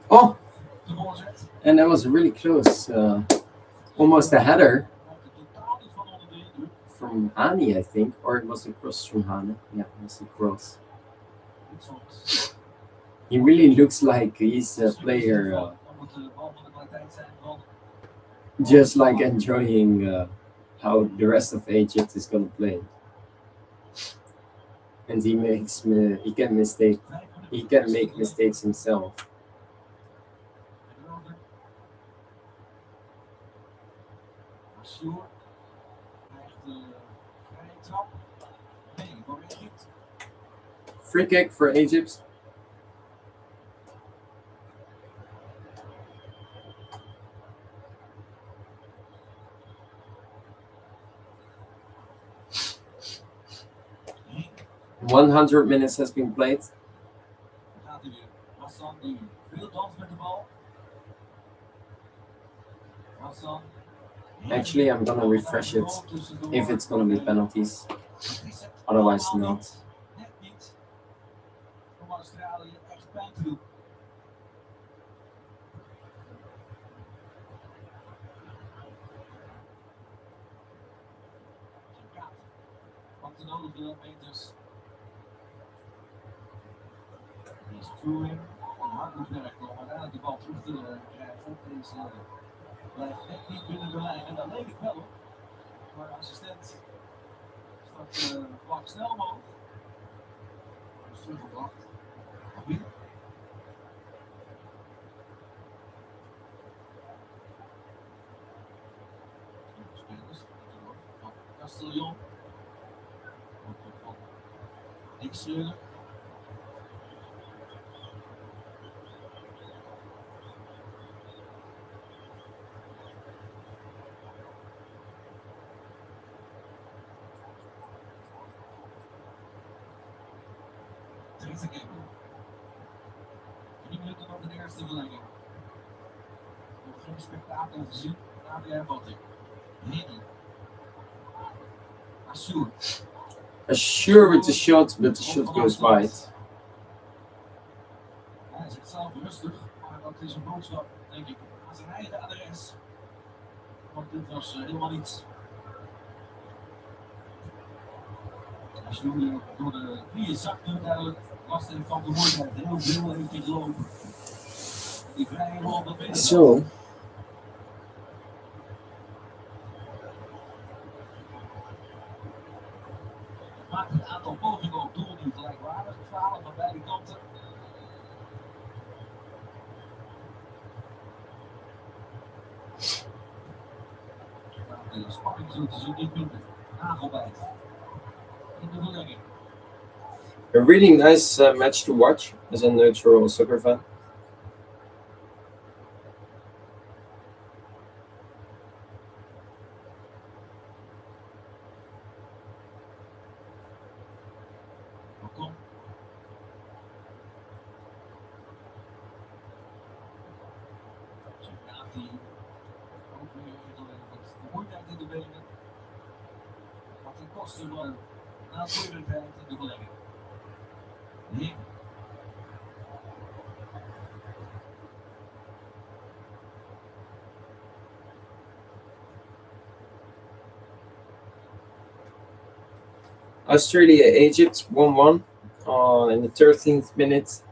Oh, De voorzet. and that was really close. Almost a header Totaal niet van onder de indruk. from Hani, I think. Or it was a cross from Hani. Yeah, it was a cross. Dit soms. He really looks like he's a player Dan moet de bal van de kwaliteit zijn van just like enjoying how the rest of Egypt is gonna play. And he can make mistakes himself. Sjoerd krijgt de vrije trap. Nee, voor Egypt. Free kick for Egypt. Nee, 100 minutes has been played. dan gaat hij weer. Hassan die veel danst met de bal. Hassan. Actually, I'm gonna refresh it if it's gonna be penalties. Otherwise, not. Net niet om Australië echt pijn te doen. Wat de nodige meters. Die is Truing. Hard moet werken om uiteindelijk de bal terug te krijgen. Deze blijft net niet binnen de lijn. En dat leek het wel hoor. Maar de assistent staat vlak snel omhoog. Dat is teruggebracht. Wie? Spelers. Van Castellon. Van X-Sleuren. Trekken. 3 minuten nog de eerste verlenging. Nog geen spektakel te zien na de hervatting. Heni. Assur. Assure with the shot, but the shot goes wide. Hij zegt zelf rustig, maar dat is een boodschap, denk ik, aan zijn eigen adres. Want dit was helemaal niets. Als jullie door de knieën zakt nu duidelijk last heeft van vermoeidheid. Heel veel heeft hij gelopen. Die vrije rol dat weet ik. So, Maakt het aantal pogingen op doel nu gelijkwaardig. 12 van beide kanten. De spanning zult ze niet minder. Nagelbijt. In de verlenging. a really nice match to watch as a neutral soccer fan. Welkom. Zo'n kaart die ook weer wat vermoeidheid in de benen. Wat ten koste van natuurlijkheid in de verlenging. Nee. Australia, Egypt 1-1 in the 13th minute.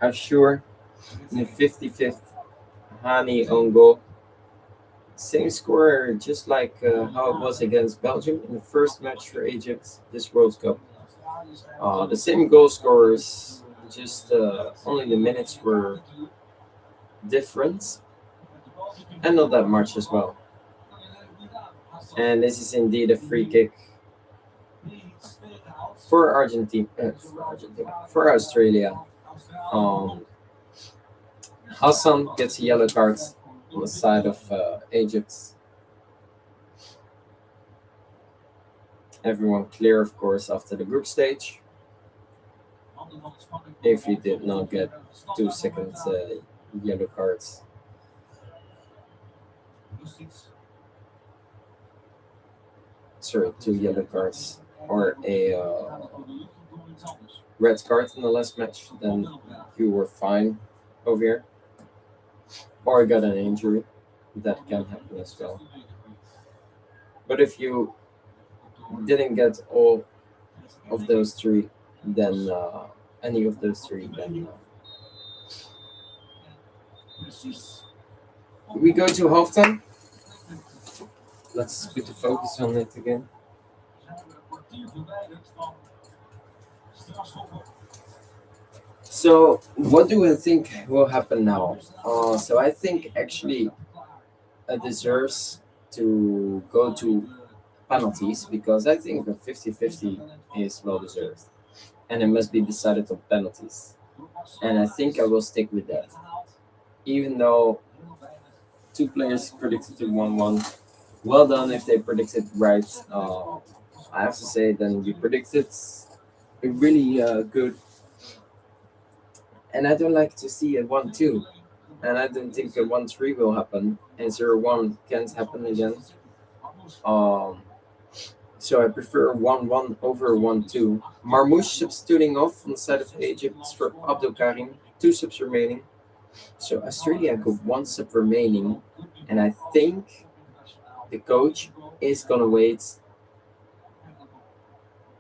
Assure in the 55th. Hani on goal. Same score, just like how it was against Belgium in the first match for Egypt this World Cup. The same goal scorers, just only the minutes were different, and not that much as well. And this is indeed a free kick for for Australia. Hassan gets a yellow card on the side of Egypt. Everyone clear, of course, after the group stage. If you did not get 2 second yellow cards. sorry, two yellow cards or a red card in the last match, then you were fine over here, or got an injury. That can happen as well. But if you didn't get all of those three, then any of those three, then we go to halftime. Let's put the focus on it again. So, what do I think will happen now? So, I think actually it deserves to go to penalties because I think a 50-50 is well deserved and it must be decided on penalties. And I think I will stick with that. Even though two players predicted it 1-1, well done if they predicted right. I have to say, then we predicted really good. And I don't like to see a 1-2. And I don't think a 1-3 will happen. And 0-1 can't happen again. Um, so I prefer 1-1 over 1-2. Marmouche substituting off on the side of Egypt for Abdul Karim. 2 subs remaining. So Australia got 1 sub remaining. And I think the coach is going to wait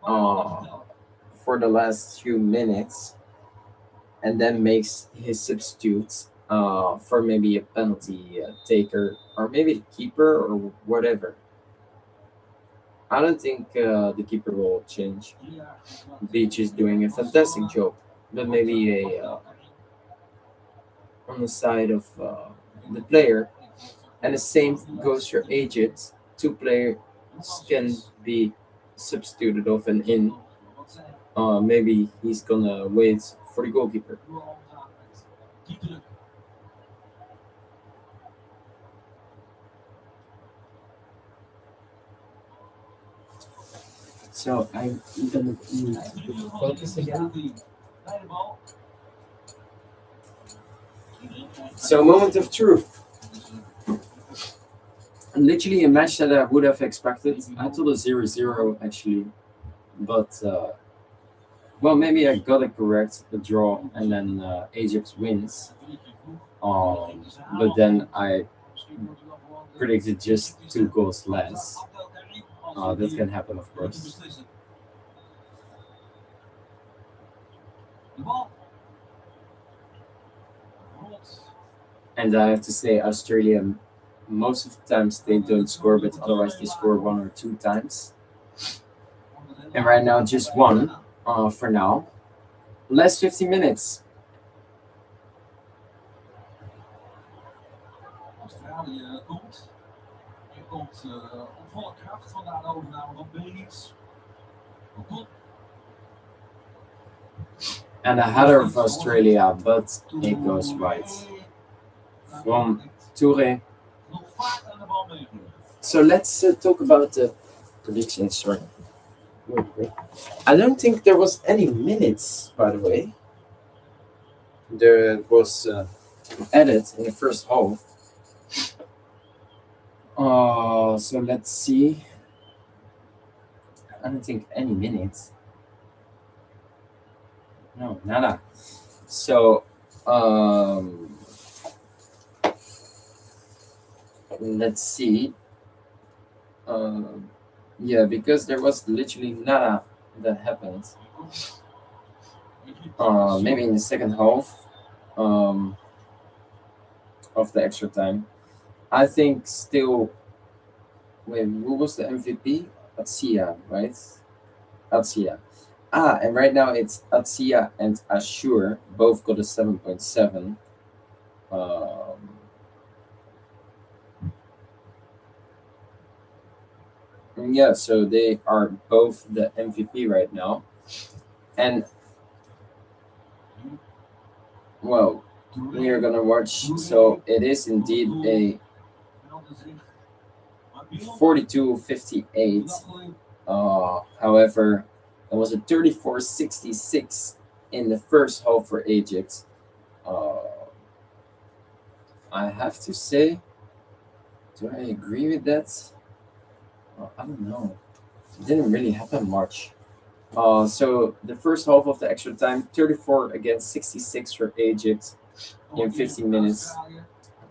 uh, for the last few minutes and then makes his substitutes for maybe a penalty taker or maybe the keeper or whatever. I don't think the keeper will change. Beach is doing a fantastic job, but maybe a on the side of the player. And the same goes for Egypt. 2 players can be substituted off and in. Maybe he's gonna wait for the goalkeeper. So I'm gonna need to focus again. So moment of truth. Literally a match that I would have expected. I thought a 0-0 actually, but well, maybe I got it correct, the draw, and then Egypt wins. Um, but then I predicted just 2 goals less. That can happen, of course. And I have to say, Australia, most of the times they don't score, but otherwise they score 1 or 2 times. And right now, just 1 for now. Last 50 minutes. Australië komt. Er komt op volle kracht, vandaar de overname van Benix. And a header of Australia, but it goes right from Toure. So let's talk about the predictions. Sorry. I don't think there was any minutes, by the way. There was added in the first half. So let's see. I don't think any minutes. No, nada. So let's see. Yeah, because there was literally nada that happened. Maybe in the second half of the extra time. I think still. Wait, who was the MVP? Atsia, right? Atsia. And right now it's Atsia and Ashur. Both got a 7.7. Yeah, so they are both the MVP right now. And, well, we are gonna watch. So it is indeed a 42-58. However, it was a 34-66 in the first half for Egypt. I have to say, do I agree with that? I don't know. didn't really happen much. So the first half of the extra time, 34 against 66 for Egypt in 15 minutes.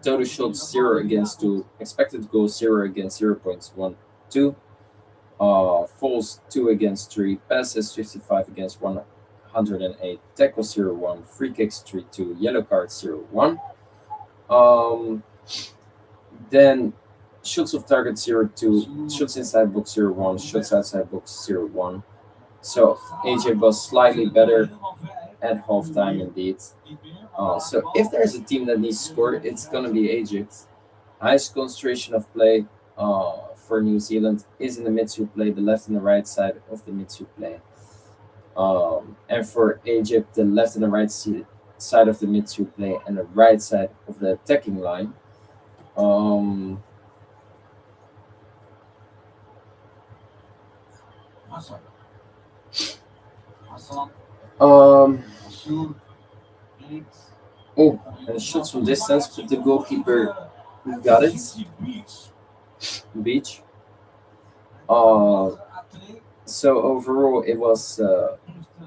Total shots 0 against 2. Expected goals 0 against 0.12. Falls 2 against 3. Passes 55 against 108. Tackles 0-1. Free kicks 3-2. Yellow cards 0-1. Then shots of target 0-2. Shots inside box 0-1. Shots outside box 0-1. So Egypt was slightly better at halftime indeed. So if there's a team that needs to score, it's gonna be Egypt. Highest concentration of play for New Zealand is in the midfield play, the left and the right side of the midfield play. And for Egypt, the left and the right side of the midfield play and the right side of the attacking line. Hassan. Hassan. Ashour. Binks. Oh, and shots from distance, but the goalkeeper got it. Beach. So overall, it was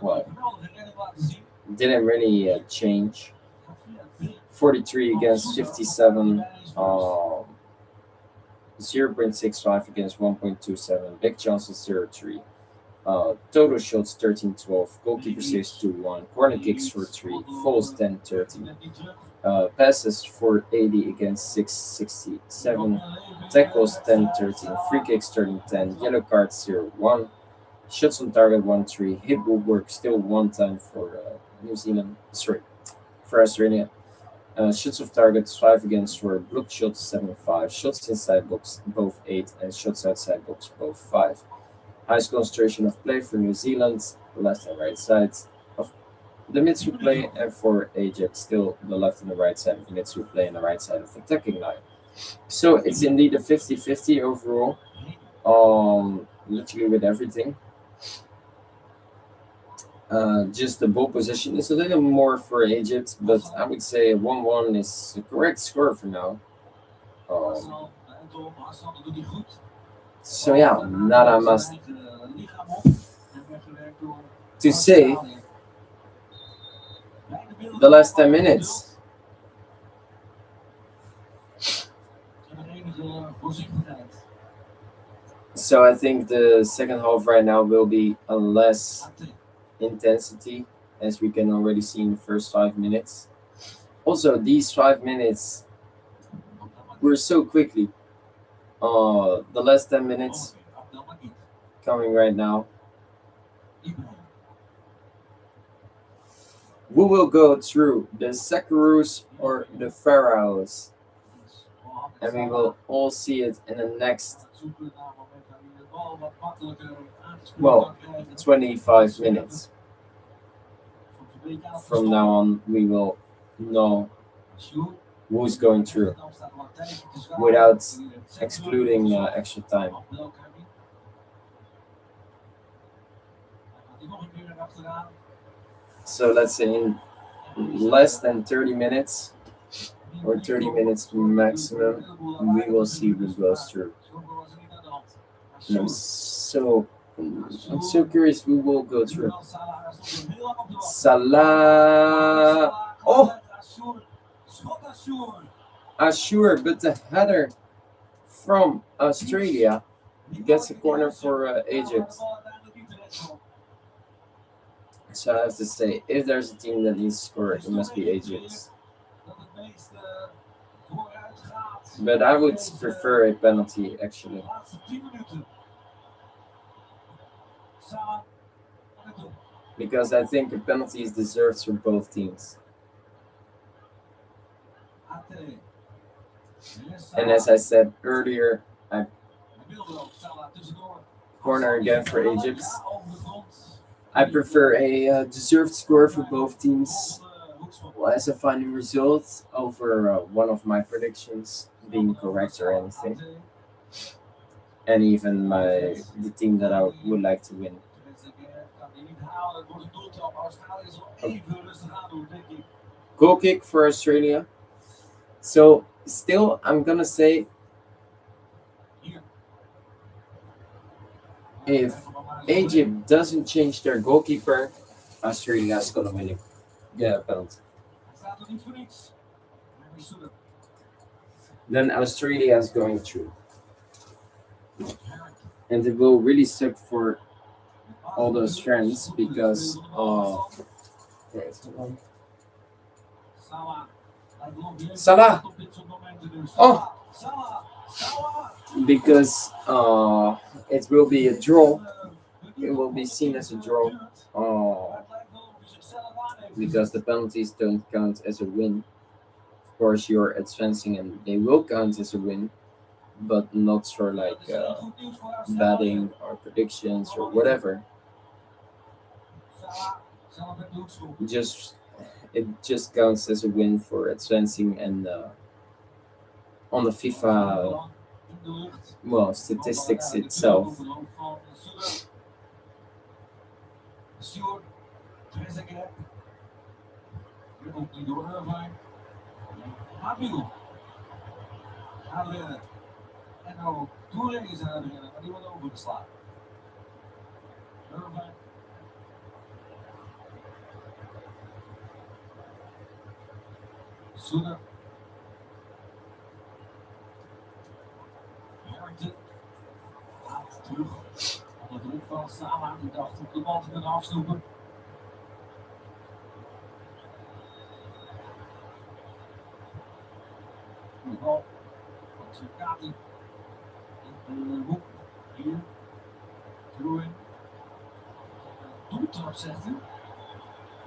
well, didn't really change. 43 against 57. 0.65 against 1.27. Big chances 0-3. Total shots 13-12. Goalkeeper saves 2-1. Corner kicks for 3. Falls 10-13. Passes for 80 against 667. Tackles 10-13. Free kicks 13-10. Yellow cards 0-1. Shots on target 1-3. Hit will work still one time for New Zealand. Sorry, for Australia. Shots of targets 5 against 4. Block shots 7-5. Shots inside box both 8. And shots outside box both 5. Highest concentration of play for New Zealand, left and right sides of the midfield play, and for Egypt, still the left and the right side of the midfield play and the right side of the attacking line. So it's indeed a 50-50 overall, literally with everything. Just the ball position is a little more for Egypt, but I would say 1-1 is the correct score for now. So yeah, not much to say. The last 10 minutes. So I think the second half right now will be a less intensity, as we can already see in the first 5 minutes. Also, these 5 minutes were so quickly. The last 10 minutes coming right now. We will go through the Socceroos or the Pharaohs, and we will all see it in the next 25 minutes. From now on, we will know who's going through without excluding extra time. So let's say in less than 30 minutes or 30 minutes maximum, we will see who goes through. And I'm so curious who will go through. Salah. Oh! Ashour, but the header from Australia gets a corner for Egypt. So I have to say, if there's a team that needs to score, it must be Egypt. But I would prefer a penalty, actually. Because I think a penalty is deserved for both teams. And as I said earlier, I corner again for Egypt. I prefer a deserved score for both teams as a final result over one of my predictions being correct or anything. And even the team that I would like to win. Goal kick for Australia. So still, I'm gonna say If Egypt doesn't change their goalkeeper, Australia's gonna win it. Yeah, penalty. Hij staat er niet voor niets. Henry Soeder. Then Australia's going through. Herk. And it will really suck for all those friends because wait, hold on. Salah. Lijkt wel weer Salah. op dit soort momenten dus. Oh. Salah. Salah. Because it will be a draw. It will be seen as a draw. Het lijkt wel of hij zichzelf aan heeft. Because the penalties don't count as a win. Of course, you're advancing and they will count as a win, but not for like Dat is wel goed nieuws voor Australië. betting or predictions or whatever. Salah. Salah met de hoekschop. It just counts as a win for advancing and on the FIFA In de lucht. well statistics itself. Stewart, Trezeguet. Dit komt niet door Irvine. Nabil. Aan de rennen. En nou Touré is aan het rennen, maar die wordt overgeslagen. Irvine. Soeder. Herkte. Laat terug. Onder druk van Salah, die dacht op de bal te kunnen afsnoepen. De bal van Sirkati. In de hoek. Hier. Groeien. Doeltrap zegt hij.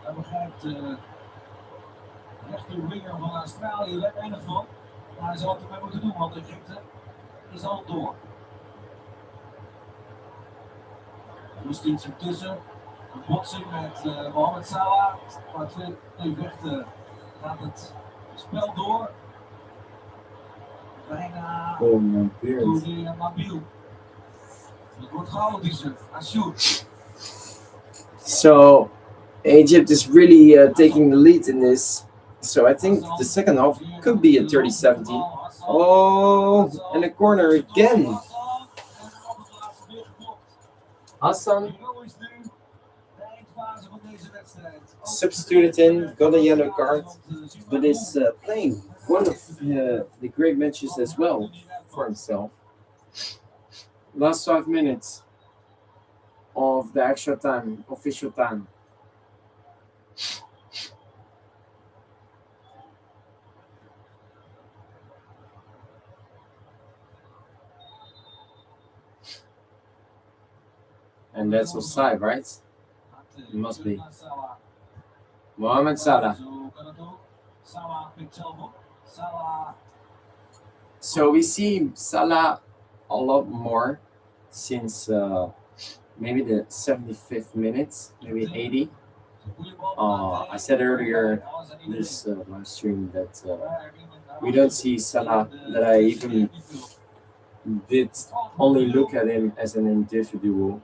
Daar begrijpt de rechterwinger van Australië er weinig van. Maar hij zal het ermee moeten doen, want Egypte is al door. Er is iets ertussen. Een botsing met Mohamed Salah. Maar twee vechten gaat het spel door. Bijna Oh my beard. Touré en Nabil. Het wordt chaotischer. Ashoud. So Egypt is really taking the lead in this. So I think the second half could be a 30-17. Oh, and a corner again. Hassan substituted in, got a yellow card, but is playing one of the great matches as well for himself. Last 5 minutes of the extra time, official time. And that's offside, right? It must be. Mohamed Salah. So we see Salah a lot more since maybe the 75th minute, maybe 80. I said earlier this live stream that we don't see Salah, that I even did only look at him as an individual,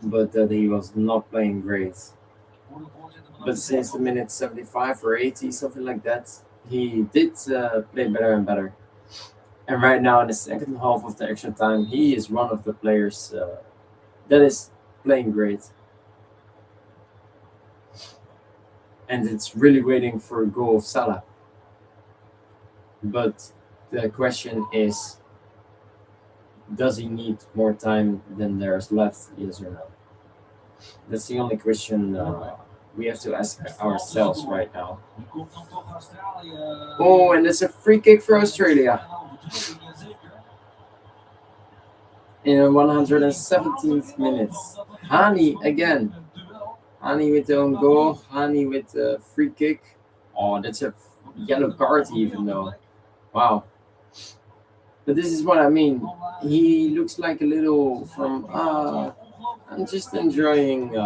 but that he was not playing great. But since the minute 75 or 80, something like that, he did play better and better. And right now, in the second half of the extra time, he is one of the players that is playing great. And it's really waiting for a goal of Salah. But the question is, does he need more time than there's left, yes or no? That's the only question we have to ask ourselves right now. Oh, and it's a free kick for Australia. In the 117th minute. Hani again. Hani with the own goal. Hani with the free kick. Oh, that's a yellow card even though. Wow. But this is what I mean. He looks like a little from I'm just enjoying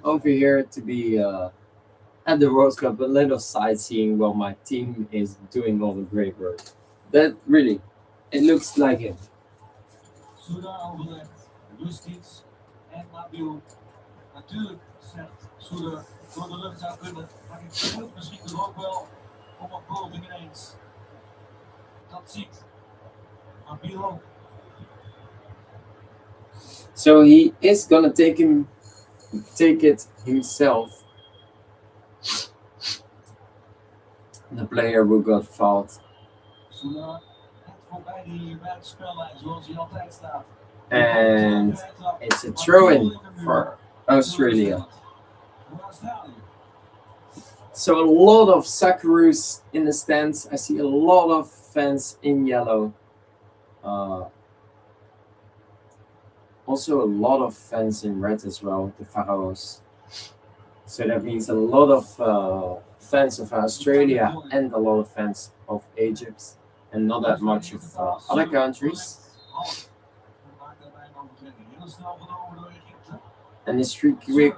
over here to be at the World Cup, a little sightseeing while my team is doing all the great work. That really, it looks like it. Soeder overlegd, Rustic en Nabil. Natuurlijk zegt Soeder door de lucht zou kunnen, maar ik voelt misschien toch ook wel om een poging ineens. Dat ziet Nabil ook. So he is gonna take it himself. The player who got fouled. Zola net voorbij die buitenspellijn, zoals hij altijd staat. And it's a throw-in for Australia. So a lot of Socceroos in the stands. I see a lot of fans in yellow. Also a lot of fans in red as well, the Pharaohs. So that means a lot of fans of Australia and a lot of fans of Egypt, and not that much of other countries. And this free kick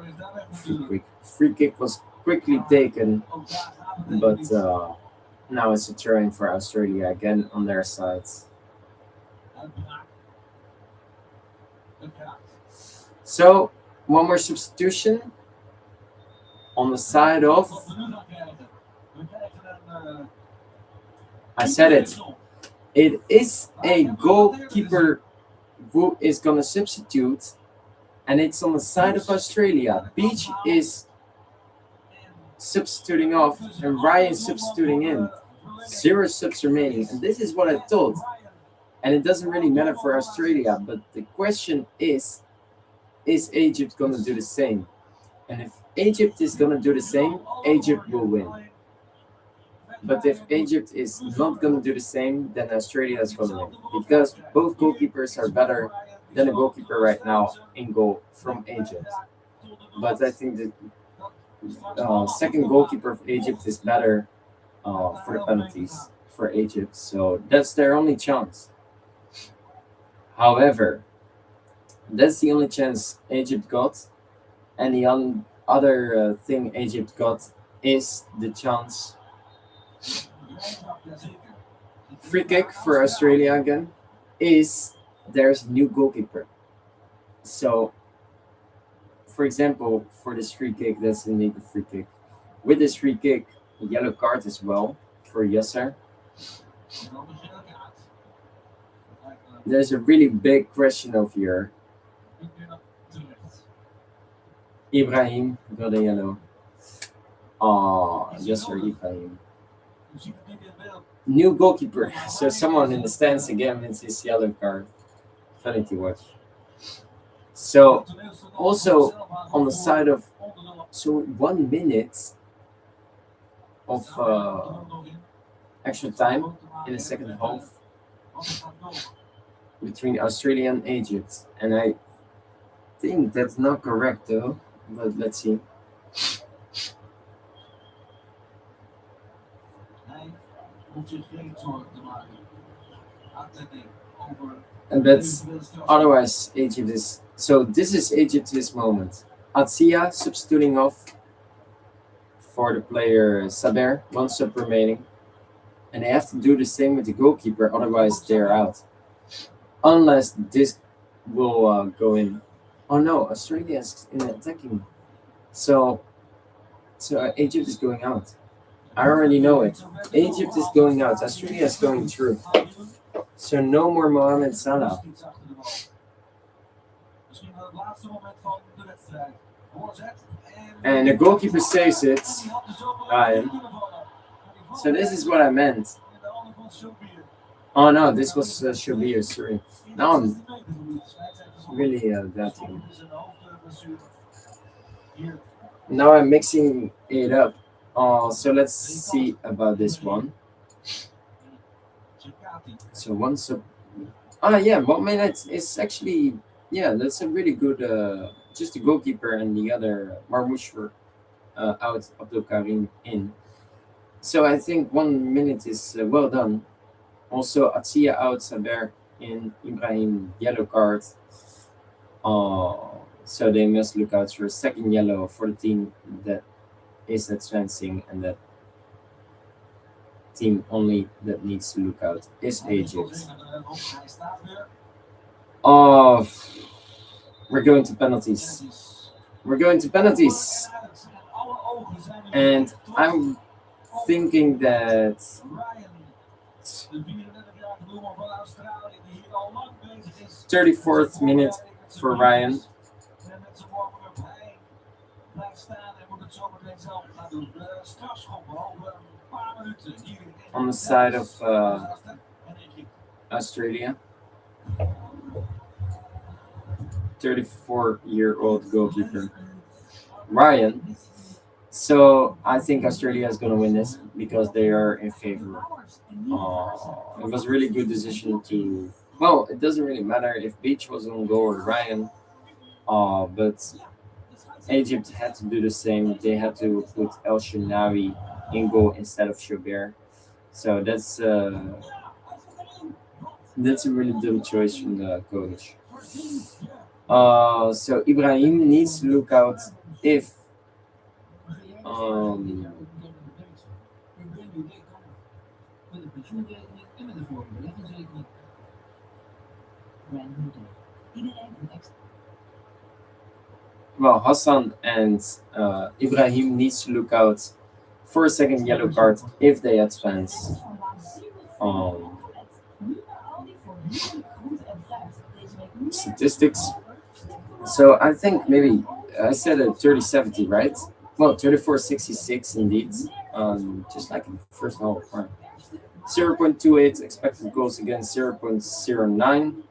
was quickly taken, but now it's a throw-in for Australia again on their sides. So one more substitution on the side of. I said it. It is a goalkeeper who is gonna substitute, and it's on the side of Australia. Beach is substituting off, and Ryan substituting in. 0 subs remaining, and this is what I thought. And it doesn't really matter for Australia, but the question is Egypt gonna do the same? And if Egypt is gonna do the same, Egypt will win. But if Egypt is not gonna do the same, then Australia is gonna win, because both goalkeepers are better than a goalkeeper right now in goal from Egypt. But I think the second goalkeeper of Egypt is better for the penalties for Egypt, so that's their only chance. However, that's the only chance Egypt got, and the other thing Egypt got is the chance. Free kick for Australia again is there's a new goalkeeper. So, for example, for this free kick, that's indeed a free kick. With this free kick, a yellow card as well for Yasser. There's a really big question over here. Ibrahim got a yellow. Yasser Ibrahim. New goalkeeper. So someone in the stands again with his yellow card. Funny to watch. So also on the side of 1 minute of extra time in the second half between Australia and Egypt, and I think that's not correct though, but let's see. And that's otherwise Egypt is. So this is Egypt's moment. Atsia substituting off for the player Saber, 1 sub remaining. And they have to do the same with the goalkeeper, otherwise they're out. Unless this will go in. Oh no, Australia is in attacking. So Egypt is going out. I already know it. Egypt is going out. Australia is going through. So no more Mohamed Salah. And the goalkeeper saves it. So this is what I meant. Oh no, this was Shabir, sorry. Now I'm really doubting. Now I'm mixing it up. So let's see about this one. So 1 sub. Yeah, 1 minute is actually, yeah, that's a really good, just the goalkeeper and the other Marmoush out, Abdul Karim in. So I think 1 minute is well done. Also Atsia out, Saber in, Ibrahim yellow card. So they must look out for a second yellow for the team that is advancing, and that team only that needs to look out is Egypt. We're going to penalties. We're going to penalties. And I'm thinking that 34th minute for Ryan. En met zijn warming-up, hij blijft staan en moet het zometeen zelf gaan doen. De strafschop over een paar minuten hier in On the side of en Egypte. Australia. 34-year-old goalkeeper Ryan. So I think Australia is going to win this because they are in favor. It was a really good decision to. Well, it doesn't really matter if Beach was on goal or Ryan, but Egypt had to do the same. They had to put El Shinawi in goal instead of Chaubert. So that's a really dumb choice from the coach. So Ibrahim needs to look out if um, well, Hassan and Ibrahim needs to look out for a second yellow card if they advance. Um, Statistics. So I think maybe I said a 30-70, right? Well, 34-66 indeed. Just like in the first half. Right? 0.28 expected goals against 0.09.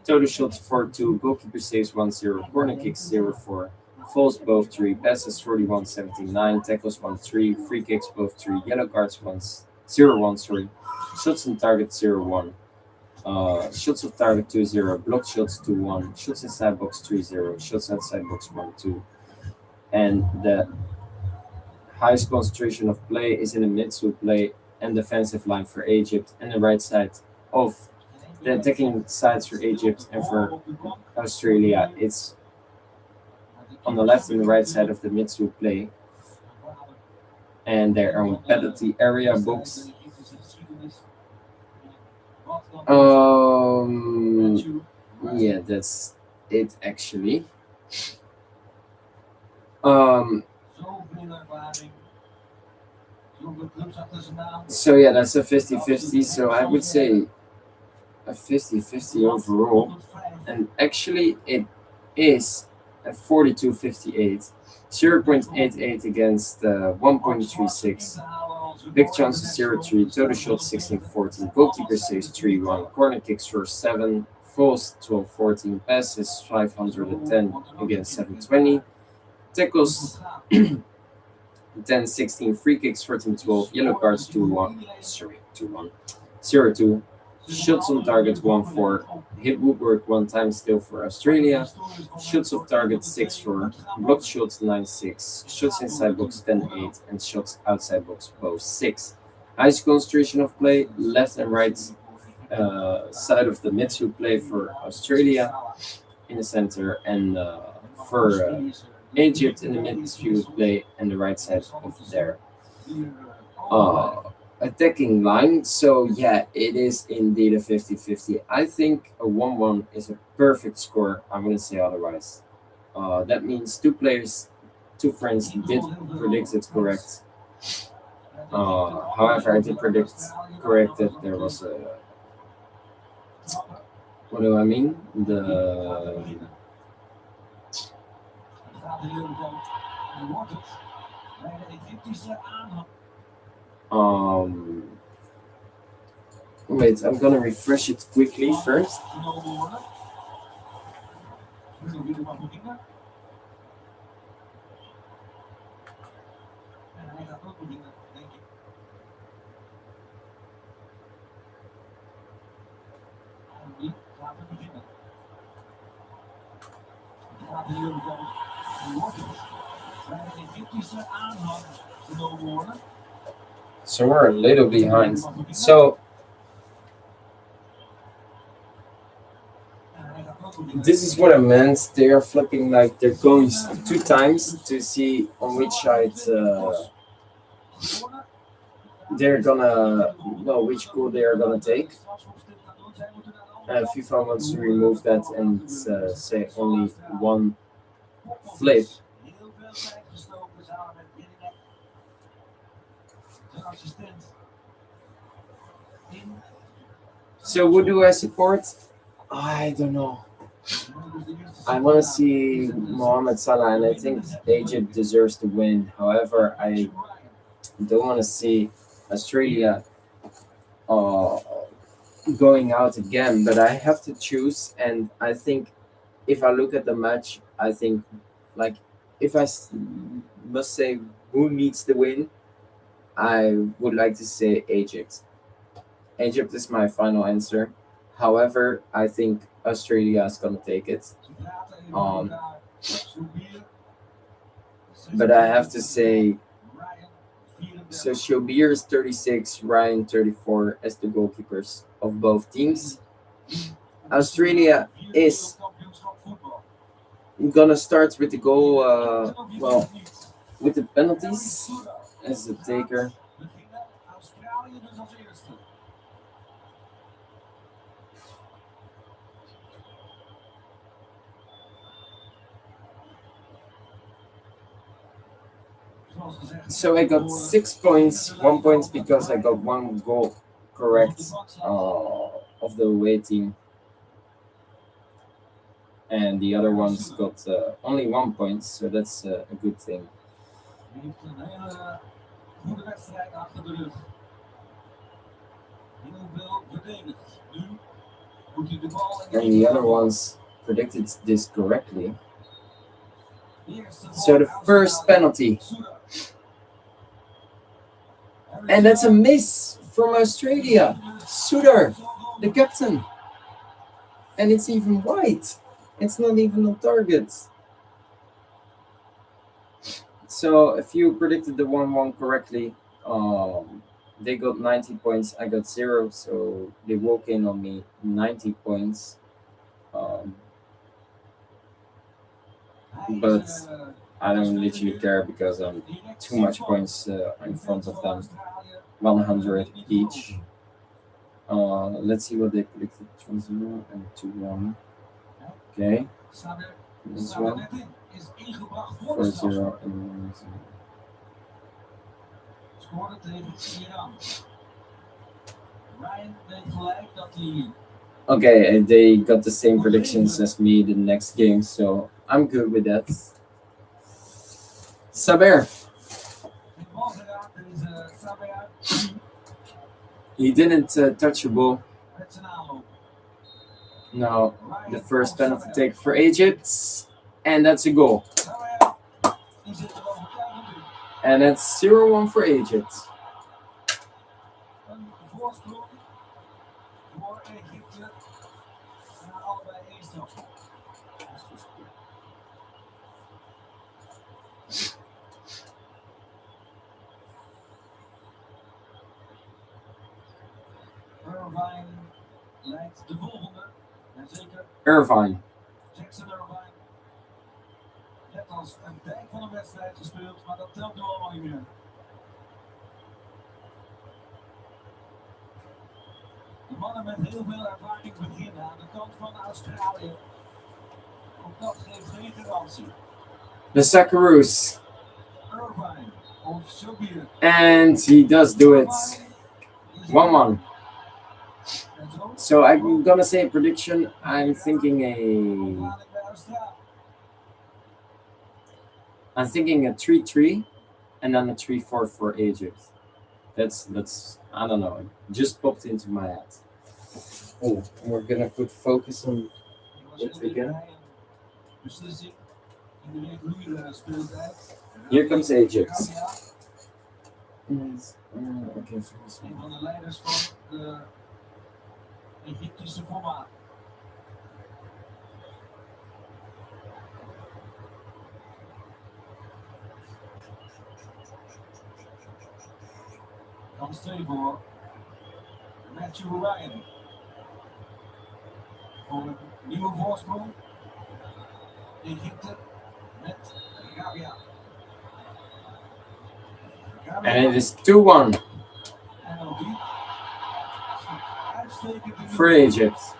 Total shots 4-2, goalkeeper saves 1-0, corner kicks 0-4, fouls both 3, passes 41-79, tackles 1-3, free kicks both 3, yellow cards 0-1, sorry, shots on target 0-1, shots of target 2-0, blocked shots 2-1, shots inside box 3-0, shots outside box 1-2, and the highest concentration of play is in the midfield play and defensive line for Egypt and the right side of the attacking sides for Egypt and for Australia. It's on the left and the right side of the midfield play, and their own penalty area box. Yeah, that's it actually. So yeah, that's a 50-50. So I would say a 50-50 overall, and actually it is a 42-58, 0.88 against 1.36, big chances 0-3, total shots 16-14, goalkeeper saves 3-1, corner kicks for 7, fouls 12-14, passes 510 against 720, tackles 10-16, free kicks 14-12, yellow cards 2-1, 0-2, shots on target 1-4, hit woodwork 1 time still for Australia, shots of target 6-4, blocked shots 9-6, shots inside box 10-8, and shots outside box both 6. Highest concentration of play, left and right side of the midfield play for Australia in the center, and for Egypt in the midfield play and the right side of their attacking line. So yeah, it is indeed a 50-50. I think a 1-1 is a perfect score. I wouldn't say otherwise. That means two friends did predict it correct. However, I did predict correct that there was a, what do I mean? Wait, I'm gonna refresh it quickly first. So we're a little behind. So this is what I meant. They are flipping like they're going 2 times to see on which side they're gonna know which goal they are gonna take. FIFA wants to remove that and say only one flip. So what do I support? I don't know. I want to see Mohamed Salah, and I think Egypt deserves to win. However, I don't want to see Australia uh, going out again. But I have to choose, and I think if I look at the match, I think like if must say who needs the win, I would like to say Egypt. Egypt is my final answer. However, I think Australia is gonna take it. Um, but I have to say, so Shobir is 36, Ryan 34 as the goalkeepers of both teams. Australia is gonna start with the goal. Well, with the penalties as the taker. So I got 6 points, 1 point because I got one goal correct of the away team, and the other ones got only 1 point, so that's a good thing. Heeft een hele goede wedstrijd achter de rug. Heel veel verdedigd. Nu moet hij de bal And the other ones predicted this correctly. So the first penalty. And that's a miss from Australia. Suter, the captain. And it's even wide. It's not even on target. So if you predicted the 1-1 correctly, they got 90 points. I got 0. So they walk in on me 90 points. But I don't literally care because I'm too much points in front of them. 100 each. Let's see what they predicted. 2-0 and 2-1. Okay. This one. 4-0 and 1-0. Scoorde tegen Iran. Ryan weet gelijk dat hij. Okay, and they got the same predictions as me the next game, so I'm good with that. Saber. He didn't touch the ball. No, the first penalty take for Egypt, and that's a goal. And that's 0-1 for Egypt. Irvine lijkt de volgende. En zeker Irvine. Jackson Irvine. Net als een dijk van een wedstrijd gespeeld, maar dat telt nu allemaal niet meer. De mannen met heel veel ervaring beginnen aan de kant van Australië. Ook dat geeft geen garantie. The Socceroos. Irvine of Shobir. And he does do it. 1-1. So I'm gonna say a prediction. I'm thinking a 3-3 and then a 3-4 for Egypt. That's I don't know. It just popped into my head. Oh, we're gonna put focus on it again. Here comes Egypt. Yes. Okay, so Een van de leiders van de Egyptische formaat. Kans 2 voor Matthew Ryan. Voor een nieuwe voorsprong. Egypte met Gabia. and it is 2-1 for Egypt.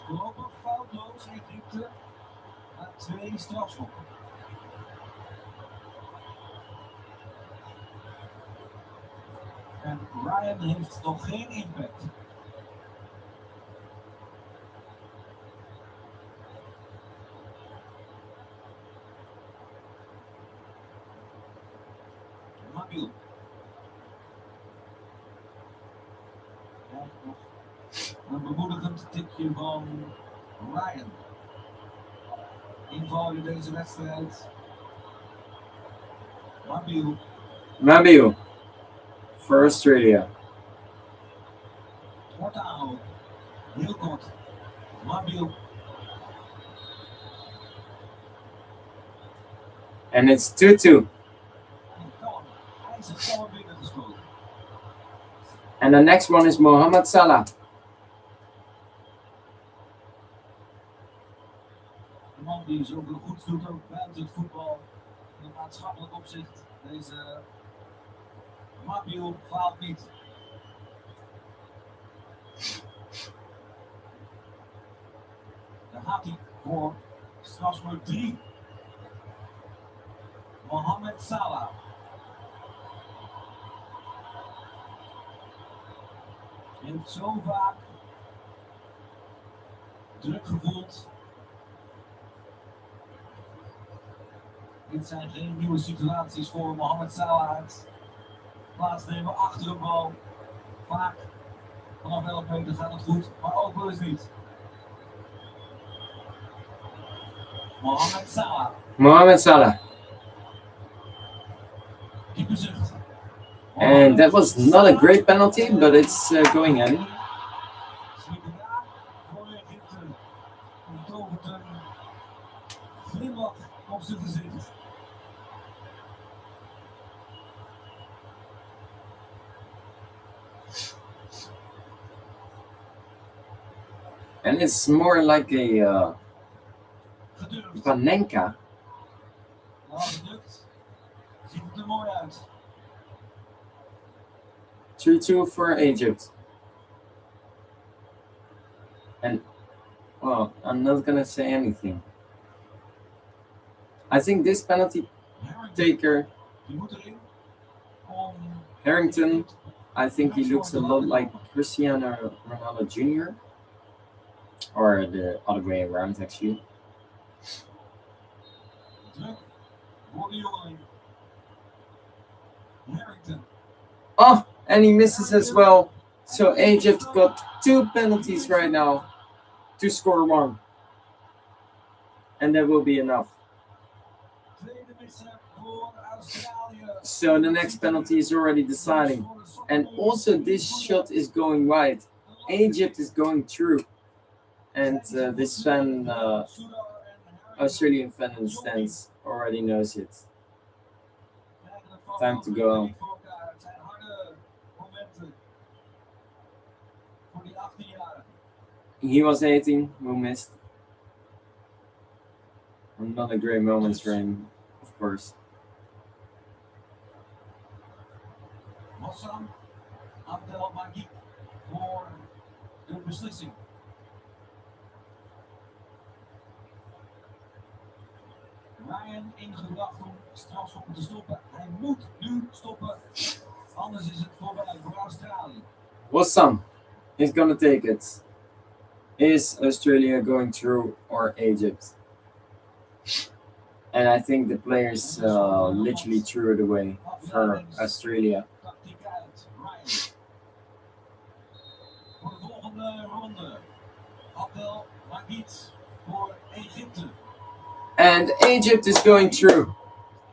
Voorlopig foutloos Egypte na 2 strafschoppen. En Ryan heeft nog geen impact. Een bemoedigend tikje van Ryan. Inval in deze wedstrijd. Mabiel for Australia. Kort aanhouden. Heel kort. Mabiel. And it's 2-2. Hij is het kalm binnengeschoten. And the next one is Mohamed Salah. De man die zoveel goeds doet, ook buiten het voetbal. In het maatschappelijk opzicht. Deze Mabiel faalt niet. Daar gaat hij voor strafschop 3. Mohamed Salah. Heeft zo vaak druk gevoeld. Dit zijn geen nieuwe situaties voor Mohamed Salah. Het plaatsnemen achter een bal. Vaak vanaf 11 meter gaat het goed, maar ook wel eens niet. Mohamed Salah. Mohamed Salah. Diepe zucht. And that was not a great penalty, but it's going in. Glimlach op zijn gezicht. And it's more like a Gedurfd. Panenka. Nou, als het lukt, ziet het er mooi uit. 3-2 for Egypt. And, well, I'm not gonna say anything. I think this penalty taker, Die moet erin om Harrington, I think he looks a lot like Cristiano Ronaldo Jr. Or the other way around, actually. druk voor de jongeling. Harrington. Oh, and he misses as well. So Egypt got 2 penalties right now to score 1. And that will be enough. Tweede missen voor Australië. So the next penalty is already deciding. And also this shot is going wide. Egypt is going through. And this fan, Australian fan in the stands already knows it. Time to go. Het zijn harde momenten voor die 18-jarige. He was 18, who missed. Not a great moment for him, of course. Hassan Abdelmajid voor de beslissing. Ryan ingebracht om strafschoppen te stoppen. Hij moet nu stoppen, anders is het voorbij voor Australië. Wassam is gonna take it. Is Australia going through or Egypt? And I think the players literally threw it away for Australia. Tactiek uit, Ryan. Voor de volgende ronde, Abdelmajid voor Egypte. And Egypt is going through.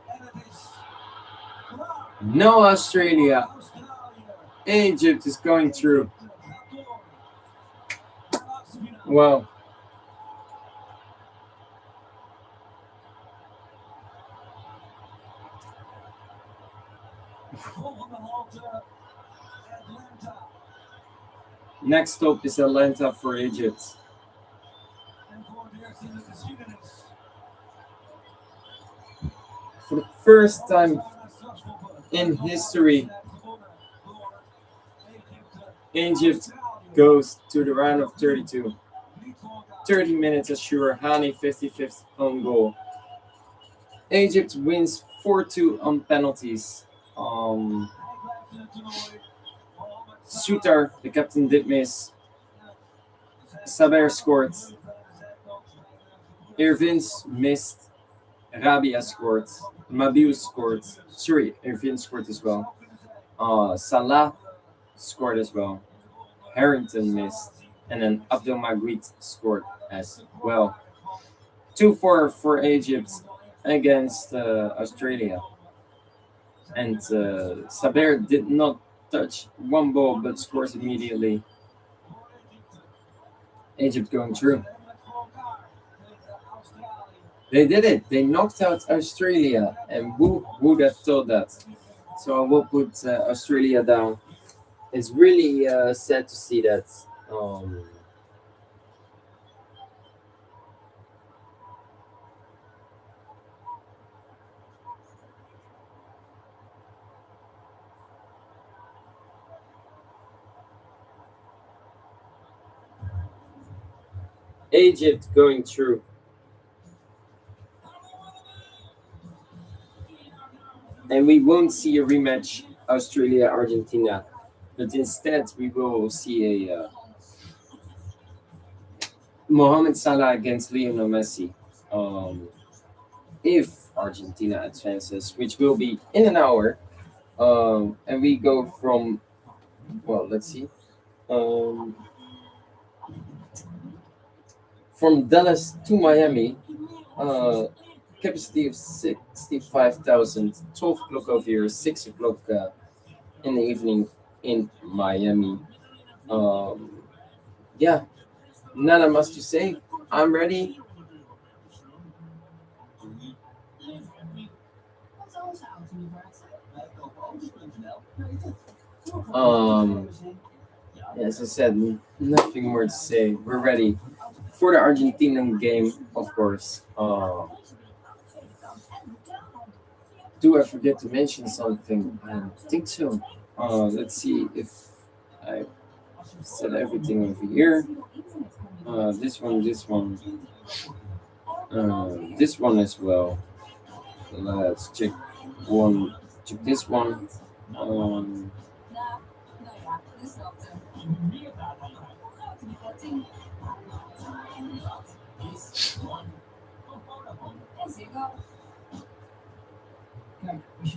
En het is klaar. No Australia. Australië. Egypt is going through. Gaat door. De laatste finale. Wow. Volgende halte, Atlanta. Next stop is Atlanta for Egypt. En voor het eerst in de geschiedenis. For the first time in history, Egypt goes to the round of 32. 30 minutes assure Hani 55th own goal. Egypt wins 4-2 on penalties. Sutar, the captain, did miss. Saber scored. Irvins missed. Rabia scored. Mabiu scored. Sorry, Irvin scored as well. Salah scored as well. Harrington missed, and then Abdul Magrid scored as well. 2-4 for Egypt against Australia. And Saber did not touch one ball but scores immediately. Egypt going through. They did it. They knocked out Australia, and who would have thought that? So I will put Australia down. It's really sad to see that. Egypt going through. And we won't see a rematch Australia Argentina, but instead we will see a Mohamed Salah against Lionel Messi. If Argentina advances, which will be in an hour, and we go from, well, let's see, from Dallas to Miami, capacity of 65,000, 12 o'clock over here, 6 o'clock in the evening in Miami. Yeah, nada más to say. I'm ready. As I said, nothing more to say. We're ready for the Argentinian game, of course. Do I forget to mention something? I don't think so. Let's see if I said everything over here. This one, this one as well. Let's check one. Check this one.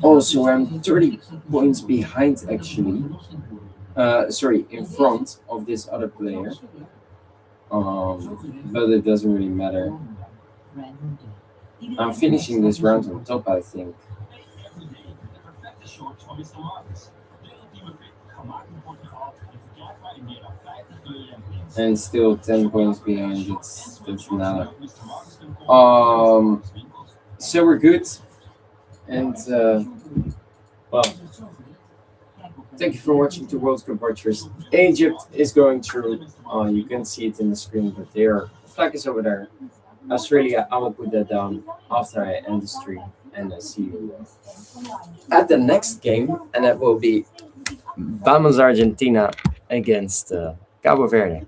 Also, I'm 30 points behind actually. Sorry, in front of this other player. But it doesn't really matter. I'm finishing this round on top, I think. And still 10 points behind. It's nada. So we're good. And well, thank you for watching the World Cup Archers. Egypt is going through. You can see it in the screen, but the flag is over there. Australia, I will put that down after I end the stream, and I see you at the next game, and that will be Vamos Argentina against Cabo Verde.